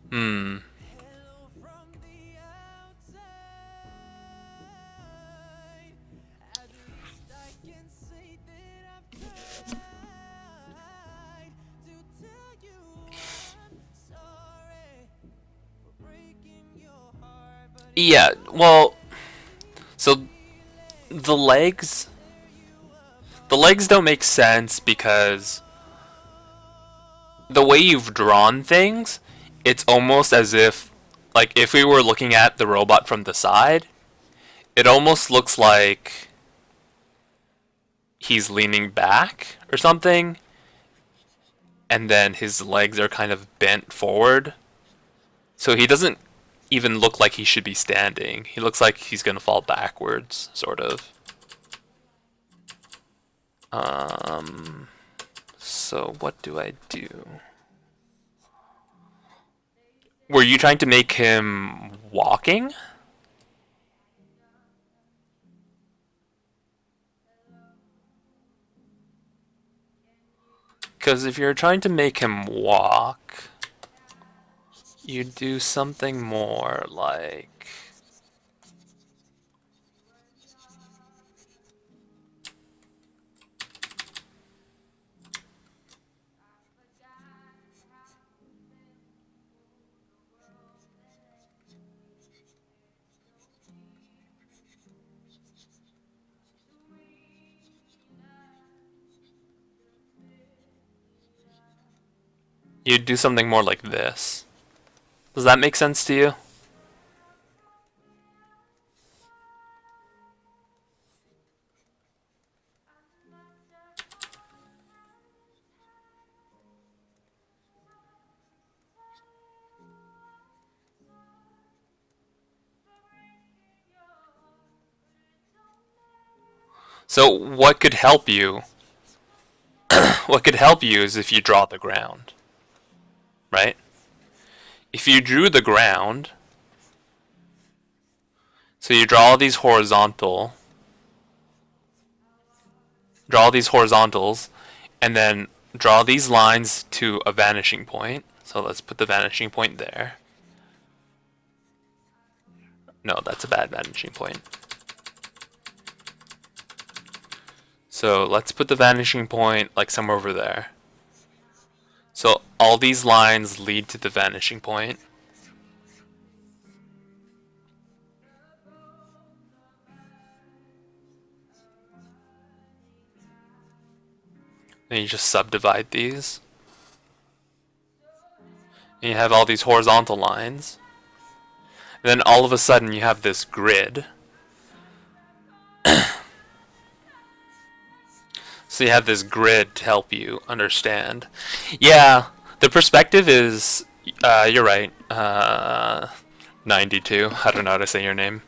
hmm. Yeah, well, so the legs don't make sense because the way you've drawn things, it's almost as if, like, if we were looking at the robot from the side, it almost looks like he's leaning back or something, and then his legs are kind of bent forward. So he doesn't even look like he should be standing. He looks like he's gonna fall backwards, sort of. So what do I do? Were you trying to make him walking? Because if you're trying to make him walk, You do something more like... You do something more like this. Does that make sense to you? So what could help you? What could help you is if you draw the ground, right? If you drew the ground, so you draw all these horizontals, and then draw these lines to a vanishing point. So let's put the vanishing point there. No, that's a bad vanishing point. So let's put the vanishing point like somewhere over there. So all these lines lead to the vanishing point. And you just subdivide these. And you have all these horizontal lines. And then all of a sudden you have this grid. So you have this grid to help you understand. Yeah, the perspective is, you're right, 92, I don't know how to say your name.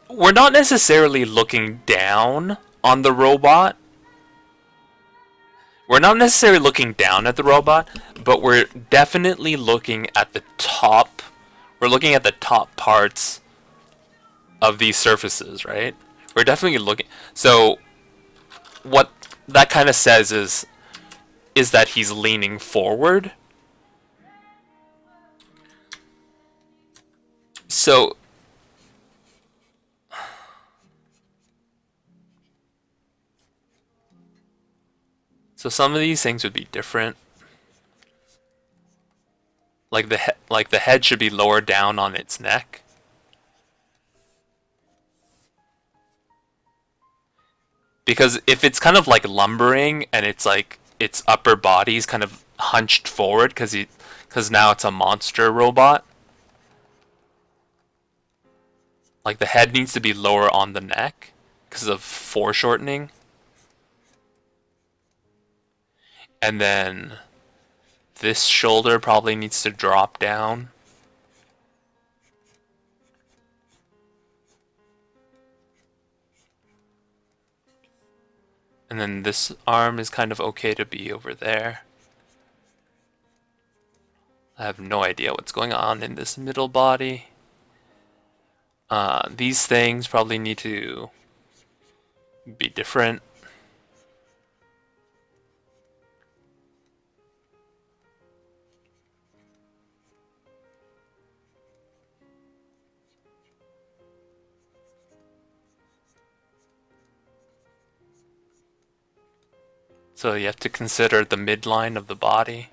We're not necessarily looking down on the robot. We're not necessarily looking down at the robot, but we're definitely looking at the top. We're looking at the top parts of these surfaces, right? We're definitely looking. So what that kind of says is that he's leaning forward. So some of these things would be different. Like the head should be lower down on its neck. Because if it's kind of like lumbering and it's like its upper body's kind of hunched forward because now it's a monster robot. Like the head needs to be lower on the neck because of foreshortening. And then this shoulder probably needs to drop down. And then this arm is kind of okay to be over there. I have no idea what's going on in this middle body. These things probably need to be different. So you have to consider the midline of the body.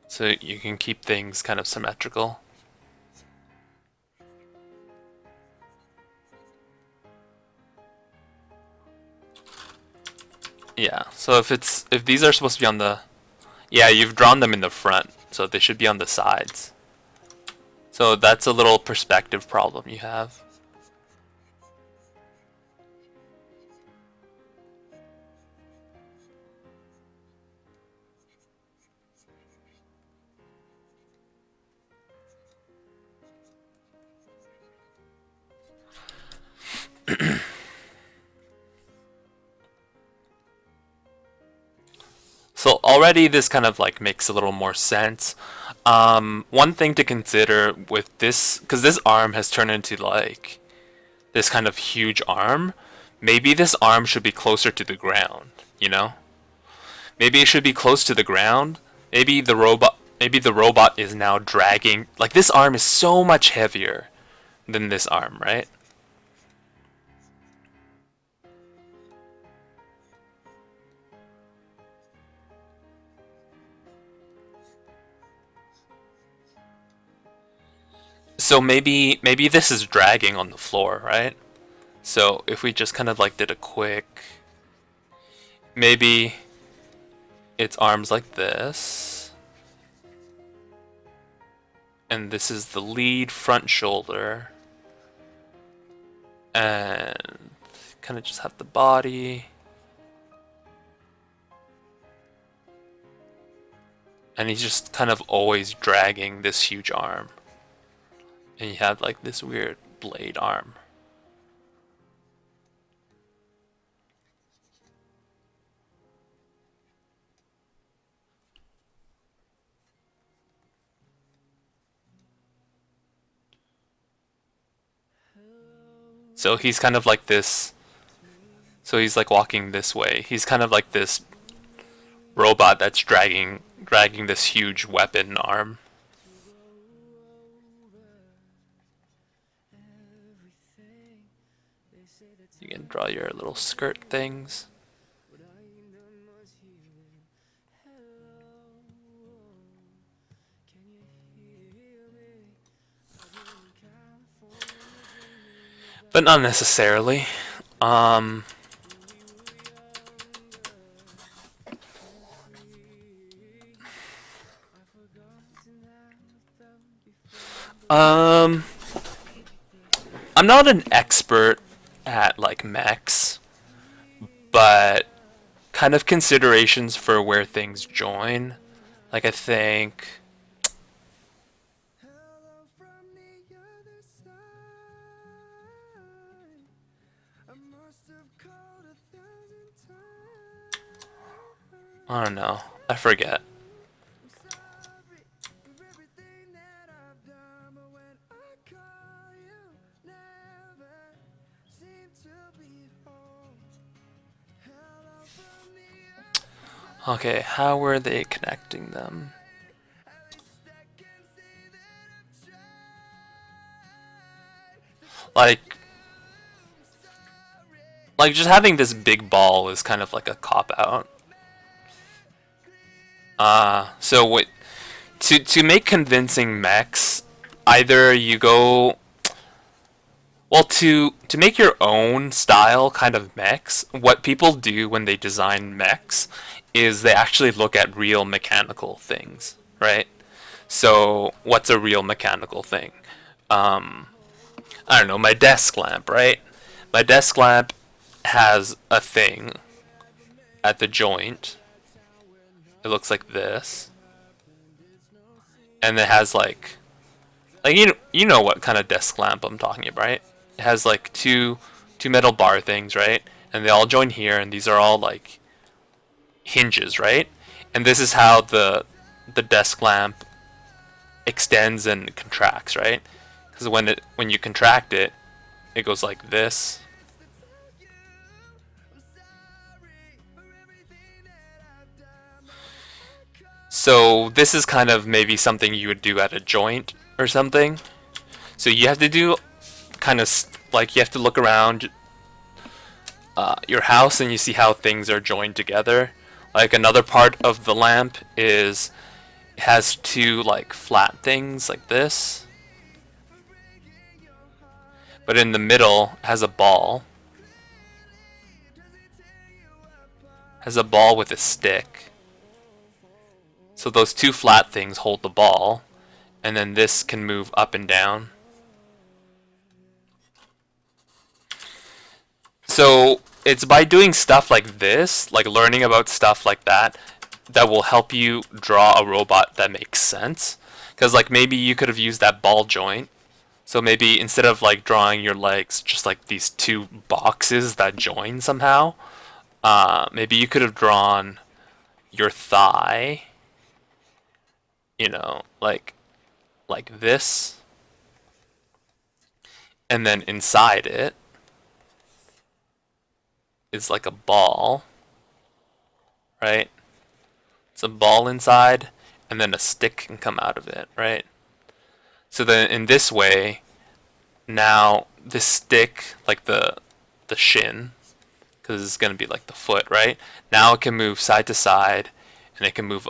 So you can keep things kind of symmetrical. Yeah, so if these are supposed to be on the... Yeah, you've drawn them in the front, so they should be on the sides. So that's a little perspective problem you have. So already this kind of like makes a little more sense. One thing to consider with this, because this arm has turned into like this kind of huge arm, maybe this arm should be closer to the ground, you know? Maybe it should be close to the ground. Maybe the robot is now dragging, like this arm is so much heavier than this arm, right? So maybe this is dragging on the floor, right? So if we just kind of like did a quick, maybe its arms like this, and this is the lead front shoulder, and kind of just have the body, and he's just kind of always dragging this huge arm, and you have like this weird blade arm. So he's kind of like this. So he's like walking this way. He's kind of like this robot that's dragging this huge weapon arm. You can draw your little skirt things. But not necessarily. I'm not an expert at like mechs, but kind of considerations for where things join. Like I think Hello from the other side. I must have called 1,000 times. I don't know. I forget. I'm sorry for everything that I've done, but when I call you, never seem to be home. Hello from the other Okay, how were they connecting them? at least I can say that I've tried. Like just having this big ball is kind of like a cop out. So what to make convincing mechs, either you go well to make your own style kind of mechs, what people do when they design mechs is they actually look at real mechanical things, right? So what's a real mechanical thing? I don't know, my desk lamp, right? My desk lamp has a thing at the joint. It looks like this, and it has like you know what kind of desk lamp I'm talking about, right? It has like two metal bar things, right? And they all join here, and these are all like hinges, right? And this is how the desk lamp extends and contracts, right? Because when you contract it, it goes like this. So this is kind of maybe something you would do at a joint or something. So you have to do kind of like you have to look around your house and you see how things are joined together. Like another part of the lamp is it has two like flat things like this, but in the middle has a ball. Has a ball with a stick. So those two flat things hold the ball, and then this can move up and down. So it's by doing stuff like this, like learning about stuff like that, that will help you draw a robot that makes sense. Because like maybe you could have used that ball joint. So maybe instead of like drawing your legs just like these two boxes that join somehow, maybe you could have drawn your thigh, you know, like this, and then inside it is like a ball, right? It's a ball inside, and then a stick can come out of it, right? So then in this way, now this stick, like the shin, because it's gonna be like the foot, right? Now it can move side to side, and it can move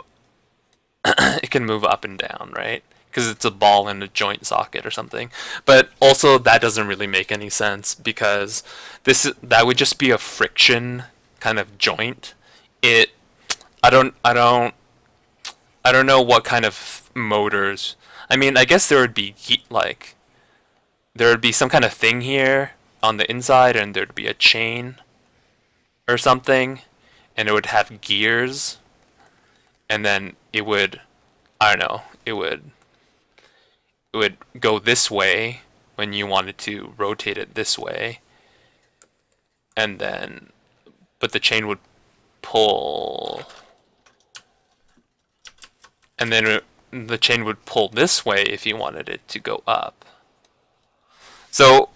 it can move up and down, right? Because it's a ball in a joint socket or something. But also that doesn't really make any sense because that would just be a friction kind of joint. It I don't I don't I don't know what kind of motors. I mean, I guess there would be like there would be some kind of thing here on the inside, and there'd be a chain or something, and it would have gears, and then it would, I don't know, it would go this way when you wanted to rotate it this way, and then, but the chain would pull, and then the chain would pull this way if you wanted it to go up. So,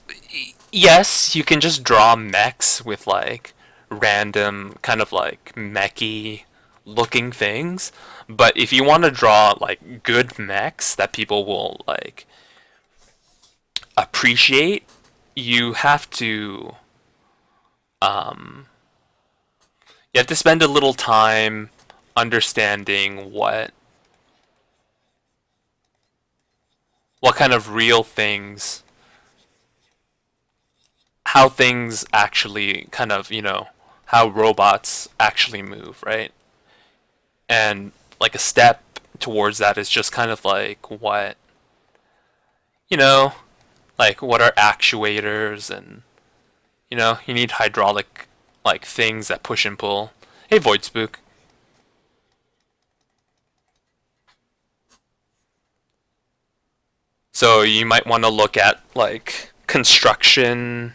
yes, you can just draw mechs with like random kind of like mechy looking things, but if you want to draw like good mechs that people will like appreciate, you have to you have to spend a little time understanding what kind of real things, how things actually kind of, how robots actually move, right? And like a step towards that is just kind of like you know, like what are actuators, and you need hydraulic like things that push and pull. Hey, Void Spook. So you might want to look at like construction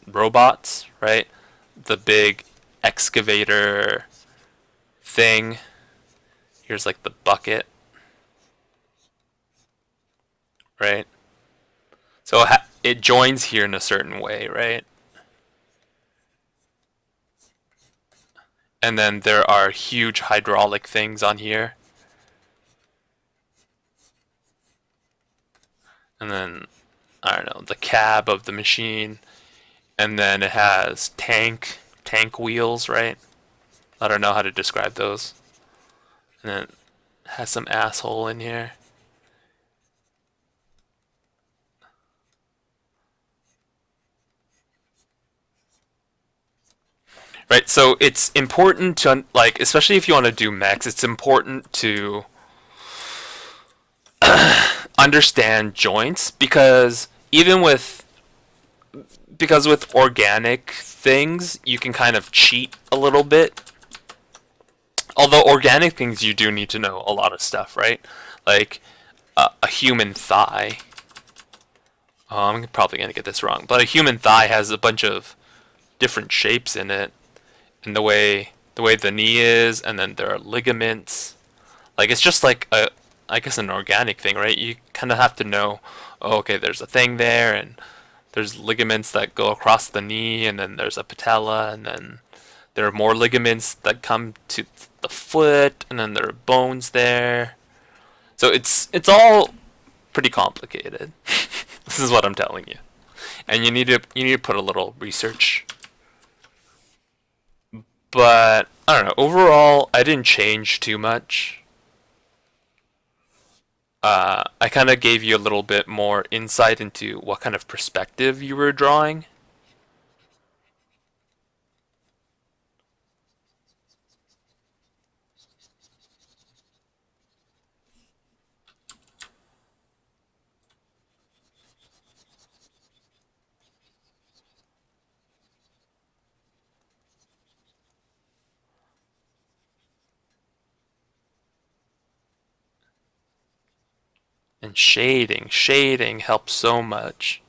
robots, right? The big excavator thing. Here's like the bucket, right? So it joins here in a certain way, right? And then there are huge hydraulic things on here. And then, I don't know, the cab of the machine. And then it has tank wheels, right? I don't know how to describe those. And then it has some asshole in here. Right, so it's important to, like, especially if you want to do mechs, it's important to understand joints, because with organic things, you can kind of cheat a little bit. Although organic things, you do need to know a lot of stuff, right? Like a human thigh. Oh, I'm probably gonna get this wrong, but a human thigh has a bunch of different shapes in it, and the way the knee is, and then there are ligaments. Like, it's just like I guess an organic thing, right? You kind of have to know, oh, okay, there's a thing there, and there's ligaments that go across the knee, and then there's a patella, and then there are more ligaments that come to the foot, and then there are bones there. So it's all pretty complicated. This is what I'm telling you. And you need to put a little research. But I don't know, overall I didn't change too much. I kind of gave you a little bit more insight into what kind of perspective you were drawing. And shading helps so much.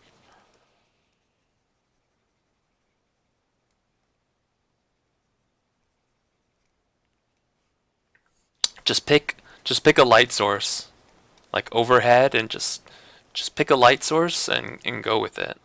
Just pick a light source, like overhead, and just pick a light source and go with it.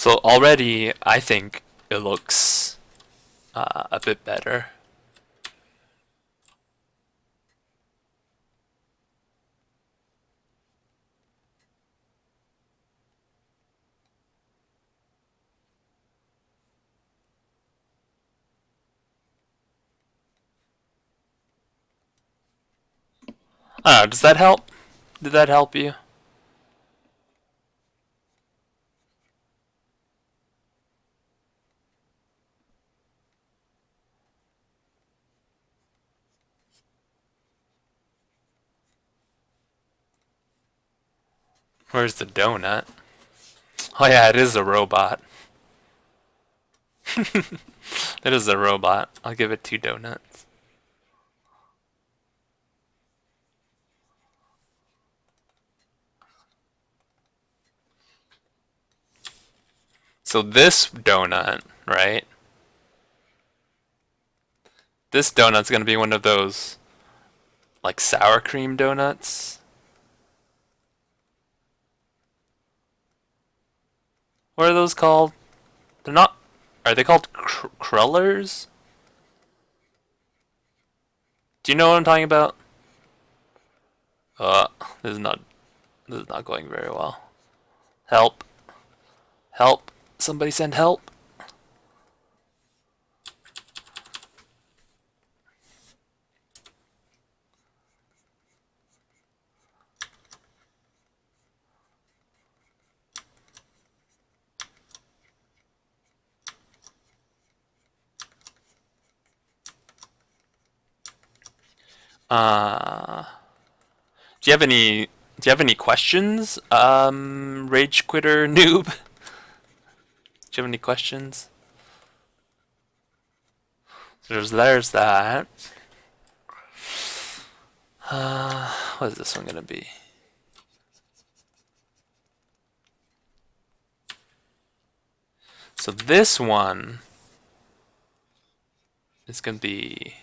So already, I think it looks a bit better. I don't know, does that help? Did that help you? Where's the donut? Oh yeah, it is a robot. It is a robot. I'll give it 2 donuts. So this donut, right? This donut's gonna be one of those, like, sour cream donuts. What are those called? They're not. Are they called crullers? Do you know what I'm talking about? Uh, this is not. This is not going very well. Help! Help! Somebody send help! Do you have any? Do you have any questions? Rage quitter noob. Do you have any questions? There's that. What is this one gonna be? So this one is gonna be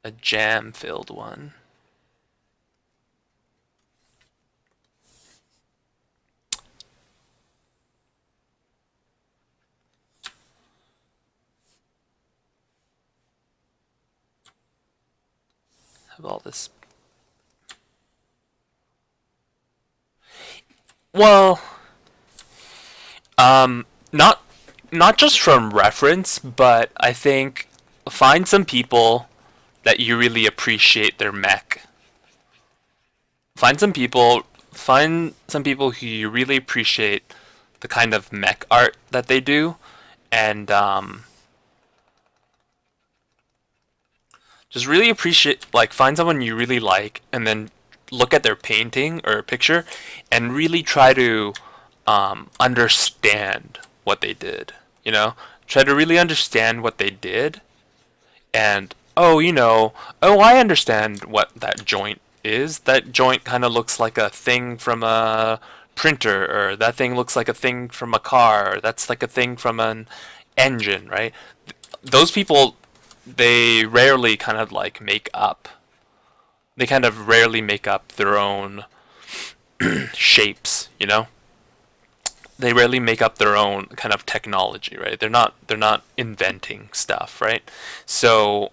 a jam-filled one. Have all this. Well, not just from reference, but I think find some people that you really appreciate their mech. Find some people who you really appreciate the kind of mech art that they do, and just really appreciate, like, find someone you really like, and then look at their painting or picture, and really try to understand what they did. You know, try to really understand what they did, and oh, I understand what that joint is. That joint kind of looks like a thing from a printer, or that thing looks like a thing from a car, or that's like a thing from an engine, right? Those people, they rarely kind of like make up. They kind of rarely make up their own shapes, you know? They rarely make up their own kind of technology, right? They're not inventing stuff, right? So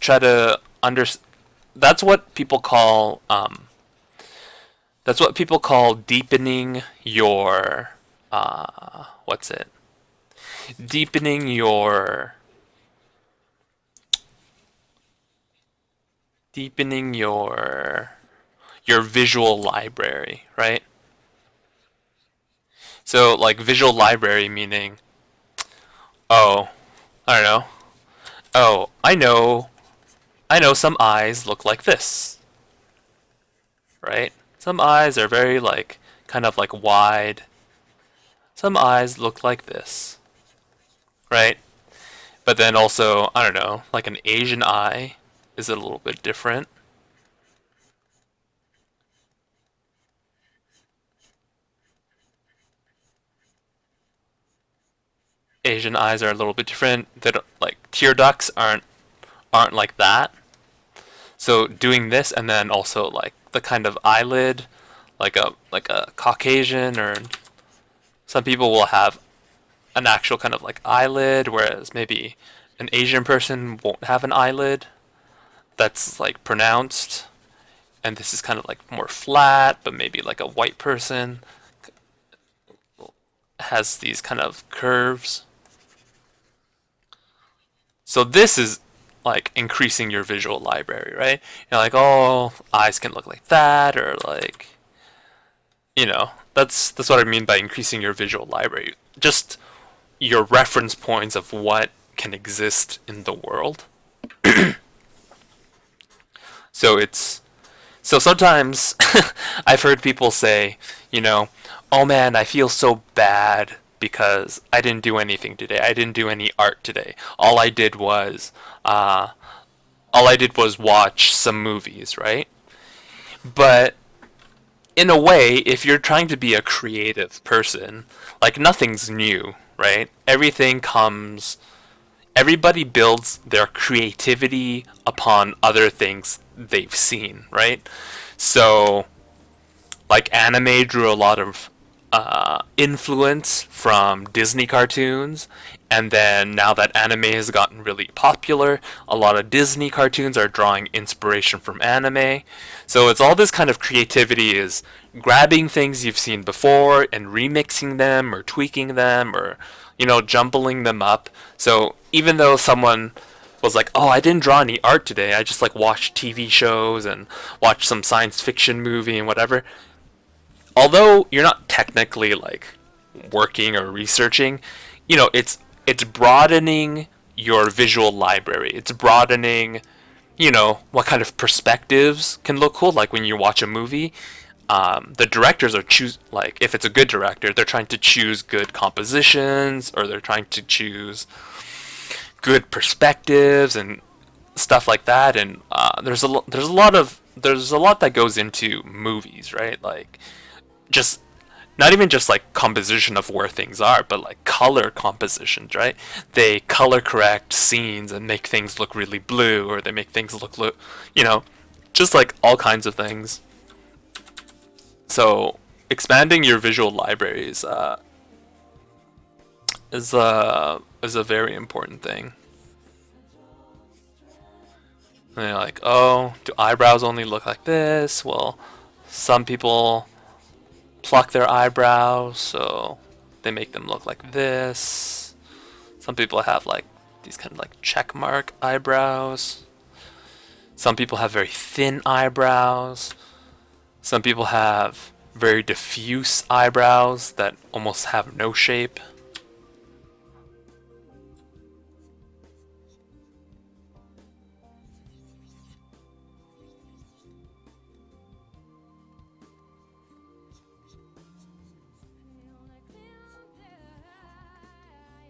try to that's what people call deepening your what's it? Deepening your visual library, right? So, like, visual library meaning, oh, I don't know. Oh, I know some eyes look like this, right? Some eyes are very, like, kind of like wide. Some eyes look like this, right? But then also, I don't know, like an Asian eye is a little bit different. Asian eyes are a little bit different. They don't, like tear ducts aren't like that. So doing this and then also like the kind of eyelid, like a Caucasian, or some people will have an actual kind of like eyelid, whereas maybe an Asian person won't have an eyelid that's like pronounced, and this is kind of like more flat, but maybe like a white person has these kind of curves. So this is like increasing your visual library, right? You're like, oh, eyes can look like that, or like, that's what I mean by increasing your visual library. Just your reference points of what can exist in the world. So sometimes I've heard people say, oh man, I feel so bad because I didn't do anything today. I didn't do any art today. All I did was watch some movies, right? But in a way, if you're trying to be a creative person, like nothing's new, right? Everybody builds their creativity upon other things they've seen, right? So, like anime drew a lot of influence from Disney cartoons, and then now that anime has gotten really popular, a lot of Disney cartoons are drawing inspiration from anime. So it's all this kind of creativity is grabbing things you've seen before and remixing them or tweaking them or jumbling them up. So even though someone was like, oh, I didn't draw any art today, I just like watched TV shows and watched some science fiction movie and whatever, although you're not technically like working or researching, it's broadening your visual library. It's broadening, what kind of perspectives can look cool. Like when you watch a movie, the directors are like if it's a good director, they're trying to choose good compositions, or they're trying to choose good perspectives and stuff like that. And there's a lot that goes into movies, right? Like just not even just like composition of where things are, but like color compositions, right? They color correct scenes and make things look really blue, or they make things look just like all kinds of things. So expanding your visual libraries is a very important thing. And you're like, oh, do eyebrows only look like this? Well, some people pluck their eyebrows, so they make them look like this. Some people have like these kind of like check mark eyebrows. Some people have very thin eyebrows. Some people have very diffuse eyebrows that almost have no shape.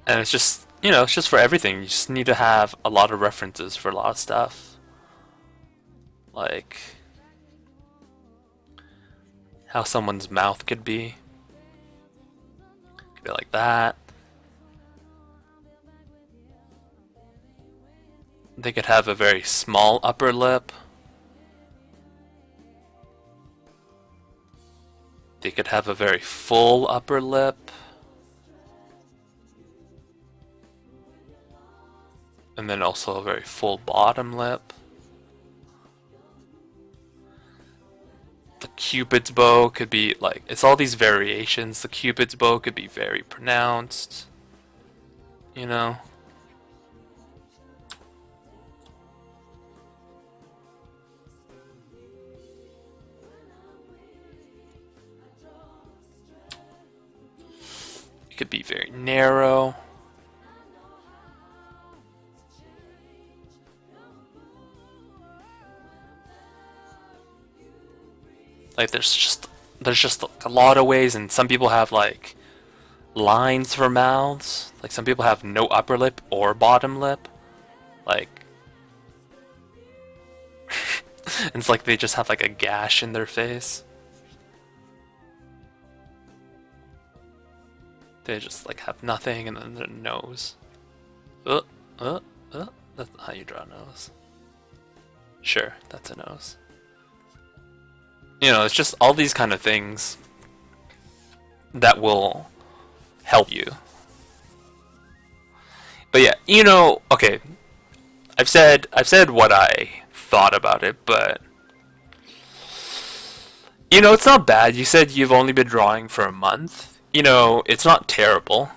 And it's just, it's just for everything. You just need to have a lot of references for a lot of stuff. Like how someone's mouth could be. Could be like that. They could have a very small upper lip. They could have a very full upper lip. And then also a very full bottom lip. The Cupid's bow could be like, it's all these variations. The Cupid's bow could be very pronounced. Could be very narrow. Like there's just a lot of ways, and some people have like lines for mouths. Like some people have no upper lip or bottom lip. Like it's like they just have like a gash in their face. They just like have nothing and then their nose. That's not how you draw a nose. Sure, that's a nose. You know, it's just all these kind of things that will help you. But yeah, you know, okay. I've said what I thought about it, but you know, it's not bad. You said you've only been drawing for a month. You know, it's not terrible.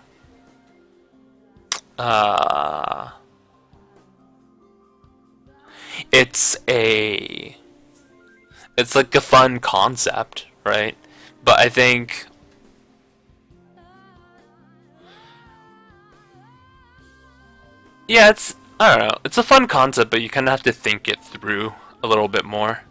It's like a fun concept, right? But I think yeah, I don't know. It's a fun concept, but you kind of have to think it through a little bit more.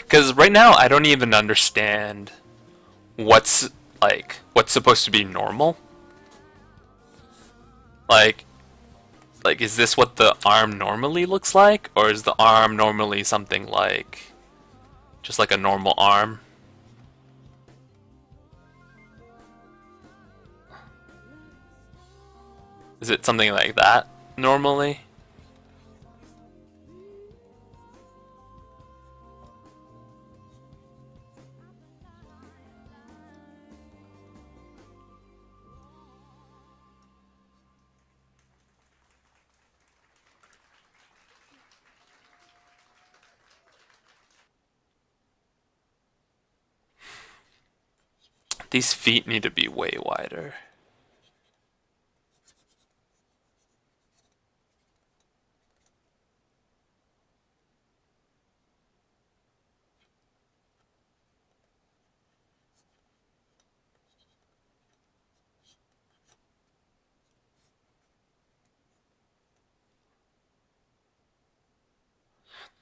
Because right now I don't even understand what's supposed to be normal. Like is this what the arm normally looks like, or is the arm normally something like just like a normal arm? Is it something like that normally? These feet need to be way wider.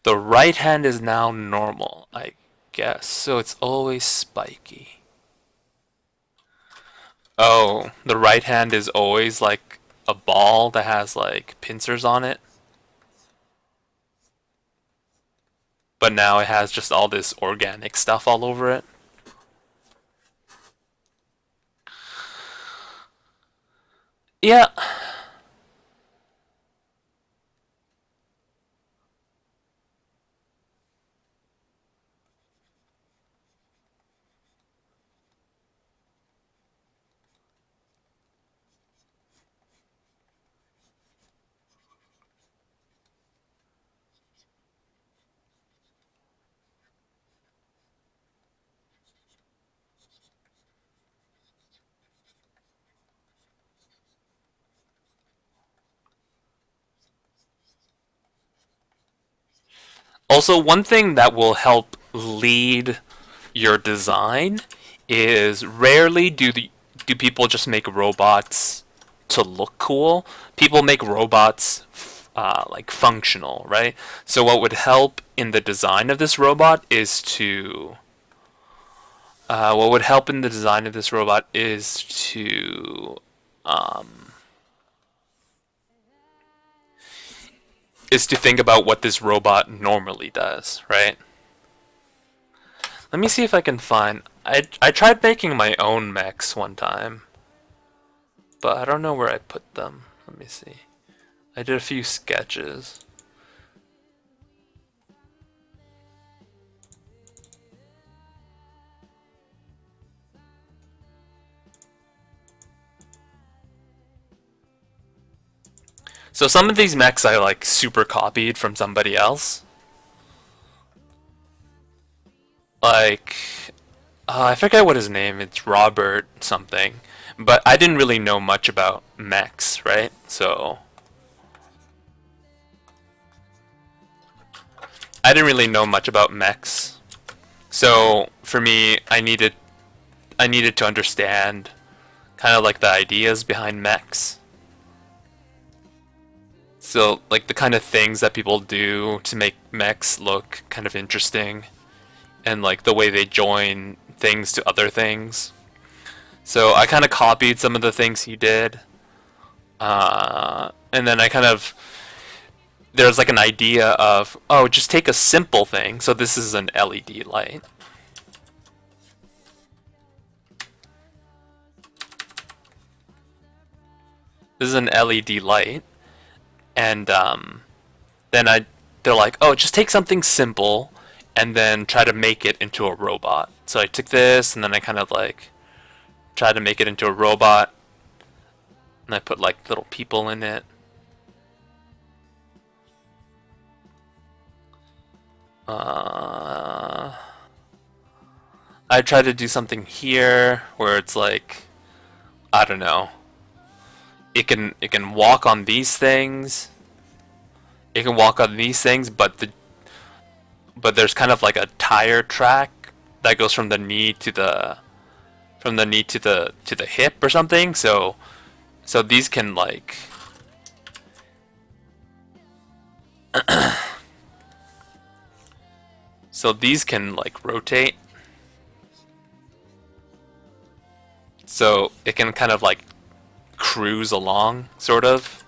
The right hand is now normal, I guess, so it's always spiky. Oh, the right hand is always like a ball that has like pincers on it. But now it has just all this organic stuff all over it. Yeah. Also, one thing that will help lead your design is rarely do people just make robots to look cool. People make robots like functional, right? So what would help in the design of this robot is to think about what this robot normally does, right? Let me see if I can find... I tried making my own mechs one time, but I don't know where I put them. Let me see. I did a few sketches. So some of these mechs I like super copied from somebody else. Like, I forget what his name, it's Robert something. But I didn't really know much about mechs, right? So I didn't really know much about mechs. So for me, I needed to understand kind of like the ideas behind mechs. So like the kind of things that people do to make mechs look kind of interesting, and like the way they join things to other things. So I kind of copied some of the things he did. And then I kind of, there's like an idea of, oh, just take a simple thing. So this is an LED light. This is an LED light. And then they're like, oh, just take something simple and then try to make it into a robot. So I took this and then I kind of like tried to make it into a robot. And I put like little people in it. I tried to do something here where it's like, I don't know. It can walk on these things. It can walk on these things, but there's kind of like a tire track that goes from the knee to the hip or something. So these can like so these can like rotate. So it can kind of like cruise along, sort of.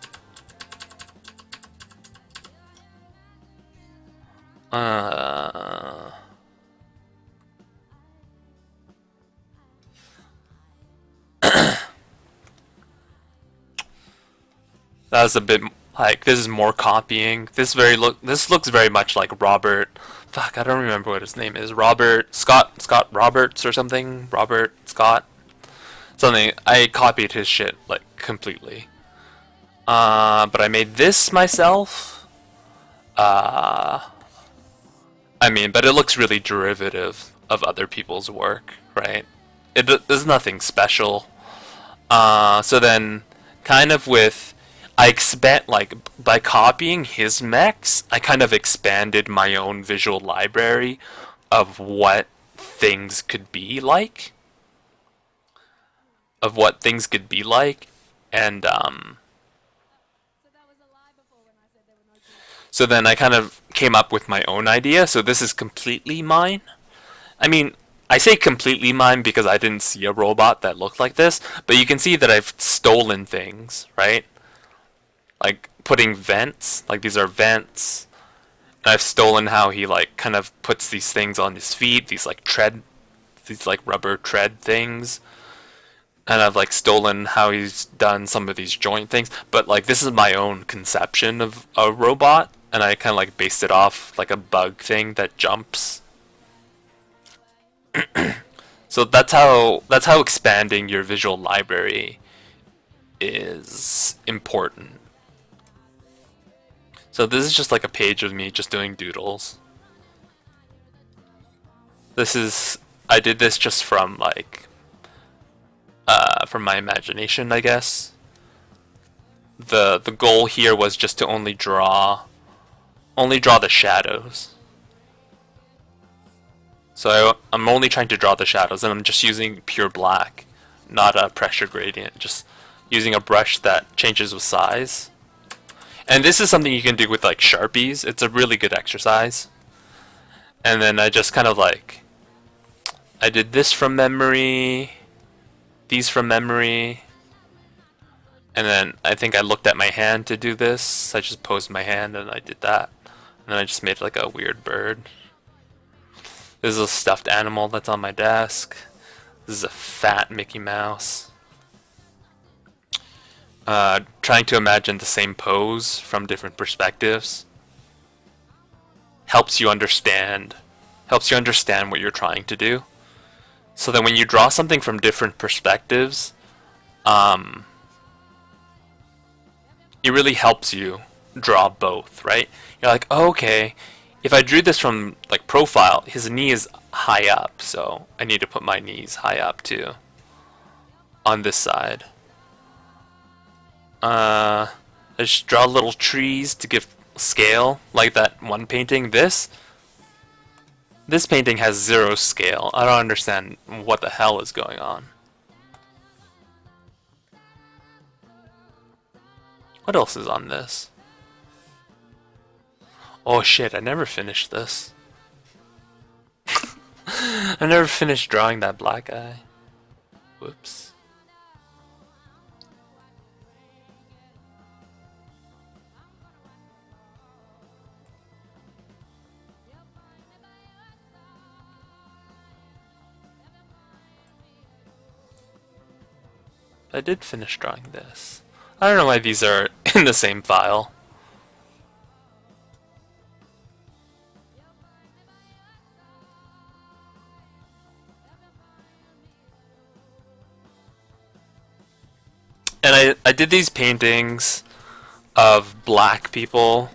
That was a bit like, this is more copying. This looks very much like Robert. Fuck, I don't remember what his name is. Scott Roberts or something. Robert Scott. Something. I copied his shit like completely. But I made this myself. I mean, but it looks really derivative of other people's work, right? There's nothing special. So then, kind of I expand, like, by copying his mechs, I kind of expanded my own visual library of what things could be like. And, so then I kind of came up with my own idea, so this is completely mine. I mean, I say completely mine because I didn't see a robot that looked like this, but you can see that I've stolen things, right? Like putting vents, like these are vents. And I've stolen how he like kind of puts these things on his feet, these like rubber tread things. And I've like stolen how he's done some of these joint things, but like this is my own conception of a robot, and I kind of like based it off like a bug thing that jumps. So that's how expanding your visual library is important. So this is just like a page of me just doing doodles. I did this just from like from my imagination, I guess. The goal here was just to only draw the shadows. So I'm only trying to draw the shadows, and I'm just using pure black, not a pressure gradient, just using a brush that changes with size. And this is something you can do with like Sharpies. It's a really good exercise. And then I just kind of like, I did this from memory, these from memory, and then I think I looked at my hand to do this. I just posed my hand and I did that. And then I just made like a weird bird. This is a stuffed animal that's on my desk. This is a fat Mickey Mouse. Trying to imagine the same pose from different perspectives helps you understand what you're trying to do. So that when you draw something from different perspectives, it really helps you draw both, right? You're like, oh, okay, if I drew this from like profile, his knee is high up, so I need to put my knees high up too on this side. I just draw little trees to give scale, like that one painting. This painting has 0 scale. I don't understand what the hell is going on. What else is on this? Oh shit, I never finished this. I never finished drawing that black guy. Whoops. I did finish drawing this. I don't know why these are in the same file. And I did these paintings of black people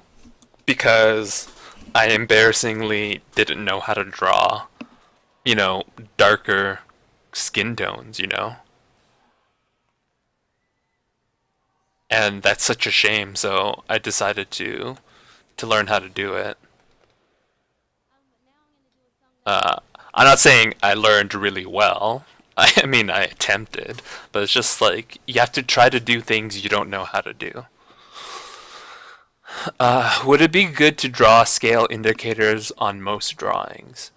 because I embarrassingly didn't know how to draw, you know, darker skin tones, you know? And that's such a shame, so I decided to learn how to do it. I'm not saying I learned really well. I mean, I attempted, but it's just like, you have to try to do things you don't know how to do. Would it be good to draw scale indicators on most drawings?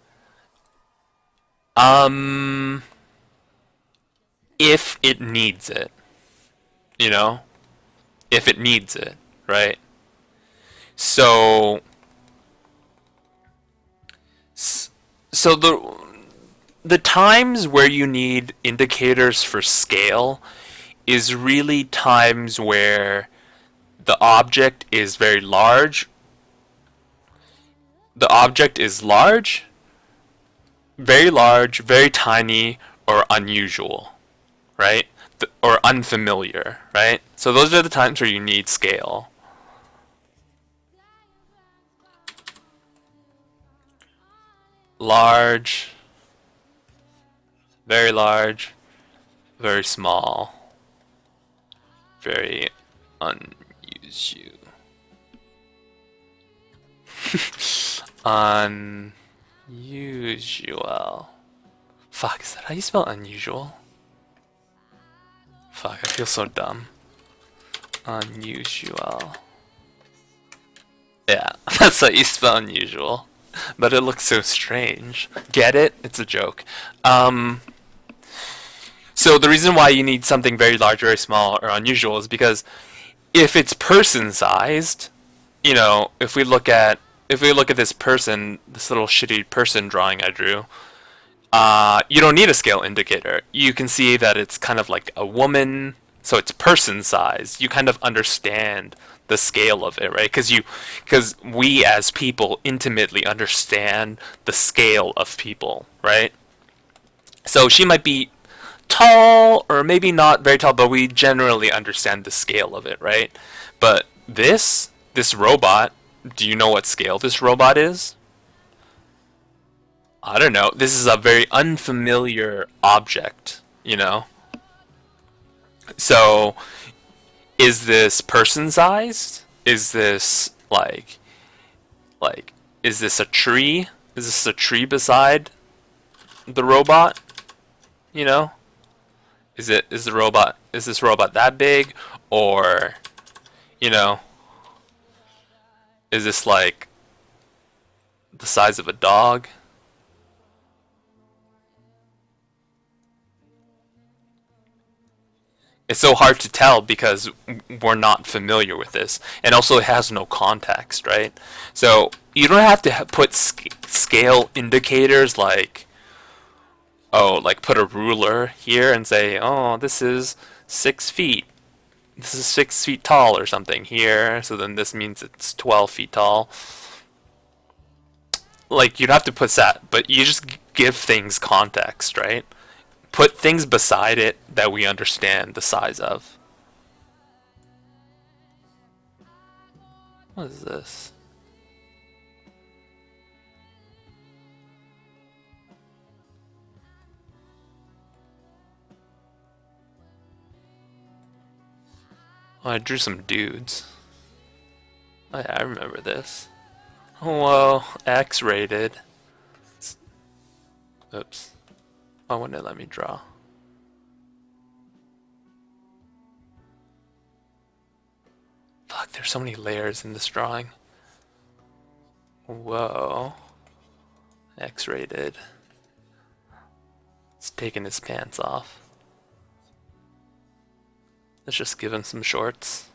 If it needs it, you know? If it needs it, right? So the times where you need indicators for scale is really times where the object is very large. The object is large, very tiny, or unusual, right? Or unfamiliar, right? So those are the times where you need scale. Large, very small, very unusual. Unusual. Fuck, is that how you spell unusual? Fuck, I feel so dumb. Unusual. Yeah, that's how you spell unusual. But it looks so strange. Get it? It's a joke. So the reason why you need something very large, very small, or unusual is because if it's person-sized, you know, if we look at this person, this little shitty person drawing I drew, you don't need a scale indicator. You can see that it's kind of like a woman, so it's person-sized. You kind of understand the scale of it, right? Because we as people intimately understand the scale of people, right? So she might be tall, or maybe not very tall, but we generally understand the scale of it, right? But this robot, do you know what scale this robot is? I don't know. This is a very unfamiliar object, you know? So, is this person-sized? Is this, is this a tree? Is this a tree beside the robot? You know? Is this robot that big? Or, you know, is this like the size of a dog? It's so hard to tell because we're not familiar with this, and also it has no context, right? So you don't have to put scale indicators like, oh, like put a ruler here and say, oh, this is 6 feet. This is 6 feet tall or something here, so then this means it's 12 feet tall. Like, you'd have to put that, but you just give things context, right? Put things beside it that we understand the size of. What is this? Oh, I drew some dudes. Oh, yeah, I remember this. Oh, whoa, X-rated. Oops. Why wouldn't it let me draw? Fuck, there's so many layers in this drawing. Whoa. X-rated. He's taking his pants off. Let's just give him some shorts.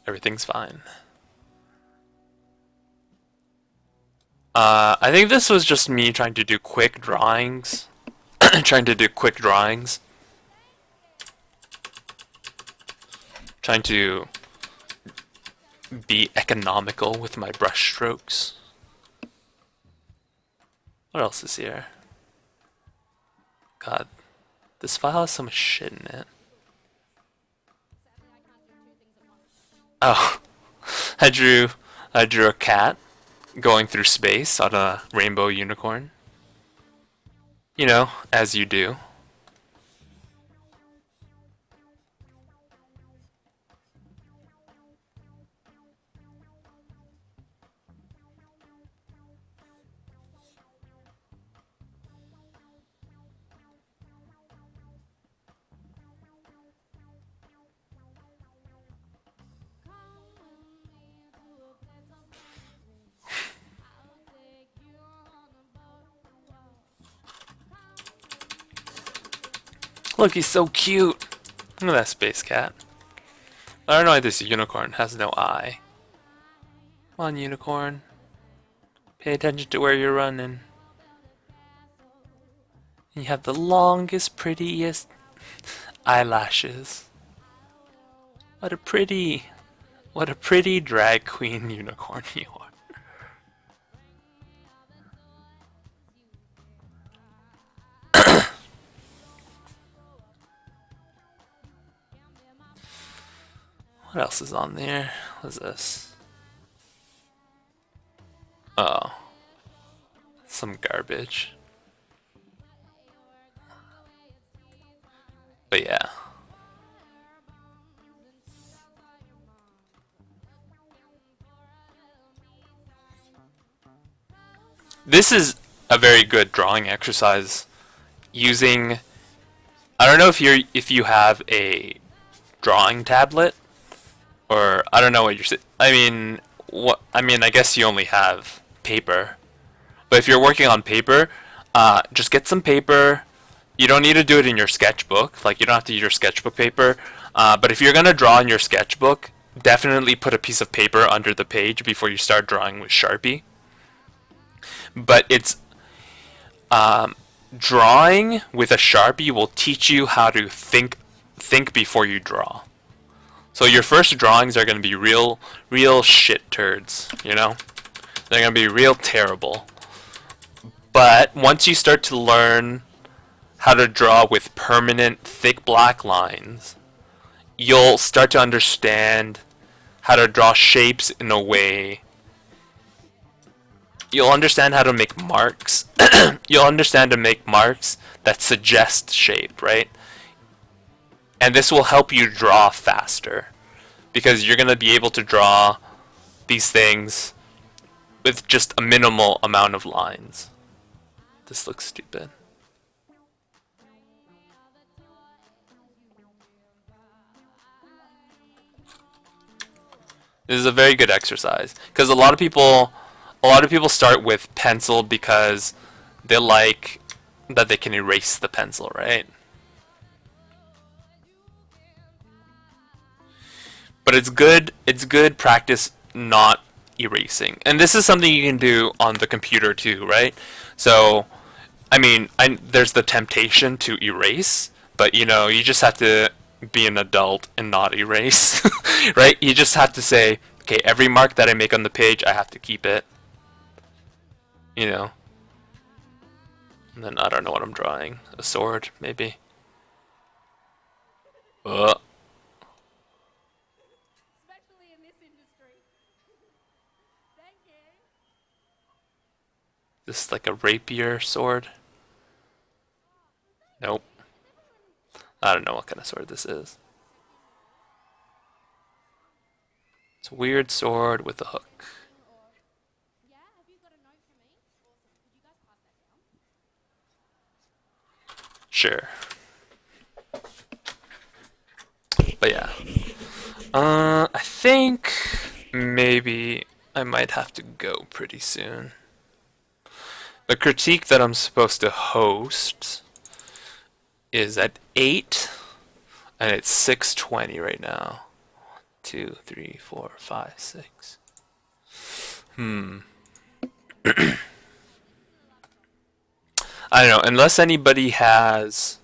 Everything's fine. I think this was just me trying to do quick drawings. Trying to be economical with my brush strokes. What else is here? God, this file has so much shit in it. Oh, I drew a cat going through space on a rainbow unicorn. You know, as you do. Look, he's so cute. Look at that space cat. I don't know why this unicorn has no eye. Come on, unicorn. Pay attention to where you're running. You have the longest, prettiest eyelashes. What a pretty drag queen unicorn you are. What else is on there? What is this? Oh. Some garbage. But yeah. This is a very good drawing exercise using, I don't know if you have a drawing tablet, or I don't know what you're I guess you only have paper. But if you're working on paper, just get some paper. You don't need to do it in your sketchbook. Like, you don't have to use your sketchbook paper. But if you're going to draw in your sketchbook, definitely put a piece of paper under the page before you start drawing with Sharpie. But it's drawing with a Sharpie will teach you how to think before you draw. So your first drawings are going to be real shit turds, you know? They're going to be real terrible. But once you start to learn how to draw with permanent thick black lines, you'll start to understand how to draw shapes in a way. You'll understand how to make marks. You'll understand to make marks that suggest shape, right? And this will help you draw faster, because you're going to be able to draw these things with just a minimal amount of lines. This looks stupid. This is a very good exercise, because a lot of people start with pencil because they like that they can erase the pencil, right? But it's good practice not erasing. And this is something you can do on the computer too, right? So, I mean, there's the temptation to erase, but you know, you just have to be an adult and not erase, right? You just have to say, okay, every mark that I make on the page, I have to keep it. You know? And then I don't know what I'm drawing. A sword, maybe. Especially in this industry. Thank you. This is like a rapier sword. Nope. I don't know what kind of sword this is. It's a weird sword with a hook. Yeah, have you got a note for me? Awesome. Could you guys pass that down? Sure. But yeah. I think maybe I might have to go pretty soon. The critique that I'm supposed to host is at 8, and it's 6:20 right now. 2, 3, 4, 5, 6. I don't know, unless anybody has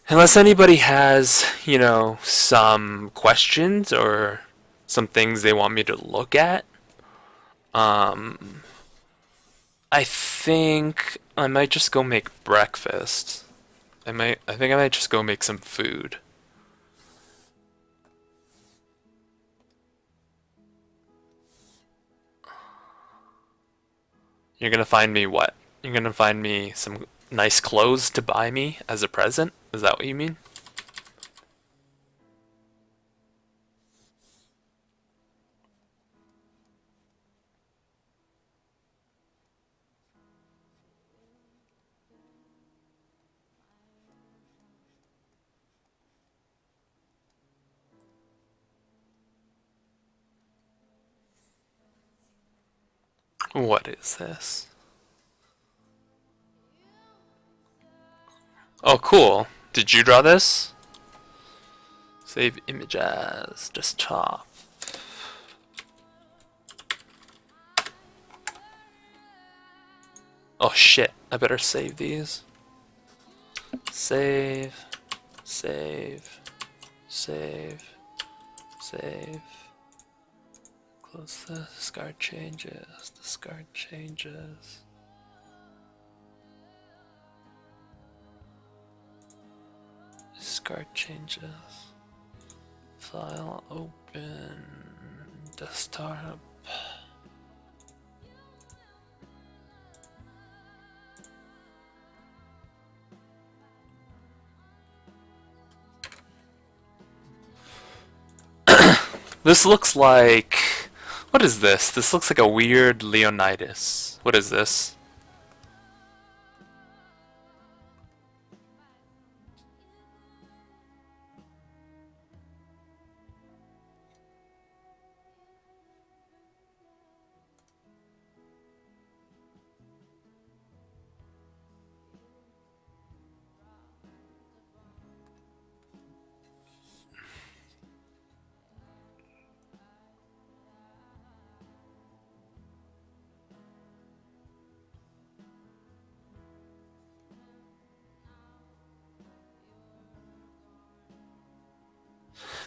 Unless anybody has, some questions or some things they want me to look at, I think I might just go make breakfast. I think I might just go make some food. You're gonna find me what? You're gonna find me some nice clothes to buy me as a present? Is that what you mean? What is this? Oh, cool. Did you draw this? Save image as desktop. Oh shit, I better save these. Save, save, save, save. Close this, discard changes, discard changes. Discard changes. File open, desktop. This looks like... What is this? This looks like a weird Leonidas. What is this?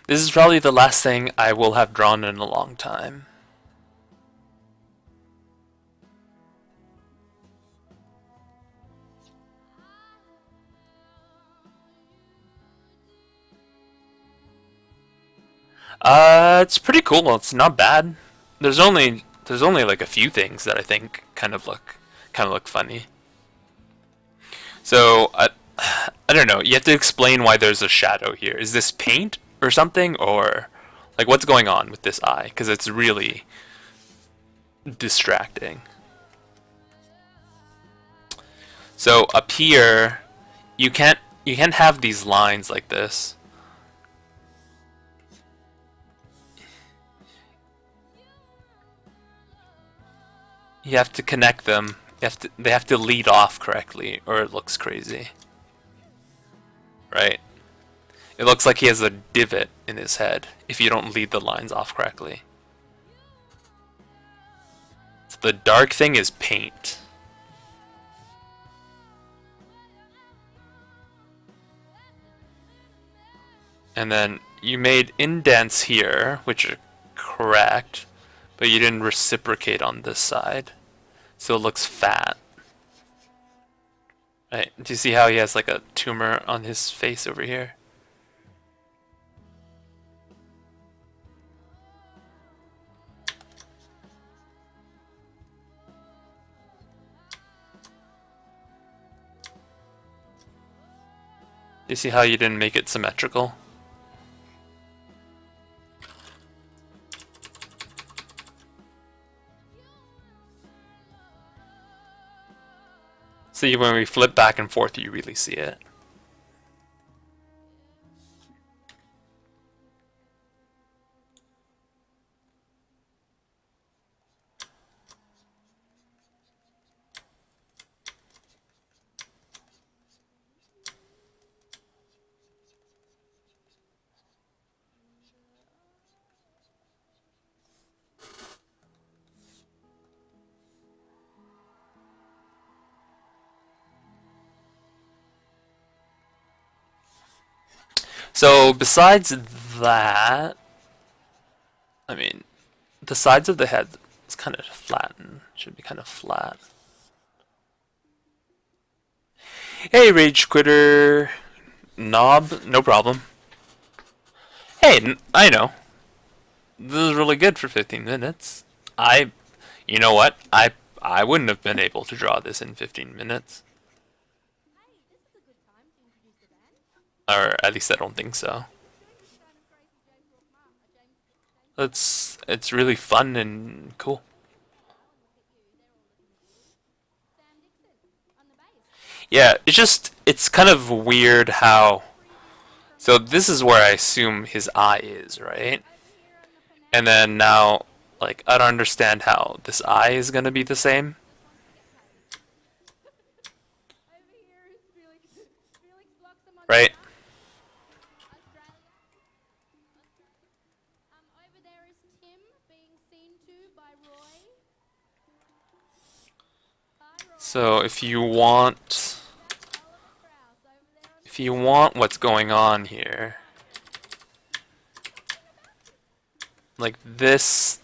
This is probably the last thing I will have drawn in a long time. It's pretty cool. It's not bad. There's only like a few things that I think kind of look funny. So I don't know. You have to explain why there's a shadow here. Is this paint or something, or like what's going on with this eye? Because it's really distracting. So up here, you can't have these lines like this. You have to connect them. They have to lead off correctly, or it looks crazy. Right? It looks like he has a divot in his head if you don't lead the lines off correctly. So the dark thing is paint. And then you made indents here, which are correct, but you didn't reciprocate on this side. So it looks fat. Right? Do you see how he has like a tumor on his face over here? Do you see how you didn't make it symmetrical? See, when we flip back and forth, you really see it. So besides that, I mean, the sides of the head is kind of flattened. Should be kind of flat. Hey, Rage Quitter. Knob, no problem. Hey, I know. This is really good for 15 minutes. You know what? I wouldn't have been able to draw this in 15 minutes. Or at least I don't think so. It's really fun and cool. Yeah, it's kind of weird how, so this is where I assume his eye is, right? And then now, like, I don't understand how this eye is gonna be the same. Right? Over there is Tim being seen to by Roy. So if you want what's going on here, like this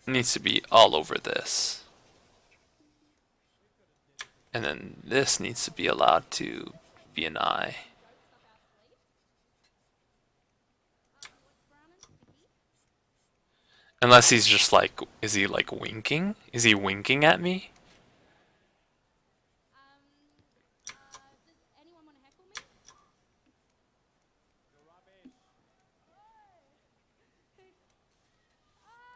needs to be all over this. And then this needs to be allowed to be an eye. Unless he's just like, is he like winking? Is he winking at me? Does anyone want to heckle me?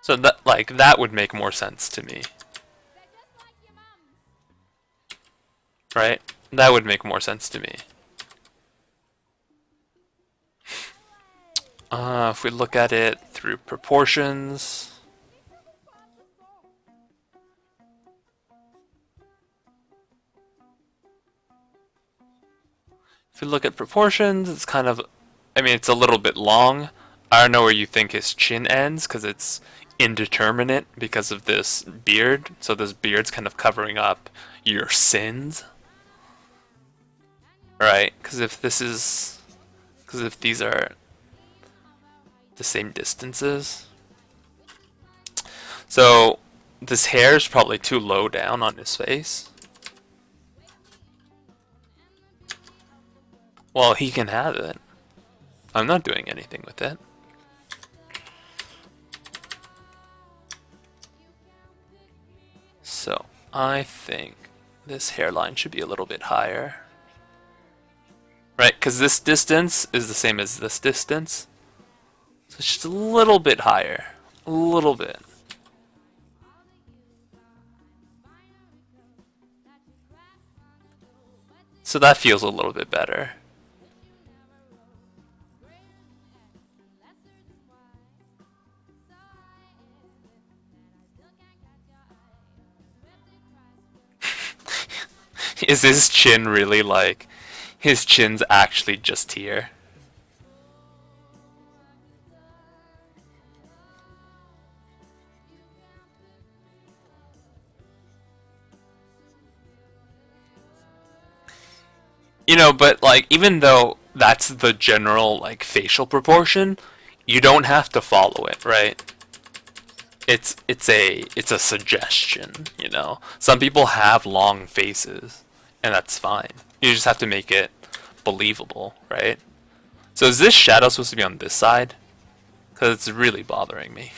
So that would make more sense to me, They're just like your mums. right? That would make more sense to me. If we look at it through proportions, if we look at proportions, it's kind of, I mean, it's a little bit long. I don't know where you think his chin ends, because it's indeterminate because of this beard. So this beard's kind of covering up your sins. Right? Because if these are the same distances. So this hair is probably too low down on his face. Well, he can have it. I'm not doing anything with it. So I think this hairline should be a little bit higher. Right, because this distance is the same as this distance. So it's just a little bit higher. A little bit. So that feels a little bit better. Is his chin really like, his chin's actually just here? You know, but like, even though that's the general like facial proportion, you don't have to follow it, right? It's a suggestion, you know. Some people have long faces, and that's fine. You just have to make it believable, right? So is this shadow supposed to be on this side? Because it's really bothering me.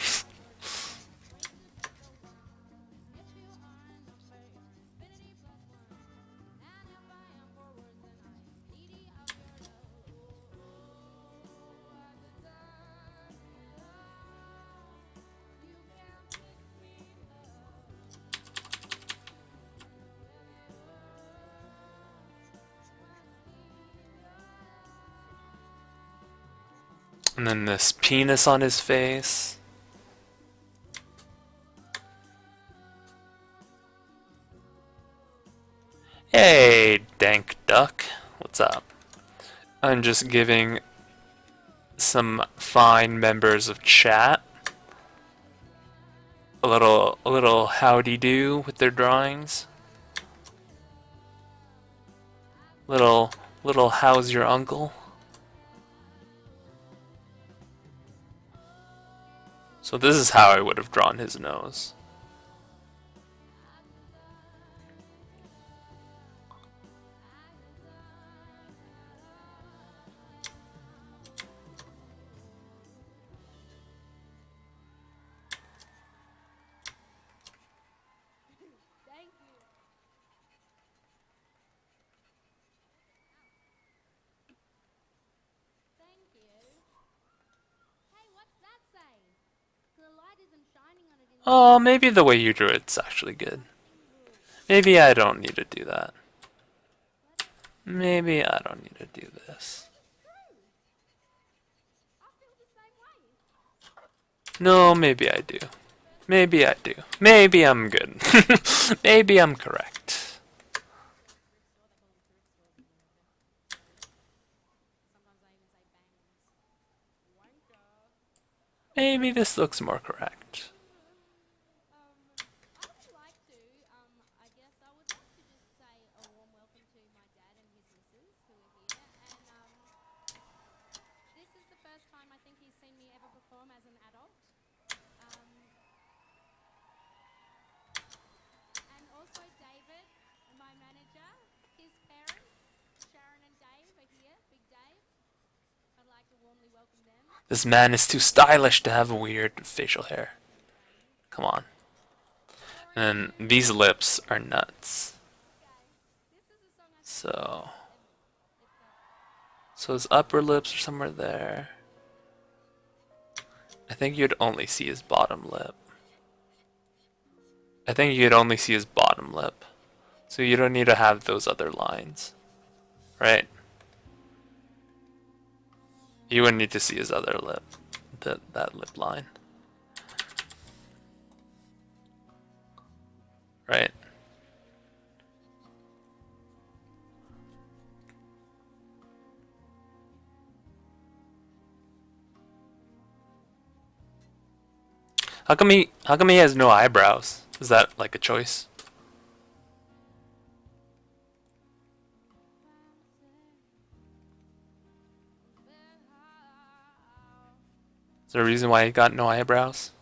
And then this penis on his face. Hey, Dank Duck. What's up? I'm just giving some fine members of chat a little howdy do with their drawings. Little how's your uncle? So this is how I would have drawn his nose. Thank you. Thank you. Hey, what's that say? The light isn't shining on it in Oh, maybe the way you drew it's actually good. Maybe I don't need to do that. Maybe I don't need to do this. I feel the same way. No, maybe I do. Maybe I do. Maybe I'm good. Maybe I'm correct. Maybe this looks more correct. I would like to, I guess I would like to just say a warm welcome to my dad and his missus who are here. And this is the first time I think he's seen me ever perform as an adult. And also David, my manager, his parents, Sharon and Dave are here, Big Dave. I'd like to warmly welcome them. This man is too stylish to have weird facial hair. Come on. And these lips are nuts. This is a song I So his upper lips are somewhere there. I think you'd only see his bottom lip. I think you'd only see his bottom lip. So you don't need to have those other lines. Right? You wouldn't need to see his other lip. That lip line. Right? How come he has no eyebrows? Is that like a choice? Is there a reason why he got no eyebrows?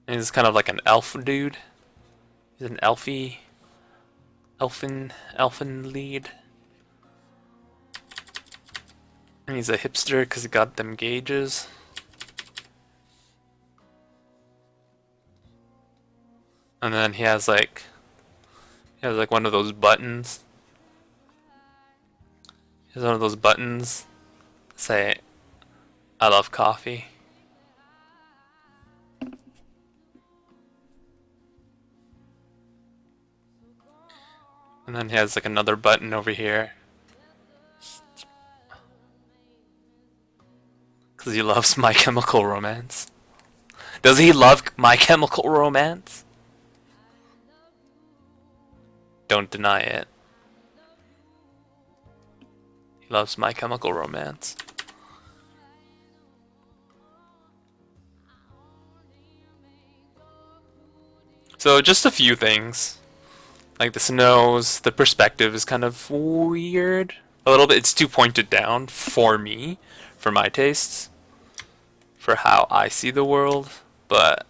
And he's kind of like an elf dude. He's an elfin lead. And he's a hipster because he got them gauges. And then he has like one of those buttons. He has one of those buttons that say I love coffee. And then he has like another button over here. Because he loves My Chemical Romance. Does he love My Chemical Romance? Don't deny it. He loves My Chemical Romance. So just a few things. Like this nose, the perspective is kind of weird. A little bit, it's too pointed down for me, for my tastes, for how I see the world. But,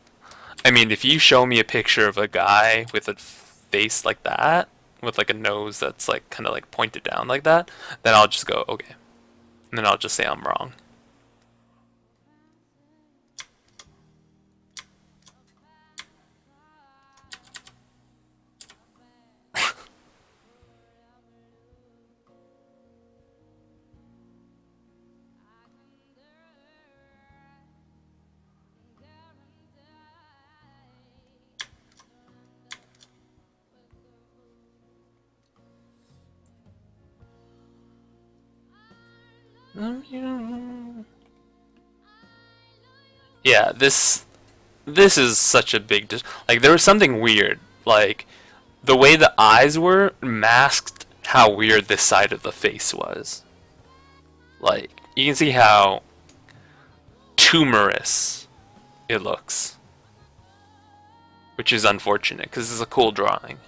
I mean, if you show me a picture of a guy with a face like that, with like a nose that's like kind of like pointed down like that, then I'll just go, okay. And then I'll just say I'm wrong. Yeah, this is such a big like there was something weird, like the way the eyes were masked how weird this side of the face was. Like you can see how tumorous it looks. which is unfortunate because it's a cool drawing.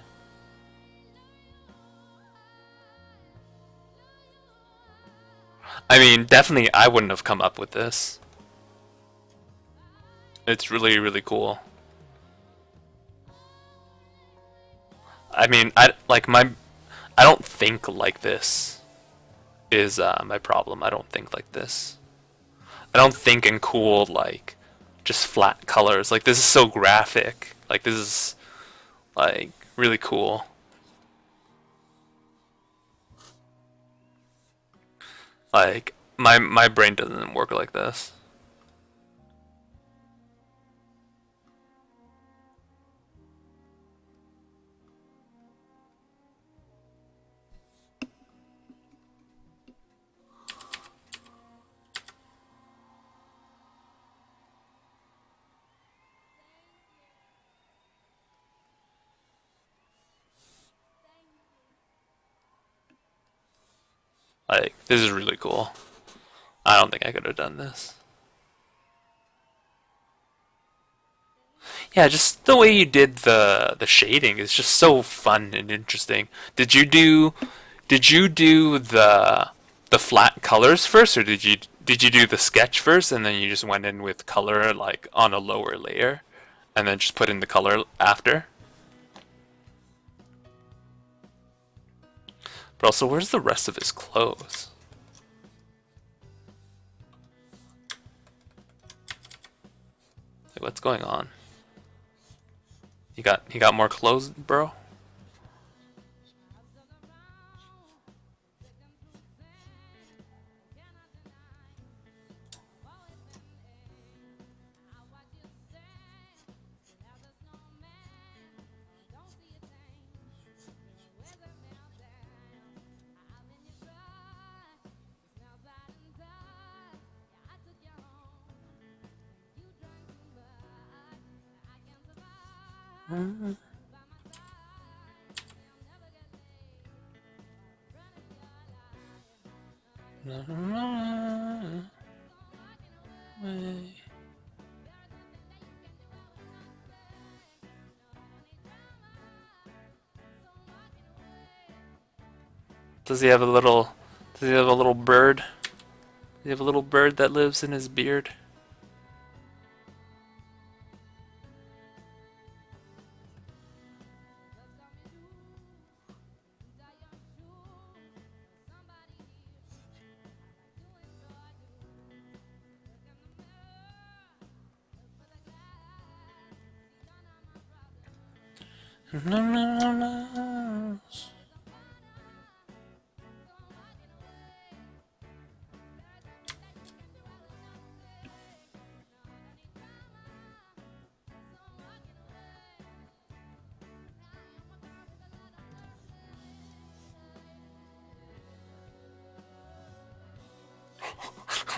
I mean, definitely I wouldn't have come up with this. It's really, really cool. I mean, I don't think like this is my problem. I don't think like this. I don't think in cool like just flat colors. Like this is so graphic. Like this is like really cool. Like my brain doesn't work like this. Like this is really cool. I don't think I could have done this. Yeah, just the way you did the shading is just so fun and interesting. Did you do the flat colors first, or did you do the sketch first and then you just went in with color like on a lower layer and then just put in the color after? But also, where's the rest of his clothes? Like, what's going on? He got more clothes, bro? Does he have a little does he have a little bird? Does he have a little bird that lives in his beard?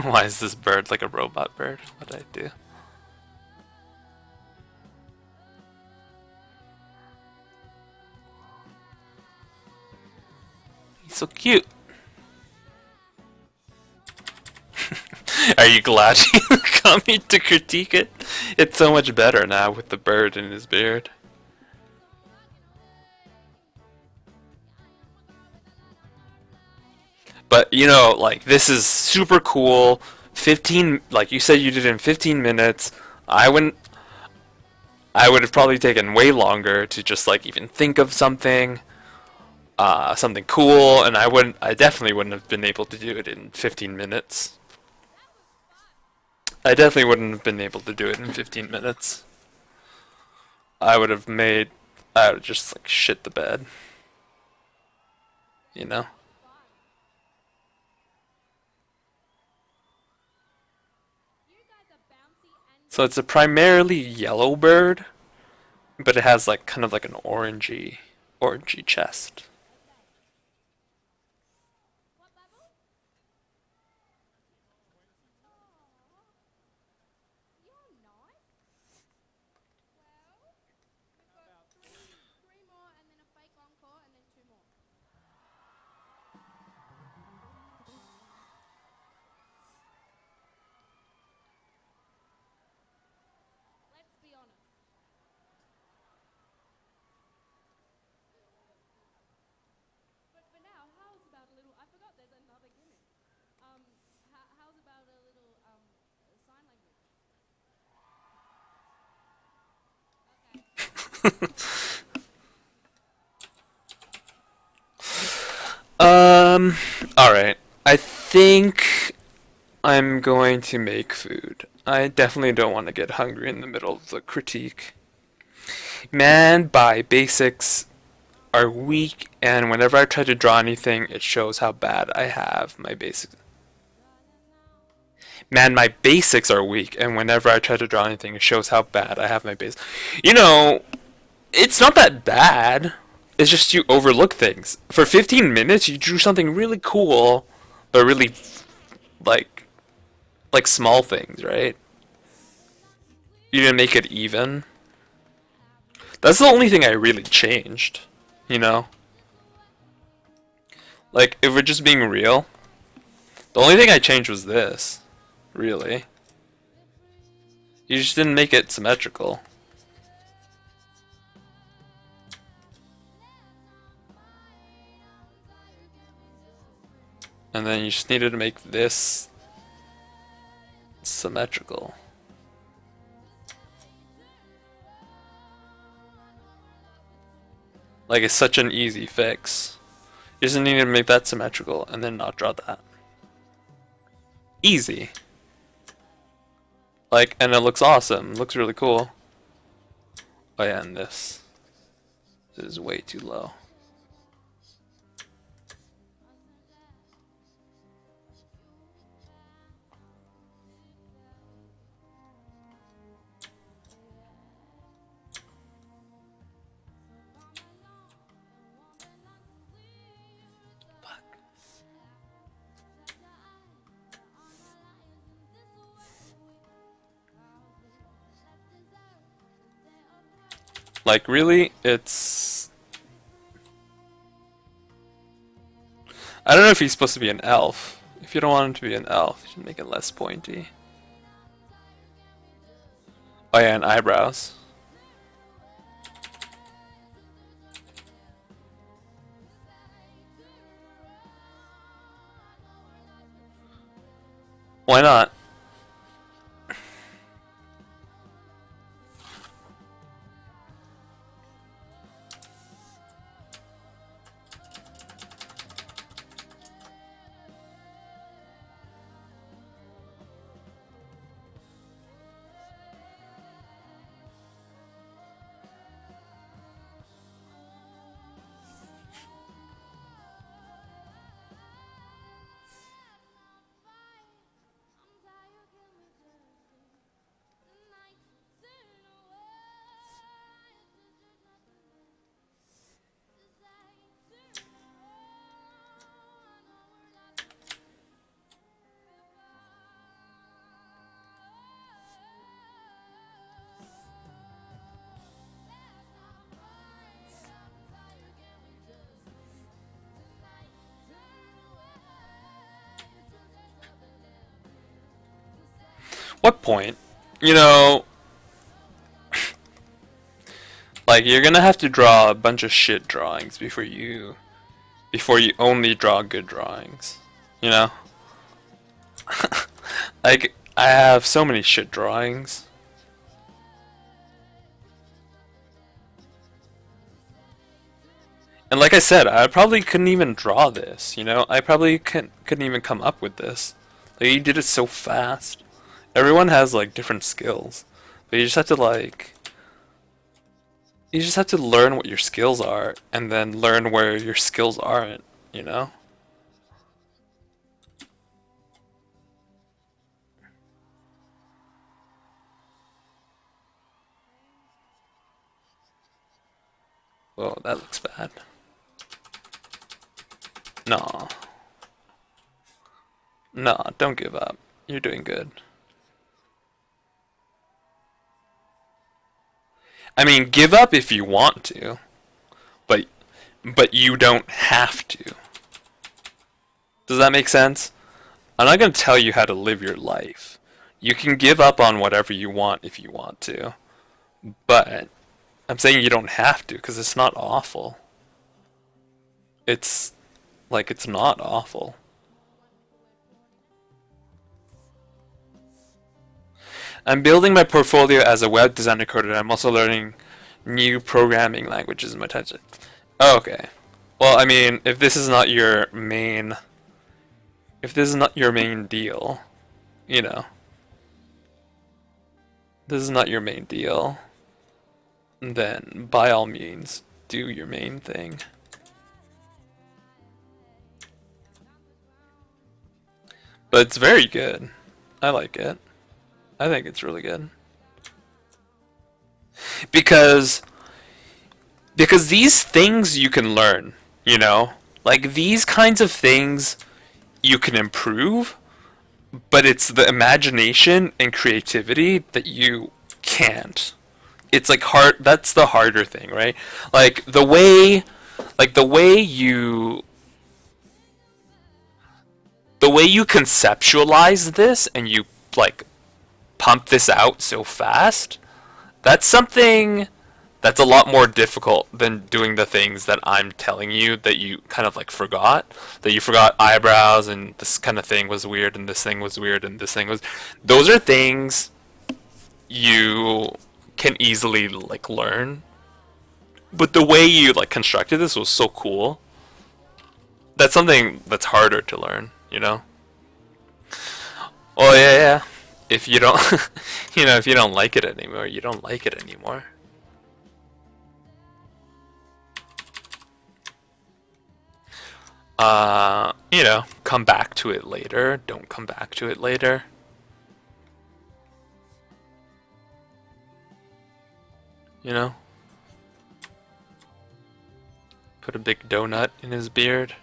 Why is this bird like a robot bird? What did I do? He's so cute. Are you glad you got me to critique it? It's so much better now with the bird in his beard. But you know, like this is super cool. 15, like you said, you did it in 15 minutes. I wouldn't. I would have probably taken way longer to just like even think of something, something cool, and I definitely wouldn't have been able to do it in 15 minutes. I definitely wouldn't have been able to do it in 15 minutes. I would have made, I would have just like shit the bed, you know? So it's a primarily yellow bird, but it has like kind of like an orangey chest. Alright. I think I'm going to make food. I definitely don't want to get hungry in the middle of the critique. Man by basics are weak, and whenever I try to draw anything, it shows how bad I have my basics. Man, my basics are weak, and whenever I try to draw anything, it shows how bad I have my basics. You know, it's not that bad. It's just you overlook things. For 15 minutes, you drew something really cool, but really, like small things, right? You didn't make it even. That's the only thing I really changed, you know? Like, if we're just being real, the only thing I changed was this, really. You just didn't make it symmetrical. And then you just needed to make this symmetrical. Like, it's such an easy fix. You just need to make that symmetrical and then not draw that. Easy. Like, and it looks awesome. It looks really cool. Oh yeah, and this is way too low. Like, really? It's... I don't know if he's supposed to be an elf. If you don't want him to be an elf, you should make it less pointy. Oh yeah, and eyebrows. Why not? What point? You know, like, you're gonna have to draw a bunch of shit drawings before you only draw good drawings. You know? Like, I have so many shit drawings. And like I said, I probably couldn't even draw this, you know? I probably couldn't even come up with this. Like, you did it so fast. Everyone has, like, different skills. But you just have to, like... You just have to learn what your skills are, and then learn where your skills aren't, you know? Whoa, that looks bad. No. No, don't give up. You're doing good. I mean, give up if you want to, but you don't have to. Does that make sense? I'm not going to tell you how to live your life. You can give up on whatever you want if you want to, but I'm saying you don't have to because it's not awful. It's like, it's not awful. I'm building my portfolio as a web designer coder. I'm also learning New programming languages in my touch. Okay. Well, I mean, if this is not your main deal, you know, this is not your main deal, then by all means, do your main thing. But it's very good. I like it. I think it's really good. Because these things you can learn, you know? Like these kinds of things you can improve, but it's the imagination and creativity that you can't. It's like hard, that's the harder thing, right? Like the way you conceptualize this and you like pump this out so fast, that's something that's a lot more difficult than doing the things that I'm telling you that you kind of like forgot. That you forgot eyebrows and this kind of thing was weird and this thing was weird and this thing was... Those are things you can easily like learn. But the way you like constructed this was so cool. That's something that's harder to learn, you know? Oh yeah. If you don't, you know, if you don't like it anymore, you don't like it anymore. You know, come back to it later. Don't come back to it later. You know? Put a big donut in his beard.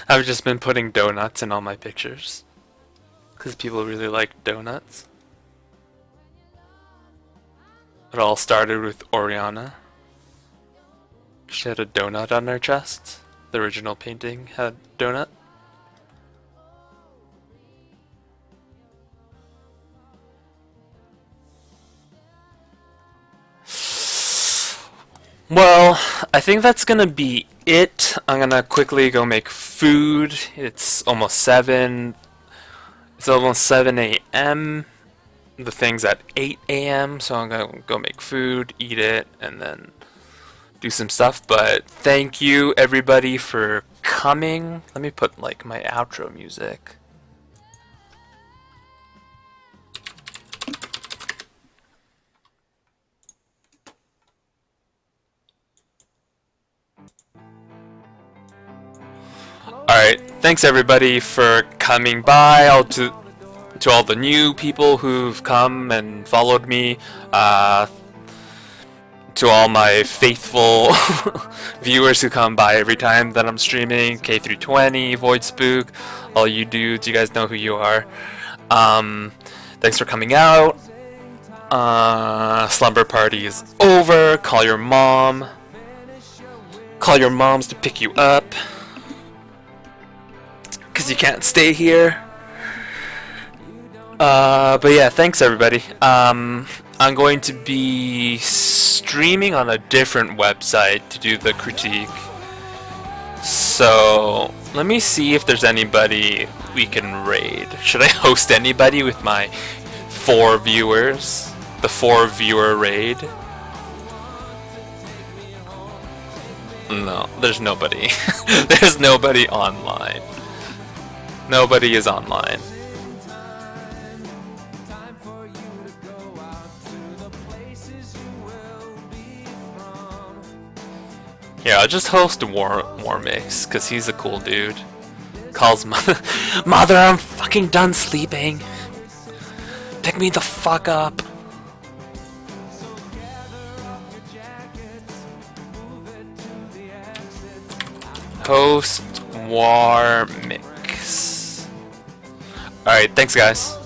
I've just been putting donuts in all my pictures because people really like donuts. It all started with Oriana. She had a donut on her chest. The original painting had donut. Well, I think that's gonna be it. I'm gonna quickly go make food. It's almost 7. It's almost 7 a.m. The thing's at 8 a.m. So I'm gonna go make food, eat it, and then do some stuff. But thank you everybody for coming. Let me put like my outro music. Alright, thanks everybody for coming by. To all the new people who've come and followed me, to all my faithful viewers who come by every time that I'm streaming, K320, Void Spook, all you dudes, you guys know who you are. Thanks for coming out. Slumber party is over. Call your mom. Call your moms to pick you up. Because you can't stay here. But yeah, thanks everybody. I'm going to be streaming on a different website to do the critique. So let me see if there's anybody we can raid. Should I host anybody with my 4 viewers? The 4 viewer raid? No, there's nobody. There's nobody online. Nobody is online. Yeah, I'll just host Warmix, cause he's a cool dude. Calls Mother, I'm fucking done sleeping. Pick me the fuck up. Host Warmix. Alright, thanks guys.